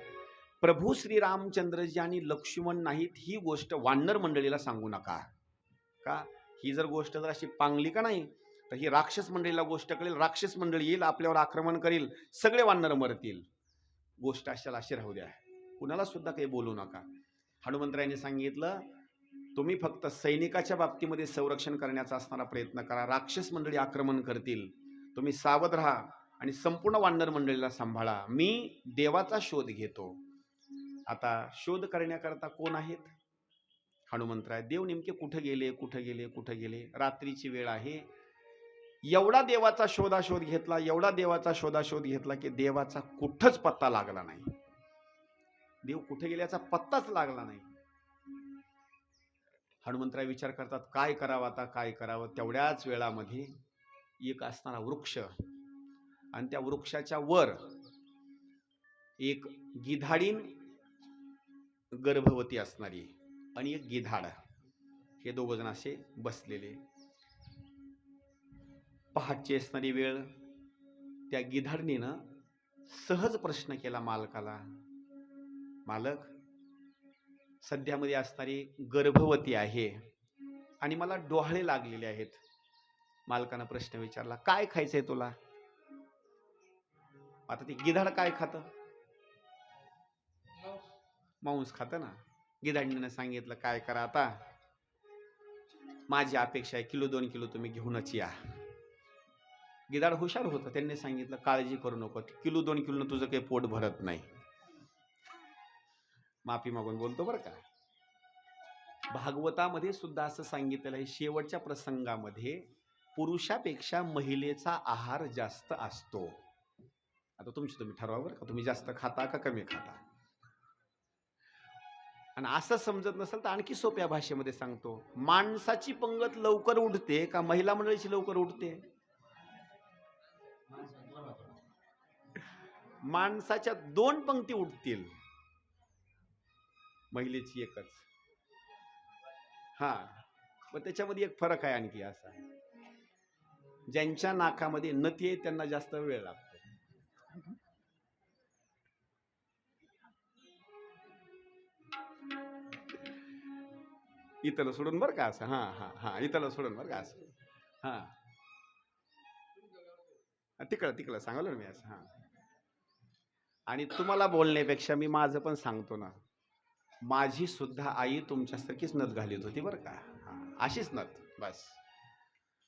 प्रभू श्री रामचंद्रजी आणि लक्ष्मण नाहीत, ही गोष्ट वानर मंडळीला सांगू नका. का? ही जर गोष्ट जर अशी पांगली का नाही तर ही राक्षस मंडळीला गोष्ट कळेल. राक्षस मंडळी येईल, आपल्यावर आक्रमण करेल, सगळे वानर मरतील. गोष्ट अशाला अशी राहू द्या, कुणाला सुद्धा काही बोलू नका. हनुमंतरायाने सांगितलं तुम्ही फक्त सैनिकाच्या बाबतीमध्ये संरक्षण करण्याचा असणारा प्रयत्न करा. राक्षस मंडळी आक्रमण करतील, तुम्ही सावध राहा आणि संपूर्ण वानर मंडळीला सांभाळा. मी देवाचा शोध घेतो. आता शोध करण्याकरता कोण आहेत? हनुमंतराय. देव नेमके कुठे गेले, कुठे गेले, कुठे गेले? रात्रीची वेळ आहे. एवढा देवाचा शोधाशोध घेतला, एवढा देवाचा शोधाशोध घेतला की देवाचा कुठंच पत्ता लागला नाही. देव कुठे गेल्याचा पत्ताच लागला नाही. हनुमंतराय विचार करतात काय करावं आता, काय करावं. तेवढ्याच वेळामध्ये एक असणारा वृक्ष आणि त्या वृक्षाच्या वर एक गिधाडीन गर्भवती असणारी आणि एक गिधाड, हे 2 जण असे बसलेले. पहाटची असणारी वेळ. त्या गिधाडणीनं सहज प्रश्न केला मालकाला, मालक, सध्यामध्ये असणारी गर्भवती आहे आणि मला डोहाळे लागलेले आहेत. मालकानं प्रश्न विचारला काय खायचंय तुला? आता ती गिधाड काय खातं? मांस खातं ना. गिधाडीनं सांगितलं काय करा आता, माझी अपेक्षा आहे 1-2 किलो तुम्ही घेऊनच या. गिधाड हुशार होतं, त्यांनी सांगितलं काळजी करू नको, 1-2 किलो तुझं काही पोट भरत नाही. माफी मागून बोलतो बरं का. भागवतामध्ये सुद्धा असं सांगितलेलं आहे, शेवटच्या प्रसंगामध्ये पुरुषापेक्षा महिलेचा आहार जास्त असतो. आता तुम्ही ठरवा बरं का, तुम्ही जास्त खाता का कमी खाता. आणि असं समजत नसेल तर आणखी सोप्या भाषेमध्ये सांगतो, माणसाची पंगत लवकर उठते का महिला मंडळीची लवकर उठते? माणसाच्या 2 पंक्ती उठतील, महिलेची एकच. हा, पण त्याच्यामध्ये एक फरक आहे आणखी असा, ज्यांच्या नाकामध्ये नती आहे त्यांना जास्त वेळ लागतो. इथलं सोडून बरं का असं. हा हा हा, इथलं सोडून बरं का असं. हा, तिकडं सांगलो ना मी असं. हा, आणि तुम्हाला बोलण्यापेक्षा मी माझं पण सांगतो ना, माझी सुद्धा आई तुमच्यासारखीच नथ घालीत होती बरं का. हा, अशीच नथ बस.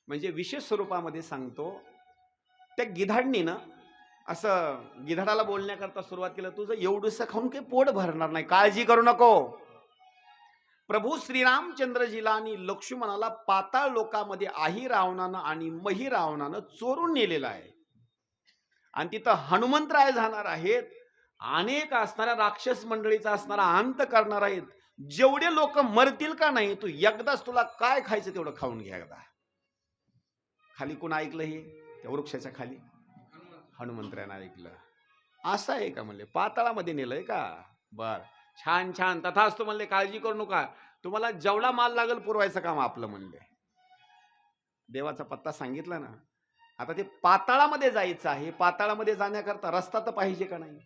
म्हणजे विशेष स्वरूपामध्ये सांगतो, त्या गिधाडणीनं असं गिधाडाला बोलण्याकरता सुरुवात केलं, तुझं एवढंसं खाऊन काही पोट भरणार नाही, काळजी करू नको. प्रभू श्रीरामचंद्रजीला आणि लक्ष्मणाला पाताळ लोकामध्ये आही रावणानं आणि मही रावणानं चोरून नेलेलं आहे. आणि तिथं हनुमंतराय जाणार आहेत, अनेक असणाऱ्या राक्षस मंडळीचा असणारा अंत करणार आहेत. जेवढे लोक मरतील का नाही, तू एकदाच तुला काय खायचं तेवढं खाऊन घ्या एकदा. खाली कोण ऐकलं हे? त्या वृक्षाच्या खाली हनुमंतरायानं ऐकलं. असं आहे का म्हणले, पाताळामध्ये नेलंय का? बर, छान छान, तथास्तु म्हणले, काळजी करू नका, तुम्हाला जेवढा माल लागेल पुरवायचं काम आपलं म्हणले. देवाचा पत्ता सांगितला ना. आता ते पाताळामध्ये जायचं आहे, पाताळामध्ये जाण्याकरता रस्ता तर पाहिजे का नाही?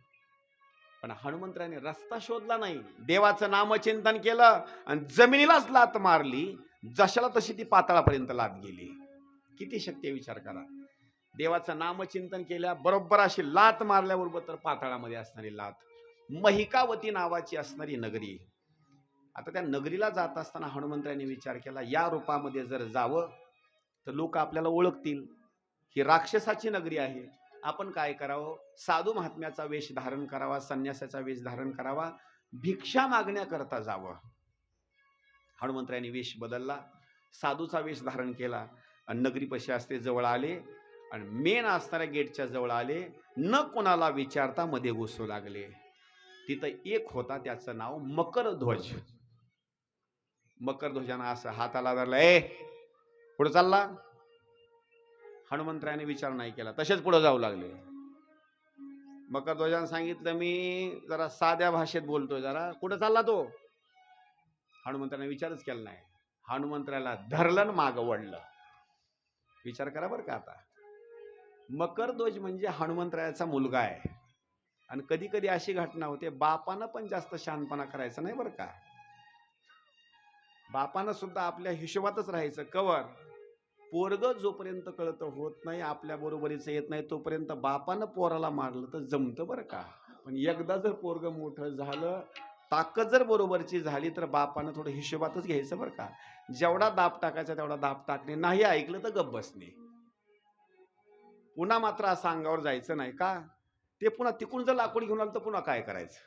पण हनुमंतरायाने रस्ता शोधला नाही, देवाचं नामचिंतन केलं आणि जमिनीलाच लात मारली. जशाला तशी ती पाताळापर्यंत लात गेली. किती शक्य विचार करा. देवाचं नामचिंतन केल्या बरोबर अशी लात मारल्याबरोबर तर पाताळामध्ये असणारी लात, महिकावती नावाची असणारी नगरी. आता त्या नगरीला जात असताना हनुमंतांनी विचार केला, या रूपामध्ये जर जावं तर लोक आपल्याला ओळखतील, ही राक्षसाची नगरी आहे. आपण काय करावं, साधू महात्म्याचा वेश धारण करावा, संन्यासाचा वेश धारण करावा, भिक्षा मागण्याकरता जावं. हनुमंतरायांनी वेश बदलला, साधूचा वेश धारण केला आणि नगरीपाशी असते जवळ आले आणि मेन असणाऱ्या गेटच्या जवळ आले. न कोणाला विचारता मध्ये घुसू लागले. तिथं एक होता, त्याचं नाव मकरध्वज. मकरध्वजानं असं हाताला धरलं, ए पुढे चालला. हनुमंतरायाने विचार नाही केला, तसेच पुढे जाऊ लागले. मकरध्वजानं सांगितलं, मी जरा साध्या भाषेत बोलतोय, जरा कुठं चालला तो. हनुमंतरायाने विचारच केला नाही. हनुमंतरायाला धरलं मागं वळलं. विचार करा बरं का. आता मकरध्वज म्हणजे हनुमंतरायाचा मुलगा आहे. आणि कधी कधी अशी घटना होते, बापानं पण जास्त शहाणपणा करायचा नाही बरं का. बापानं सुद्धा आपल्या हिशोबातच राहायचं. कवर पोरग जोपर्यंत कळतं होत नाही, आपल्या बरोबरीचं येत नाही, तोपर्यंत बापानं पोराला मारलं तर जमतं बरं का. पण एकदा जर पोरग मोठं झालं, ताकद जर बरोबरची झाली, तर बापानं थोडं हिशोबातच घ्यायचं बरं का. जेवढा दाब टाकायचा तेवढा दाब टाकणे, नाही ऐकलं तर गप्प बसणे. पुन्हा मात्र असं अंगावर जायचं नाही का. ते पुन्हा तिकडून जर लाकूड घेऊन आलं तर पुन्हा काय करायचं.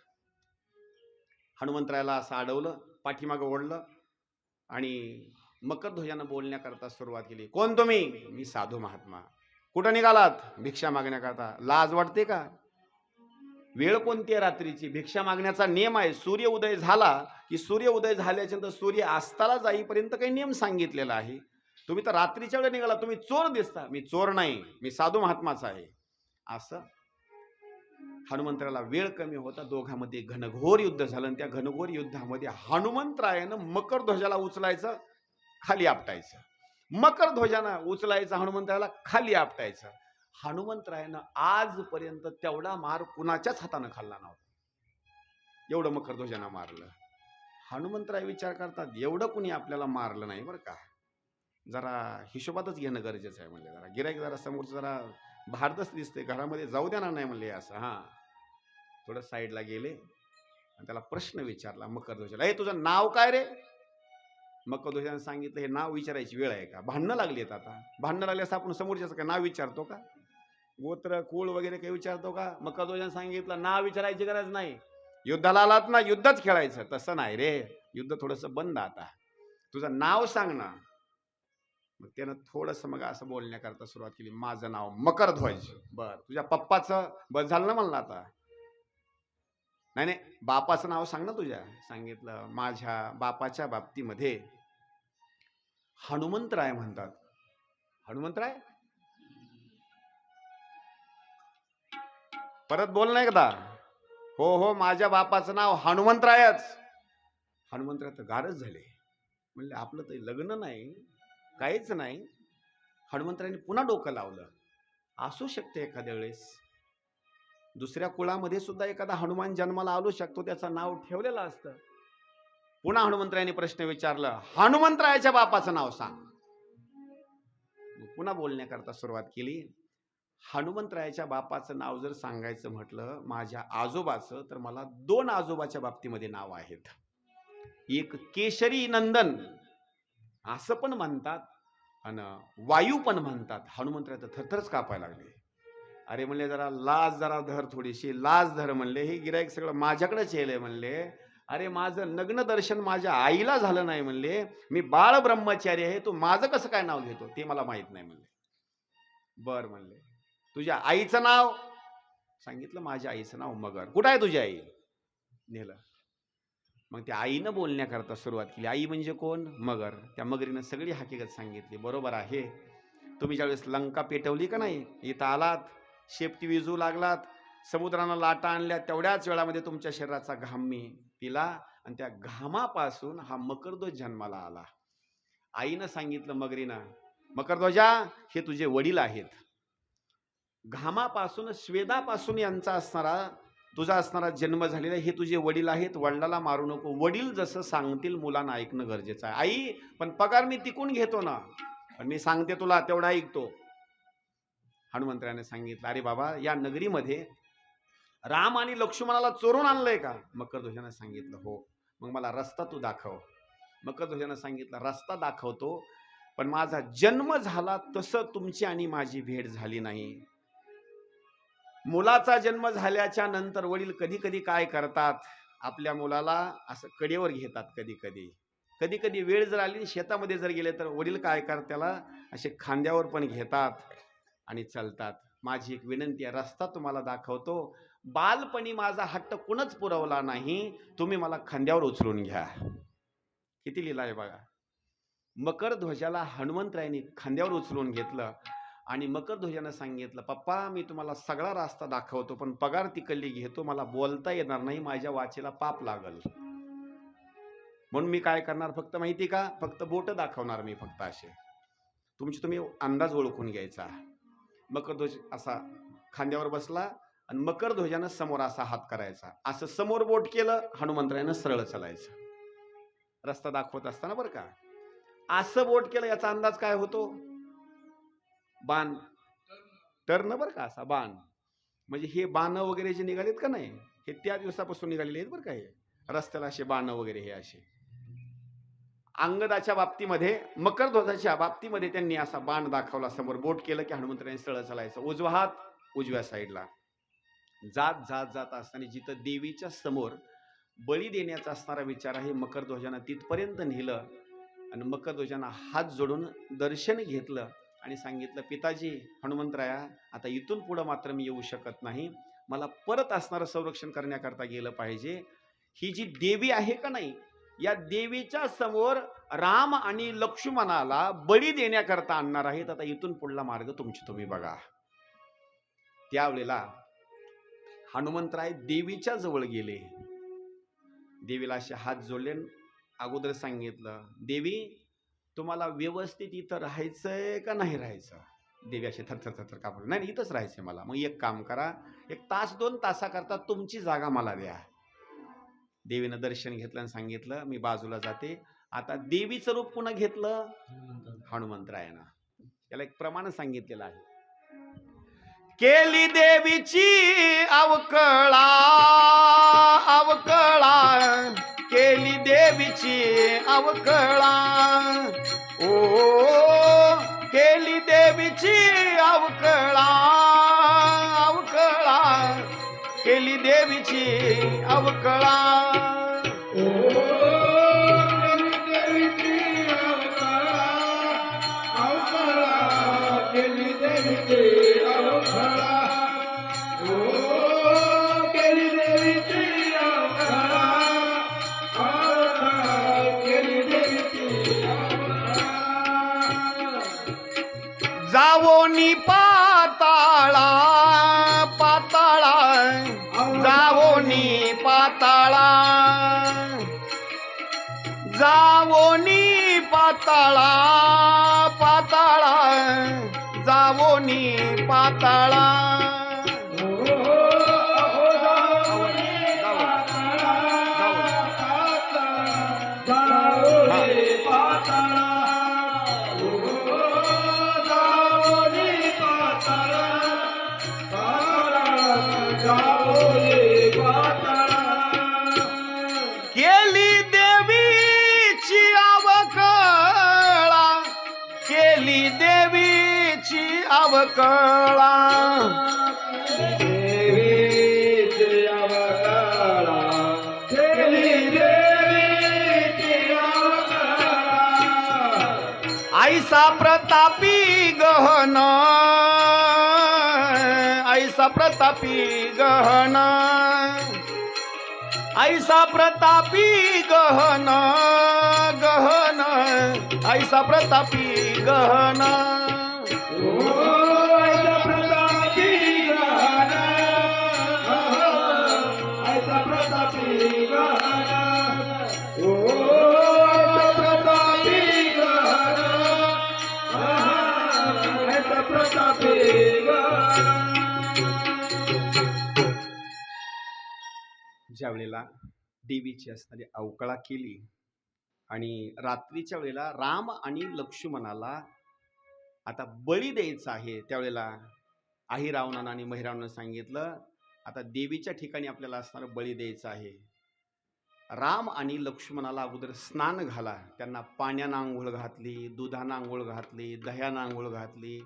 हनुमंतरायाला असं अडवलं, पाठीमागं ओढलं आणि मकरध्वजानं बोलण्याकरता सुरुवात केली. कोण तुम्ही. मी साधू महात्मा. कुठं निघालात. भिक्षा मागण्याकरता. लाज वाटते का. वेळ कोणती आहे रात्रीची. भिक्षा मागण्याचा नियम आहे. सूर्य उदय झाला की सूर्य उदय झाल्याच्या नंतर सूर्य अस्ताला जाईपर्यंत काही नियम सांगितलेला आहे. तुम्ही तर रात्रीच्या वेळेला निघाला. तुम्ही चोर दिसता. मी चोर नाही, मी साधू महात्माचा आहे. असं हनुमंतरायाला वेळ कमी होता. दोघांमध्ये घनघोर युद्ध झालं आणि त्या घनघोर युद्धामध्ये हनुमंतरायानं मकरध्वजाला उचलायचं, खाली आपटायचं. मकरध्वजानं उचलायचं, हनुमंतरायाला खाली आपटायचं. हनुमंतरायानं आजपर्यंत तेवढा मार कुणाच्याच हातानं खाल्ला नव्हता. एवढं मकरध्वजानं मारलं. हनुमंतराय विचार करतात, एवढं कुणी आपल्याला मारलं नाही बरं का. जरा हिशोबातच घेणं गरजेचं आहे. म्हणजे जरा गिऱ्हाईक जरा समोरचं जरा भारदस्त दिसते, घरामध्ये जाऊ देणार नाही म्हणले. असं हां थोडं साईडला गेले आणि त्याला प्रश्न विचारला मकरध्वजाला, हे तुझं नाव काय रे. मकरध्वजाने सांगितलं, हे नाव विचारायची वेळ आहे का. भांडणं लागलीत. आता भांडणं लागली असं आपण समोरच्याचं काय नाव विचारतो का. गोत्र कुळ वगैरे काही विचारतो का. मकरध्वजाने सांगितलं, नाव विचारायची गरज नाही. युद्धाला आलात ना, युद्धच खेळायचं. तसं नाही रे, युद्ध थोडंसं बंद. आता तुझं नाव सांग ना. मग त्यानं थोडंसं मग असं बोलण्याकरता सुरुवात केली, माझं नाव मकरध्वज. बर तुझ्या पप्पाचं. बस झालं ना म्हणलं. आता नाही नाही, बापाचं नाव सांग ना तुझ्या. सांगितलं, माझ्या बापाच्या बाबतीमध्ये हनुमंतराय म्हणतात. हनुमंतराय. परत बोल नाही एकदा. हो हो, माझ्या बापाचं नाव हनुमंतरायच. हनुमंतराय तर गारच झाले. म्हणले आपलं तर लग्न नाही, काहीच नाही. हनुमंतरायाने पुन्हा डोकं लावलं. असू शकते एखाद्या वेळेस दुसऱ्या कुळामध्ये सुद्धा एखादा हनुमान जन्माला आलो शकतो, त्याचं नाव ठेवलेलं असतं. पुन्हा हनुमंतरायाने प्रश्न विचारला, हनुमंतरायाच्या बापाचं नाव सांग. पुन्हा बोलण्याकरता सुरुवात केली. हनुमंतरायाच्या बापाचं नाव जर सांगायचं म्हटलं, माझ्या आजोबाचं, तर मला दोन आजोबाच्या बाबतीमध्ये नाव आहेत. एक केशरी नंदन असं पण म्हणतात आणि वायू पण म्हणतात. हनुमंतराय तर थरथरच कापायला लागले. अरे म्हणले, जरा लाज जरा धर, थोडीशी लाज धर म्हणले. हे गिराईक सगळं माझ्याकडेच येलंय म्हणले. अरे माझं नग्न दर्शन माझ्या आईला झालं नाही म्हणले. मी बाळ ब्रह्मचारी आहे, तू माझं कसं काय नाव घेतो ते मला माहित नाही म्हणले. बर म्हणले, तुझ्या आईचं नाव. सांगितलं, माझ्या आईचं नाव मगर. कुठं आहे तुझी आई. नेलं. मग त्या आईनं बोलण्याकरता सुरुवात केली. आई म्हणजे कोण. मगर. त्या मगरीनं सगळी हकीकत सांगितली. बरोबर आहे, तुम्ही ज्यावेळेस लंका पेटवली का नाही, इथं आलात, शेपटी विजू लागलात, समुद्रानं लाटा आणल्या, तेवढ्याच वेळामध्ये तुमच्या शरीराचा घाम मी पिला आणि त्या घामापासून हा मकरध्वज जन्माला आला. आईनं सांगितलं मगरीनं, मकरध्वजा हे तुझे वडील आहेत. घामापासून स्वेदापासून यांचा असणारा तुझा असणारा जन्म झालेला हे तुझे वडील आहेत. वडिलाला मारू नको. वडील जसं सांगतील मुलांना ऐकणं गरजेचं आहे. आई पण पगार मी तिकून घेतो ना, पण मी सांगते तुला तेवढा ऐकतो. हनुमंतरायाने सांगितलं, अरे बाबा, या नगरीमध्ये राम आणि लक्ष्मणाला चोरून आणलंय का. मकरध्वजाने सांगितलं, हो. मग मला रस्ता तू दाखव. मकरध्वजानं सांगितलं, रस्ता दाखवतो, पण माझा जन्म झाला तसं तुमची आणि माझी भेट झाली नाही. मुलाचा जन्म झाल्याच्या नंतर वडील कधी कधी काय करतात, आपल्या मुलाला असं कडेवर घेतात. कधी कधी वेळ जर आली शेतामध्ये जर गेले तर वडील काय करतात, त्याला असे खांद्यावर पण घेतात आणि चालतात. माझी एक विनंती आहे, रस्ता तुम्हाला दाखवतो. बालपणी माझा हट्ट कुणच पुरवला नाही, तुम्ही मला खांद्यावर उचलून घ्या. किती लिहिलं आहे बघा. मकरध्वजाला हनुमंतरायांनी खांद्यावर उचलून घेतलं आणि मकरध्वजानं सांगितलं, पप्पा मी तुम्हाला सगळा रस्ता दाखवतो, पण पगार तिकडली घेतो, मला बोलता येणार नाही, माझ्या वाचेला पाप लागल. म्हणून मी काय करणार फक्त माहिती का, फक्त बोट दाखवणार मी फक्त असे. तुम्ही अंदाज ओळखून घ्यायचा. मकरध्वज असा खांद्यावर बसला आणि मकरध्वजानं समोर असा हात करायचा, असं समोर बोट केलं, हनुमंतरायानं सरळ चालायचं. रस्ता दाखवत असताना बरं का, असं बोट केलं याचा अंदाज काय होतो, बाण टर्न बरं का, असा बाण. म्हणजे हे बाण वगैरे जे निघालेत का नाही, हे त्या दिवसापासून निघालेले आहेत बरं का. हे रस्त्याला असे बाण वगैरे हे असे. अंगदाच्या बाबतीमध्ये, मकरध्वजाच्या बाबतीमध्ये त्यांनी असा बाण दाखवला, समोर बोट केलं की हनुमंतरायांनी सरळ चालायचं. उजवा हात उजव्या साईडला. जात जात जात असताना जिथं देवीच्या समोर बळी देण्याचा असणारा विचार आहे, मकरध्वजानं तिथपर्यंत नेलं आणि मकरध्वजानं हात जोडून दर्शन घेतलं आणि सांगितलं, पिताजी हनुमंतराया, आता इथून पुढं मात्र मी येऊ शकत नाही, मला परत असणारं संरक्षण करण्याकरता गेलं पाहिजे. ही जी देवी आहे का नाही, या देवीच्या समोर राम आणि लक्ष्मणाला बळी देण्याकरता आणणार आहेत, आता इथून पुढला मार्ग तुम्ही बघा. त्यावेळेला हनुमंतराय देवीच्या जवळ गेले, देवीला असे हात जोडले, अगोदर सांगितलं, देवी तुम्हाला व्यवस्थित इथं राहायचंय का नाही राहायचं. देवी असे थरथर कापड, नाही इथंच राहायचंय मला. मग एक काम करा, 1 तास 2 तासाकरता तुमची जागा मला द्या. देवीनं दर्शन घेतलं आणि सांगितलं, मी बाजूला जाते. आता देवीचं रूप पुन्हा घेतलं हनुमंतरायानं. याला एक प्रमाण सांगितलेलं आहे, केली देवीची अवकळा, केली देवीची अवकळा, ओ केली देवीची अवकळा, केली देवीची अवकळा. जावोनी पाताळा, जावोनी पाताळा, जावोनी पाताळा, जावोनी पाताळा. केली देवीची अवकळा, केली देवीची अवकळा, देवीची अवकळा, केली देवीची अवकळा. ऐसा प्रतापी गहन, ऐसा प्रतापी गहन, ऐसा प्रतापी गहन, ऐसा प्रतापी गहन, ऐसा प्रतापी गहन, ऐसा प्रतापी गहन, प्रतापी गहन, ऐसा प्रतापी गहन. ज्या वेळेला देवीची असणारी अवकळा केली आणि रात्रीच्या वेळेला राम आणि लक्ष्मणाला आता बळी द्यायचा आहे, त्यावेळेला अहिरावणानं आणि महिरावणानं सांगितलं, आता देवीच्या ठिकाणी आपल्याला असणारं बळी द्यायचं आहे. राम आणि लक्ष्मणाला अगोदर स्नान घाला. त्यांना पाण्यानं आंघोळ घातली, दुधानं आंघोळ घातली, दह्यानं आंघोळ घातली,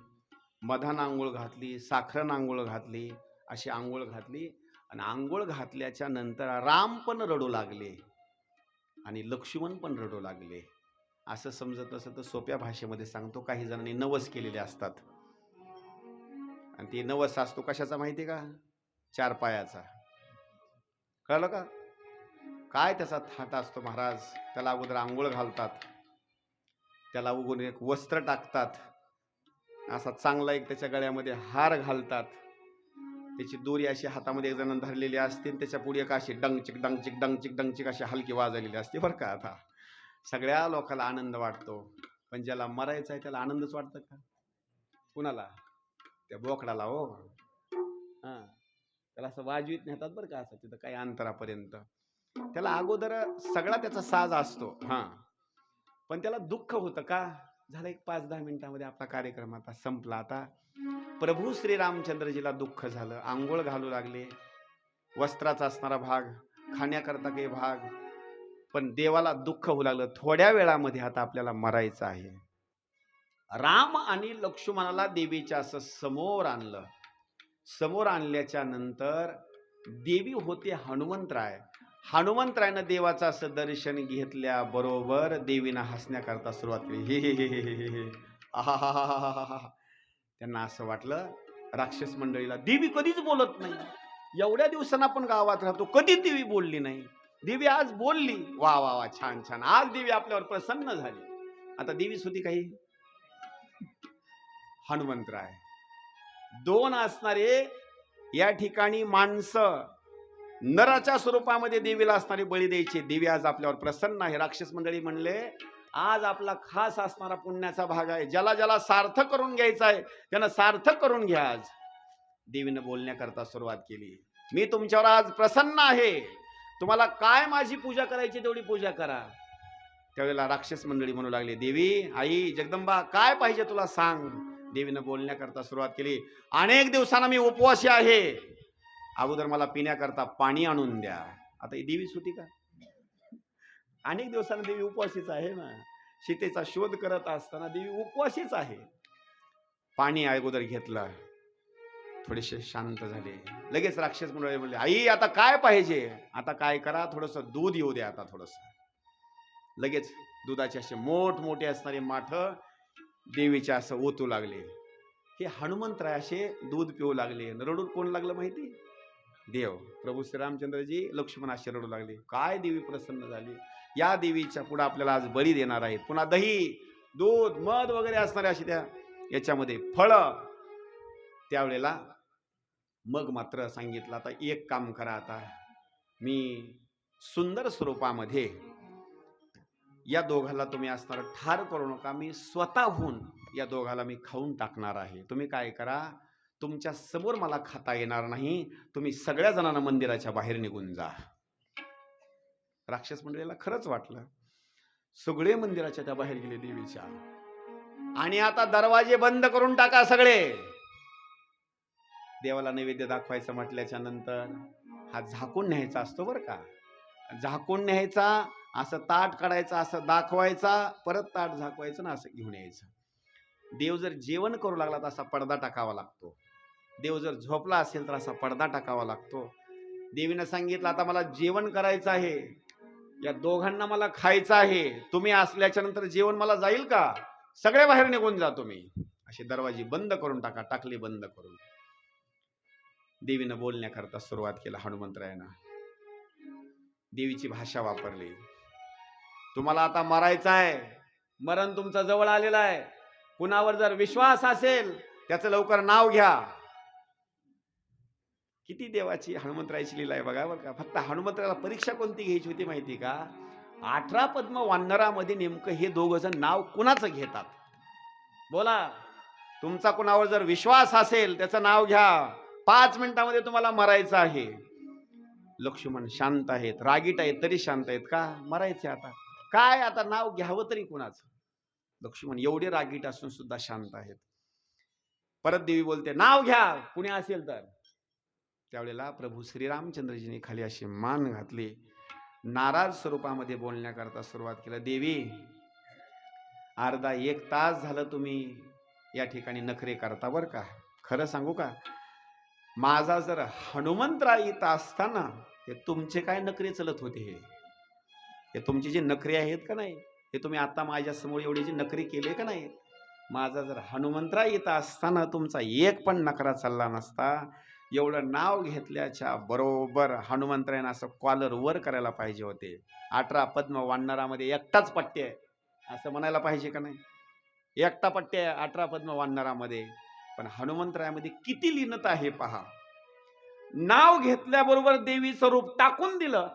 मधानं आंघोळ घातली, साखरेनं आंघोळ घातली, अशी आंघोळ घातली. आणि आंघोळ घातल्याच्या नंतर राम पण रडू लागले आणि लक्ष्मण पण रडू लागले. असं समजत असं तर सोप्या भाषेमध्ये सांगतो, काही जणांनी नवस केलेले असतात. आणि ते नवस असतो कशाचा माहिती का? 4 पायाचा. कळलं का? काय त्याचा थाट असतो महाराज. त्याला अगोदर आंघोळ घालतात, त्याला उगून एक वस्त्र टाकतात, असा चांगला एक त्याच्या गळ्यामध्ये हार घालतात, त्याची दोरी अशी हातामध्ये एक जण धरलेली असते, त्याच्या पुढे एक अशी डंगचिक डंगचिक डंगचिक डंगचिक अशी हलकी वाजलेली असते बरं का. आता सगळ्या लोकांना आनंद वाटतो, पण ज्याला मरायचं आहे त्याला आनंदच वाटतं का? कुणाला? त्या बोकडाला. हो, हा, त्याला असं वाजवीत नेतात बरं का, असं तिथं काही अंतरापर्यंत. त्याला अगोदर सगळा त्याचा साज असतो, हा, पण त्याला दुःख होतं का? झालं एक 5-10 मिनिटांमध्ये आपला कार्यक्रम आता संपला. आता प्रभू श्रीरामचंद्रजीला दुःख झालं, आंघोळ घालू लागले, वस्त्राचा असणारा भाग, खाण्याकरता काही भाग, पण देवाला दुःख होऊ लागलं. थोड्या वेळामध्ये आता आपल्याला मरायचं आहे. राम आणि लक्ष्मणाला देवीच्या असं समोर आणलं. समोर आणल्याच्या नंतर देवी होते हनुमंतराय. हनुमंतरायनं देवाचं असं दर्शन घेतल्याबरोबर देवीनं हसण्याकरता सुरुवात केली. हे आहाहाहाहा. त्यांना असं वाटलं, राक्षस मंडळीला, देवी कधीच बोलत नाही. एवढ्या दिवसांना आपण गावात राहतो, कधी देवी बोलली नाही. देवी आज बोलली. वा वा वा, छान छान. आज देवी आपल्यावर प्रसन्न झाली. आता देवीच होती काही? हनुमंतराय. 2 असणारे या ठिकाणी माणसं नराच्या स्वरूपामध्ये देवीला असणारे बळी द्यायचे. देवी आज आपल्यावर प्रसन्न आहे. राक्षस मंडळी म्हणले, आज आपला खास असणारा पुण्याचा भाग आहे, ज्याला ज्याला सार्थक करून घ्यायचा आहे त्यानं सार्थक करून घ्या. आज देवीनं बोलण्याकरता सुरुवात केली. मी तुमच्यावर आज प्रसन्न आहे, तुम्हाला काय माझी पूजा करायची तेवढी पूजा करा. त्यावेळेला राक्षस मंडळी म्हणू लागले, देवी, आई, जगदंबा, काय पाहिजे तुला सांग. देवीनं बोलण्याकरता सुरुवात केली. अनेक दिवसांना मी उपवासी आहे, अगोदर मला पिण्याकरता पाणी आणून द्या. आता ही देवीच होती का? अनेक दिवसांना देवी उपवासीच आहे ना. सीतेचा शोध करत असताना देवी उपवासीच आहे. पाणी अगोदर घेतलं, थोडेसे शांत झाले. लगेच राक्षस मंडळी म्हणले, आई, आता काय पाहिजे? आता काय करा, थोडस दूध येऊ द्या. आता थोडस. लगेच दुधाचे असे मोठमोठे असणारे माठ देवीच्या असं ओतू लागले. हे हनुमंतराय असे दूध पिऊ लागले. रडून कोण लागलं माहिती? देव. प्रभू श्रीरामचंद्रजी लक्ष्मणाशी रडू लागले. काय देवी प्रसन्न झाली. या देवीच्या पुढे आपल्याला आज बळी देणार आहेत. पुन्हा दही, दूध, मध वगैरे असणारे अशी त्या याच्यामध्ये फळं. त्यावेळेला मग मात्र सांगितलं, आता एक काम करा, आता मी सुंदर स्वरूपामध्ये या दोघाला तुम्ही असणार ठार करू नका, मी स्वतःहून या दोघाला मी खाऊन टाकणार आहे. तुम्ही काय करा, तुमच्या समोर मला खाता येणार नाही, तुम्ही सगळ्या जणांना मंदिराच्या बाहेर निघून जा. राक्षस मंडळीला खरंच वाटलं. सगळे मंदिराच्या त्या बाहेर गेले देवीच्या. आणि आता दरवाजे बंद करून टाका सगळे. देवाला नैवेद्य दाखवायचं म्हटल्याच्या नंतर हा झाकून न्यायचा असतो बरं का. झाकून न्यायचा, असं ताट काढायचं, असं दाखवायचा, परत ताट झाकवायचं ना, असं घेऊन यायचं. देव जर जेवण करू लागला तर असा पडदा टाकावा लागतो. देव जर झोपला असेल तर असा पडदा टाकावा लागतो. देवीनं सांगितलं, आता मला जेवण करायचं आहे, या दोघांना मला खायचं आहे, तुम्ही असल्याच्या नंतर जेवण मला जाईल का? सगळे बाहेर निघून जा तुम्ही. असे दरवाजे बंद करून टाका. टाकले बंद करून. देवीनं बोलण्याकरता सुरुवात केला. हनुमंतरायानं देवीची भाषा वापरली. तुम्हाला आता मरायचं आहे, मरण तुमचं जवळ आलेलं आहे. कुणावर जर विश्वास असेल त्याचं लवकर नाव घ्या. किती देवाची हनुमंतरायाची लीला आहे बघा बरं का. फक्त हनुमंतरायाला परीक्षा कोणती घ्यायची होती माहिती का? 18 पद्म वानरामध्ये नेमकं हे दोघ जण नाव कुणाचं घेतात? बोला. तुमचा कुणावर जर विश्वास असेल त्याचं नाव घ्या. 5 मिनिटांमध्ये तुम्हाला मरायचं आहे. लक्ष्मण शांत आहेत, रागीट आहेत, तरी शांत आहेत. का? मरायचे आता. काय आता नाव घ्यावं तरी कुणाचं? लक्ष्मण एवढे रागीट असून सुद्धा शांत आहेत. परत देवी बोलते, नाव घ्या कुणी असेल तर. त्यावेळेला प्रभू श्रीरामचंद्रजीने खाली अशी मान घातली नाराज स्वरूपामध्ये बोलण्याकरता सुरुवात केलं. देवी, अर्धा 1 तास झालं तुम्ही या ठिकाणी नखरे करता बरं का. खरं सांगू का, माझा जर हनुमंतराय इथं असताना हे तुमचे काय नखरे चलत होते. हे तुमचे जे नखरे आहेत का नाही, हे तुम्ही आता माझ्या समोर एवढे जे नखरे केले का नाही, माझा जर हनुमंतराय इथं असताना तुमचा एक पण नखरा चालला नसता. एवढं नाव घेतल्याच्या बरोबर हनुमंतरायानं असं कॉलर वर करायला पाहिजे होते. 18 पद्म वानरामध्ये एकटाच पट्टे आहे असं म्हणायला पाहिजे का नाही. एकटा पट्टे आहे 18 पद्म वानरामध्ये, पण हनुमंतरायामध्ये किती लीनता आहे पहा. नाव घेतल्याबरोबर देवीचं रूप टाकून दिलं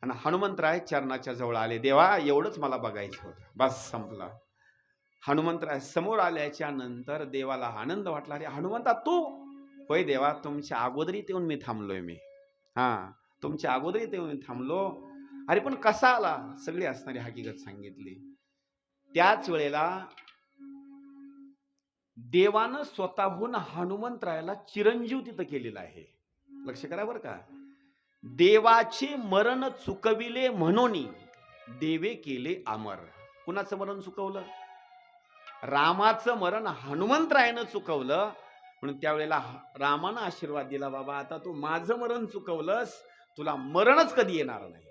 आणि हनुमंतराय चरणाच्या जवळ आले. देवा, एवढंच मला बघायचं होतं, बस संपला. हनुमंतराय समोर आल्याच्या नंतर देवाला आनंद वाटला. अरे हनुमंता तू? होय देवा, तुमच्या अगोदरीत येऊन मी थांबलोय. मी तुमच्या अगोदरीत येऊन मी थांबलो. अरे पण कसा आला? सगळी असणारी हकीकत सांगितली. त्याच वेळेला देवानं स्वतःहून हनुमंतरायाला चिरंजीव तिथं केलेला आहे. लक्ष करा बरं का. देवाचे मरण चुकविले म्हणून देवे केले अमर. कुणाचं मरण चुकवलं? रामाचं मरण हनुमंतरायानं चुकवलं. म्हणून त्यावेळेला रामानं आशीर्वाद दिला, बाबा आता तू माझं मरण चुकवलंस, तुला मरणच कधी येणार नाही.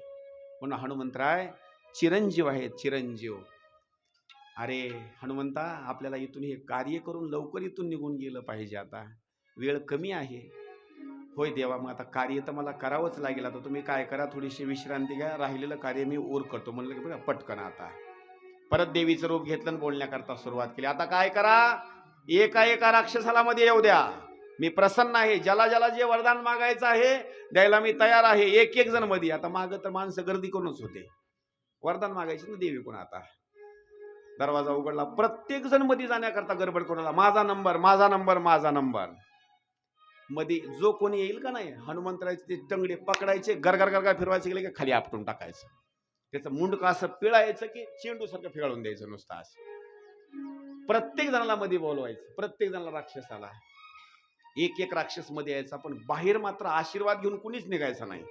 म्हणून हनुमंतराय चिरंजीव आहेत, चिरंजीव. अरे हनुमंता, आपल्याला इथून हे कार्य करून लवकर इथून निघून गेलं पाहिजे. आता वेळ कमी आहे. होय देवा, मग आता कार्य तर मला करावंच लागेल. आता तुम्ही काय करा, थोडीशी विश्रांती घ्या, राहिलेलं कार्य मी ओर करतो. म्हणलं की बघा पटकन आता परत देवीचं रूप घेतलं आणि बोलण्याकरता सुरुवात केली. आता काय करा, एका राक्षसाला मध्ये येऊ द्या. मी प्रसन्न आहे. ज्याला ज्याला जे वरदान मागायचं आहे द्यायला मी तयार आहे. एक जण मध्ये. आता माग तर माणसं गर्दी करूनच होते. वरदान मागायचे ना देवी कोण. आता दरवाजा उघडला. प्रत्येक जण मध्ये जाण्याकरता गडबड करूला. माझा नंबर, माझा नंबर, माझा नंबर. मध्ये जो कोणी येईल का नाही, हनुमंतरायचे ते टंगडे पकडायचे, गरगर गरगर फिरवायचे, गेले की खाली आपटून टाकायचं. त्याचं मुंडकं असं पिळायचं की चेंडू सारखं फिळून द्यायचं नुसतं असं. प्रत्येक जणाला मध्ये बोलवायचं, प्रत्येक जणाला राक्षसाला. एक राक्षस मध्ये यायचा, पण बाहेर मात्र आशीर्वाद घेऊन कुणीच निघायचं नाही.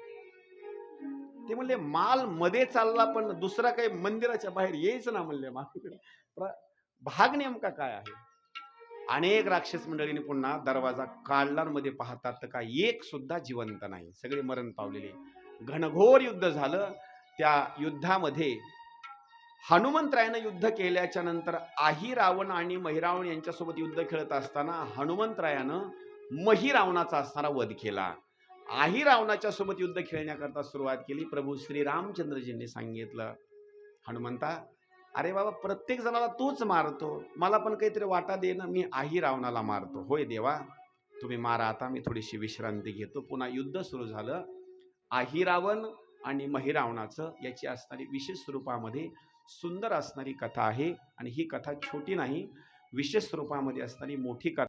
ते म्हणले माल मध्ये चालला, पण दुसरा काही मंदिराच्या बाहेर यायचं ना. म्हणले भाग नेमका काय आहे. अनेक राक्षस मंडळीने पुन्हा दरवाजा काढला, मध्ये पाहतात तर काय एक सुद्धा जिवंत नाही, सगळे मरण पावलेले. घनघोर युद्ध झालं. त्या युद्धामध्ये हनुमंतरायानं युद्ध केल्याच्या नंतर आही-रावण आणि महिरावण यांच्यासोबत युद्ध खेळत असताना हनुमंतरायानं महिरावणाचा असणारा वध केला. आही-रावणाच्या सोबत युद्ध खेळण्याकरता सुरुवात केली. प्रभू श्री रामचंद्रजींनी सांगितलं, हनुमंता, अरे बाबा, प्रत्येक जणाला तूच मारतो, मला पण काहीतरी वाटा दे ना, मी आही-रावणाला मारतो. होय देवा, तुम्ही मारा, आता मी थोडीशी विश्रांती घेतो. पुन्हा युद्ध सुरू झालं. आही-रावण आणि महिरावणाचं याची असणारी विशेष स्वरूपामध्ये सुंदर असणारी कथा आहे. आणि ही कथा छोटी नाही, विशेष स्वरूपामध्ये असणारी मोठी कथा.